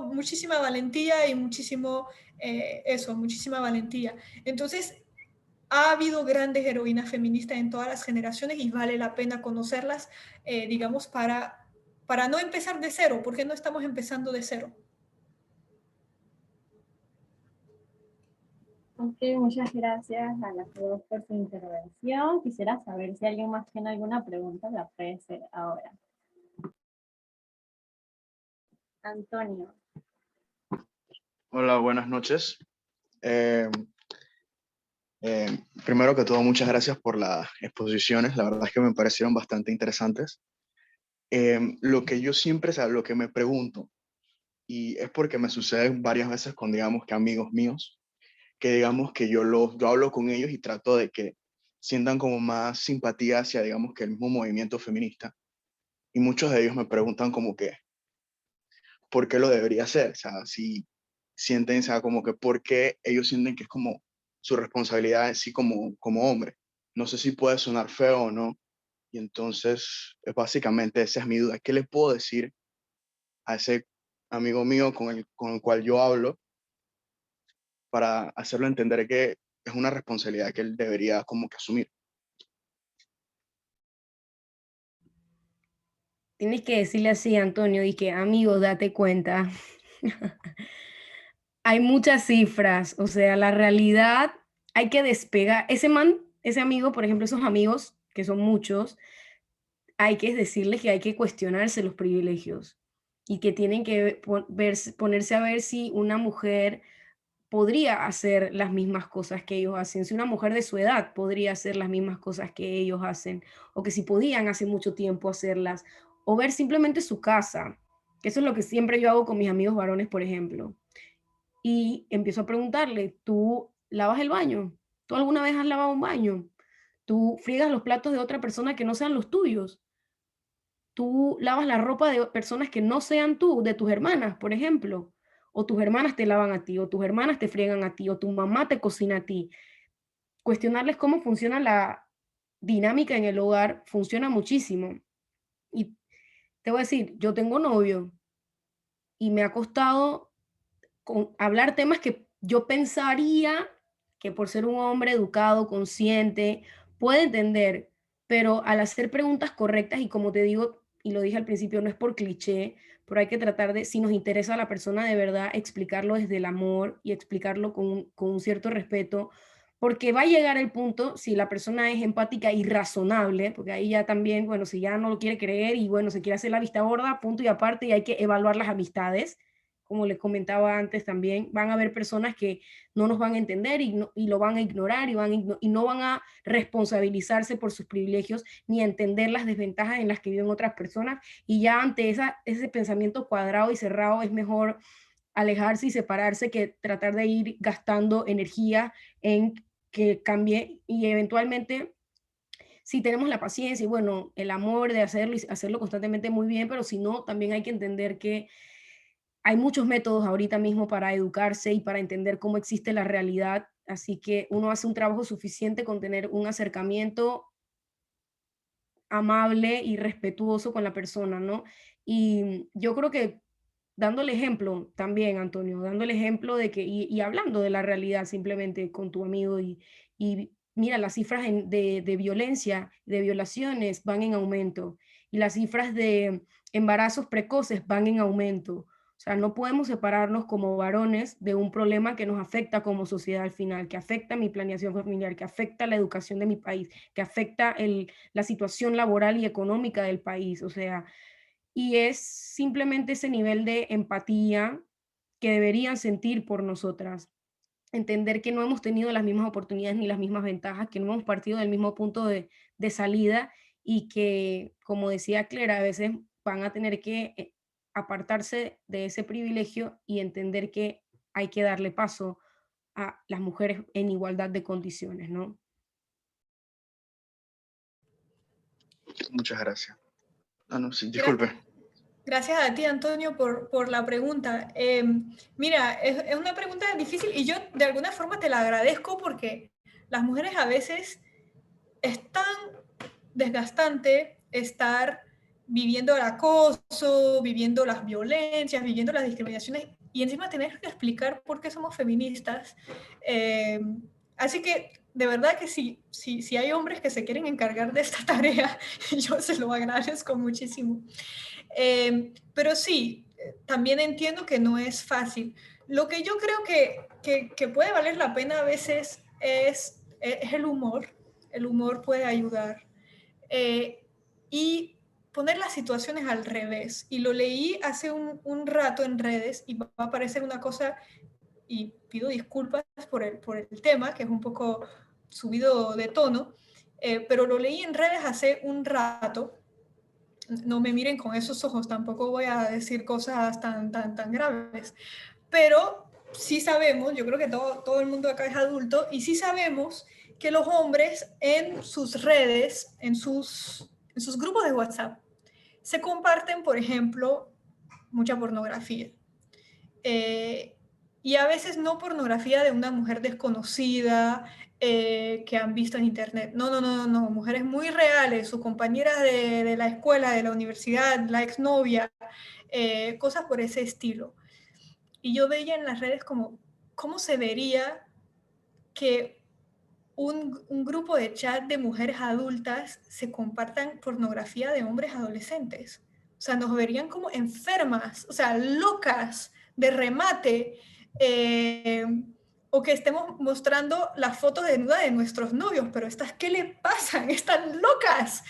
valentía y muchísima valentía. Entonces, ha habido grandes heroínas feministas en todas las generaciones y vale la pena conocerlas, digamos, para no empezar de cero, porque no estamos empezando de cero. Ok, muchas gracias a las dos por su intervención. Quisiera saber si alguien más tiene alguna pregunta, la puede hacer ahora. Antonio. Hola, buenas noches. Primero que todo, muchas gracias por las exposiciones. La verdad es que me parecieron bastante interesantes. Lo que yo siempre, lo que me pregunto, y es porque me sucede varias veces con, digamos, que amigos míos, que digamos que yo hablo con ellos y trato de que sientan como más simpatía hacia, digamos, que el mismo movimiento feminista. Y muchos de ellos me preguntan como que, ¿por qué lo debería hacer? O sea, si sienten, o sea, como que, ¿por qué ellos sienten que es como su responsabilidad en sí como hombre? No sé si puede sonar feo o no. Y entonces, básicamente, esa es mi duda. ¿Qué le puedo decir a ese amigo mío con el cual yo hablo para hacerlo entender que es una responsabilidad que él debería como que asumir? Tienes que decirle así, Antonio, y que, amigo, date cuenta. Hay muchas cifras, o sea, la realidad hay que despegar. Ese amigo, por ejemplo, esos amigos, que son muchos, hay que decirles que hay que cuestionarse los privilegios y que tienen que ponerse a ver si una mujer podría hacer las mismas cosas que ellos hacen, si una mujer de su edad podría hacer las mismas cosas que ellos hacen, o que si podían hace mucho tiempo hacerlas, o ver simplemente su casa, que eso es lo que siempre yo hago con mis amigos varones, por ejemplo, y empiezo a preguntarle, ¿tú lavas el baño? ¿Tú alguna vez has lavado un baño? ¿Tú friegas los platos de otra persona que no sean los tuyos? ¿Tú lavas la ropa de personas que no sean tú, de tus hermanas, por ejemplo? O tus hermanas te lavan a ti, o tus hermanas te friegan a ti, o tu mamá te cocina a ti. Cuestionarles cómo funciona la dinámica en el hogar funciona muchísimo. Y te voy a decir, yo tengo novio y me ha costado hablar temas que yo pensaría que por ser un hombre educado, consciente, puede entender, pero al hacer preguntas correctas, y como te digo, y lo dije al principio, no es por cliché, pero hay que tratar de, si nos interesa a la persona de verdad, explicarlo desde el amor y explicarlo con un cierto respeto, porque va a llegar el punto, si la persona es empática y razonable, porque ahí ya también, bueno, si ya no lo quiere creer y bueno, se quiere hacer la vista gorda, punto y aparte, y hay que evaluar las amistades, como les comentaba antes también, van a haber personas que no nos van a entender y lo van a ignorar y no van a responsabilizarse por sus privilegios ni a entender las desventajas en las que viven otras personas. Y ya ante ese pensamiento cuadrado y cerrado es mejor alejarse y separarse que tratar de ir gastando energía en que cambie y eventualmente si tenemos la paciencia y bueno, el amor de hacerlo y hacerlo constantemente muy bien, pero si no, también hay que entender que hay muchos métodos ahorita mismo para educarse y para entender cómo existe la realidad, así que uno hace un trabajo suficiente con tener un acercamiento amable y respetuoso con la persona, ¿no? Y yo creo que dándole ejemplo también, Antonio, dándole ejemplo de que, y hablando de la realidad simplemente con tu amigo y mira, las cifras de violencia, de violaciones van en aumento y las cifras de embarazos precoces van en aumento. O O sea, no podemos separarnos como varones de un problema que nos afecta como sociedad al final, que afecta mi planeación familiar, que afecta la educación de mi país, que afecta la situación laboral y económica del país. O sea, y es simplemente ese nivel de empatía que deberían sentir por nosotras. Entender que no hemos tenido las mismas oportunidades ni las mismas ventajas, que no hemos partido del mismo punto de salida y que, como decía Clara, a veces van a tener que apartarse de ese privilegio y entender que hay que darle paso a las mujeres en igualdad de condiciones, ¿no? Muchas gracias. Ah, no, sí, disculpe. Gracias a ti, Antonio, por la pregunta. Mira, es una pregunta difícil y yo de alguna forma te la agradezco porque las mujeres a veces es tan desgastante estar viviendo el acoso, viviendo las violencias, viviendo las discriminaciones y encima tener que explicar por qué somos feministas. Así que de verdad que si hay hombres que se quieren encargar de esta tarea, yo se lo agradezco muchísimo. Pero sí, también entiendo que no es fácil. Lo que yo creo que puede valer la pena a veces es el humor. El humor puede ayudar. Y poner las situaciones al revés. Y lo leí hace un rato en redes y va a parecer una cosa, y pido disculpas por el tema, que es un poco subido de tono, pero lo leí en redes hace un rato. No me miren con esos ojos, tampoco voy a decir cosas tan graves, pero sí sabemos, yo creo que todo el mundo acá es adulto, y sí sabemos que los hombres en sus redes, en sus grupos de WhatsApp, se comparten, por ejemplo, mucha pornografía. Y a veces no pornografía de una mujer desconocida que han visto en internet. No, mujeres muy reales, sus compañeras de la escuela, de la universidad, la exnovia, cosas por ese estilo. Y yo veía en las redes como, ¿cómo se vería que un grupo de chat de mujeres adultas se compartan pornografía de hombres adolescentes? O sea, nos verían como enfermas, o sea, locas de remate, o que estemos mostrando las fotos desnudas de nuestros novios, pero estas, ¿qué le pasan? Están locas.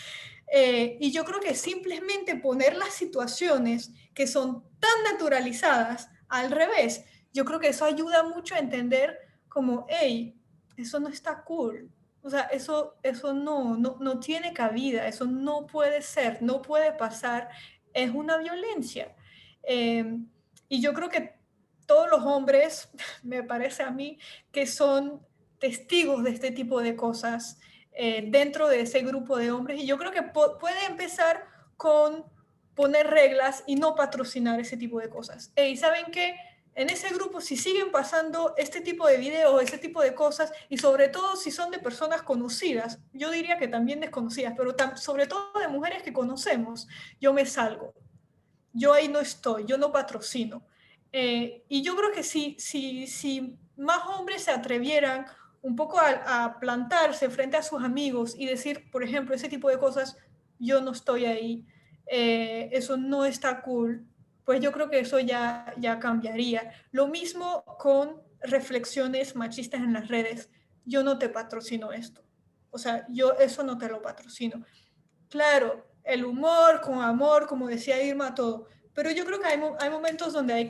Y yo creo que simplemente poner las situaciones que son tan naturalizadas al revés, yo creo que eso ayuda mucho a entender como, hey, eso no está cool. O sea, eso no tiene cabida, eso no puede ser, no puede pasar, es una violencia. Y yo creo que todos los hombres, me parece a mí, que son testigos de este tipo de cosas dentro de ese grupo de hombres. Y yo creo que puede empezar con poner reglas y no patrocinar ese tipo de cosas. Y ¿saben qué? En ese grupo, si siguen pasando este tipo de videos, ese tipo de cosas, y sobre todo si son de personas conocidas, yo diría que también desconocidas, pero sobre todo de mujeres que conocemos, yo me salgo. Yo ahí no estoy, yo no patrocino. Y yo creo que si más hombres se atrevieran un poco a plantarse frente a sus amigos y decir, por ejemplo, ese tipo de cosas, yo no estoy ahí, eso no está cool, pues yo creo que eso ya cambiaría. Lo mismo con reflexiones machistas en las redes. Yo no te patrocino esto. O sea, yo eso no te lo patrocino. Claro, el humor, con amor, como decía Irma, todo. Pero yo creo que hay momentos donde hay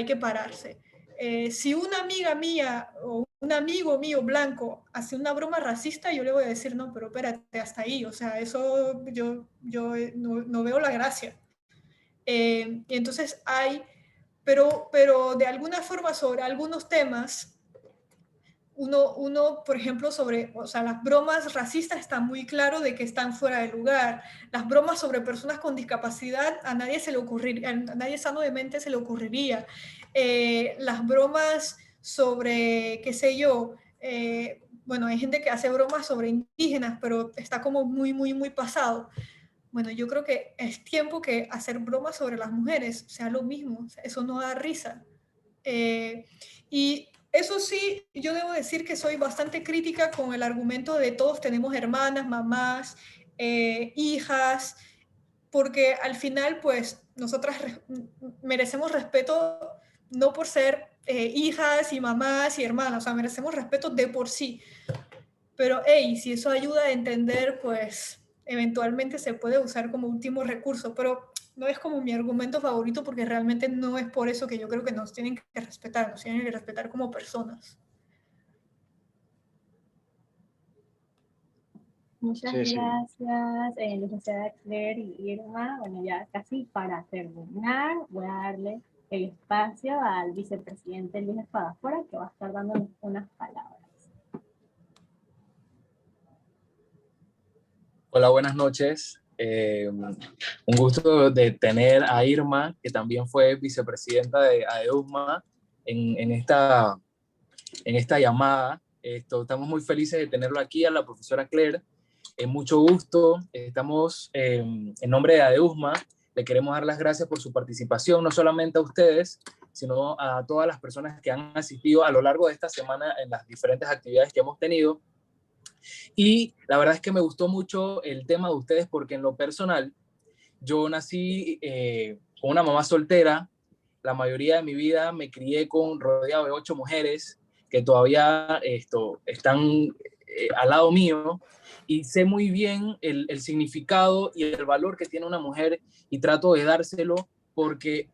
que pararse. Si una amiga mía o un amigo mío blanco hace una broma racista, yo le voy a decir, no, pero espérate, hasta ahí. O sea, eso yo no veo la gracia. Y entonces pero de alguna forma sobre algunos temas, uno, por ejemplo, o sea, las bromas racistas están muy claro de que están fuera de lugar. Las bromas sobre personas con discapacidad a nadie sano de mente se le ocurriría. Las bromas sobre, qué sé yo, bueno, hay gente que hace bromas sobre indígenas, pero está como muy pasado. Bueno, yo creo que es tiempo que hacer bromas sobre las mujeres sea lo mismo. Eso no da risa. Y eso sí, yo debo decir que soy bastante crítica con el argumento de todos tenemos hermanas, mamás, hijas, porque al final, pues, nosotras merecemos respeto no por ser hijas y mamás y hermanas, o sea, merecemos respeto de por sí. Pero, hey, si eso ayuda a entender, pues eventualmente se puede usar como último recurso, pero no es como mi argumento favorito porque realmente no es por eso que yo creo que nos tienen que respetar, nos tienen que respetar como personas. Muchas Sí, sí. gracias, licenciada Claire y Irma. Bueno, ya casi para terminar, voy a darle el espacio al vicepresidente Luis Espadafora, que va a estar dándonos unas palabras. Hola, buenas noches. Un gusto de tener a Irma, que también fue vicepresidenta de AEUSMA, en esta llamada. Estamos muy felices de tenerlo aquí, a la profesora Claire. Mucho gusto. Estamos en nombre de AEUSMA. Le queremos dar las gracias por su participación, no solamente a ustedes, sino a todas las personas que han asistido a lo largo de esta semana en las diferentes actividades que hemos tenido. Y la verdad es que me gustó mucho el tema de ustedes porque en lo personal, yo nací con una mamá soltera. La mayoría de mi vida me crié rodeado de 8 mujeres que todavía están al lado mío, y sé muy bien el significado y el valor que tiene una mujer, y trato de dárselo porque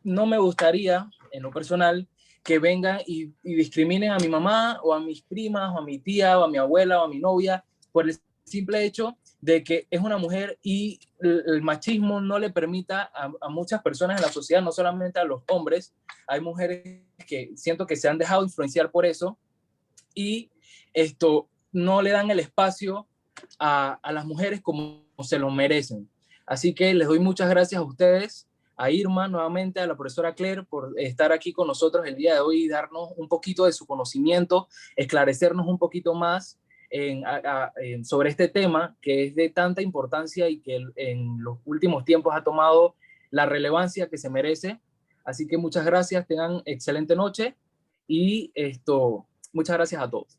no me gustaría, en lo personal, que vengan y discriminen a mi mamá o a mis primas o a mi tía o a mi abuela o a mi novia por el simple hecho de que es una mujer, y el machismo no le permita a muchas personas en la sociedad, no solamente a los hombres. Hay mujeres que siento que se han dejado influenciar por eso, y no le dan el espacio a las mujeres como se lo merecen. Así que les doy muchas gracias a ustedes, a Irma nuevamente, a la profesora Claire, por estar aquí con nosotros el día de hoy y darnos un poquito de su conocimiento, esclarecernos un poquito más sobre este tema que es de tanta importancia y que en los últimos tiempos ha tomado la relevancia que se merece. Así que muchas gracias, tengan excelente noche, y muchas gracias a todos.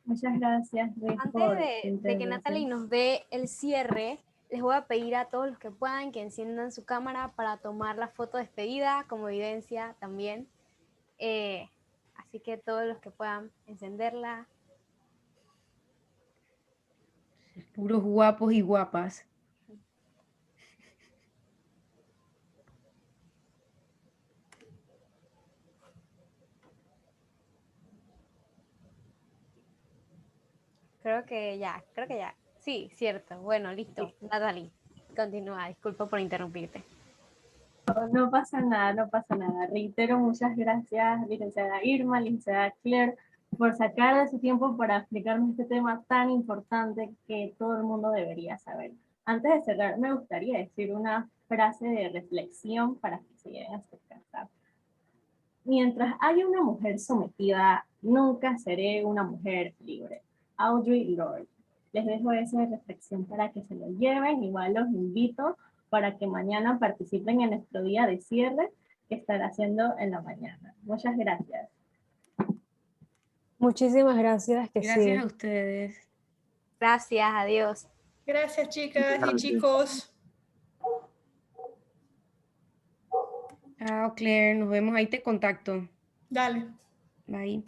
Muchas gracias, Luis, por Antes de que Natalie nos dé el cierre, les voy a pedir a todos los que puedan que enciendan su cámara para tomar la foto de despedida como evidencia también. Así que todos los que puedan encenderla. Puros guapos y guapas. Creo que ya. Sí, cierto. Bueno, listo. Natalie, continúa. Disculpa por interrumpirte. No pasa nada, no pasa nada. Reitero, muchas gracias, licenciada Irma, licenciada Claire, por sacar de su tiempo para explicarnos este tema tan importante que todo el mundo debería saber. Antes de cerrar, me gustaría decir una frase de reflexión para que se lleguen a descansar. Mientras haya una mujer sometida, nunca seré una mujer libre. Audre Lorde. Les dejo esa reflexión para que se lo lleven. Igual los invito para que mañana participen en nuestro día de cierre que estará haciendo en la mañana. Muchas gracias. Muchísimas gracias. Gracias a ustedes. Gracias, adiós. Gracias, chicas y chicos. Chao, Claire, nos vemos, ahí te contacto. Dale. Bye.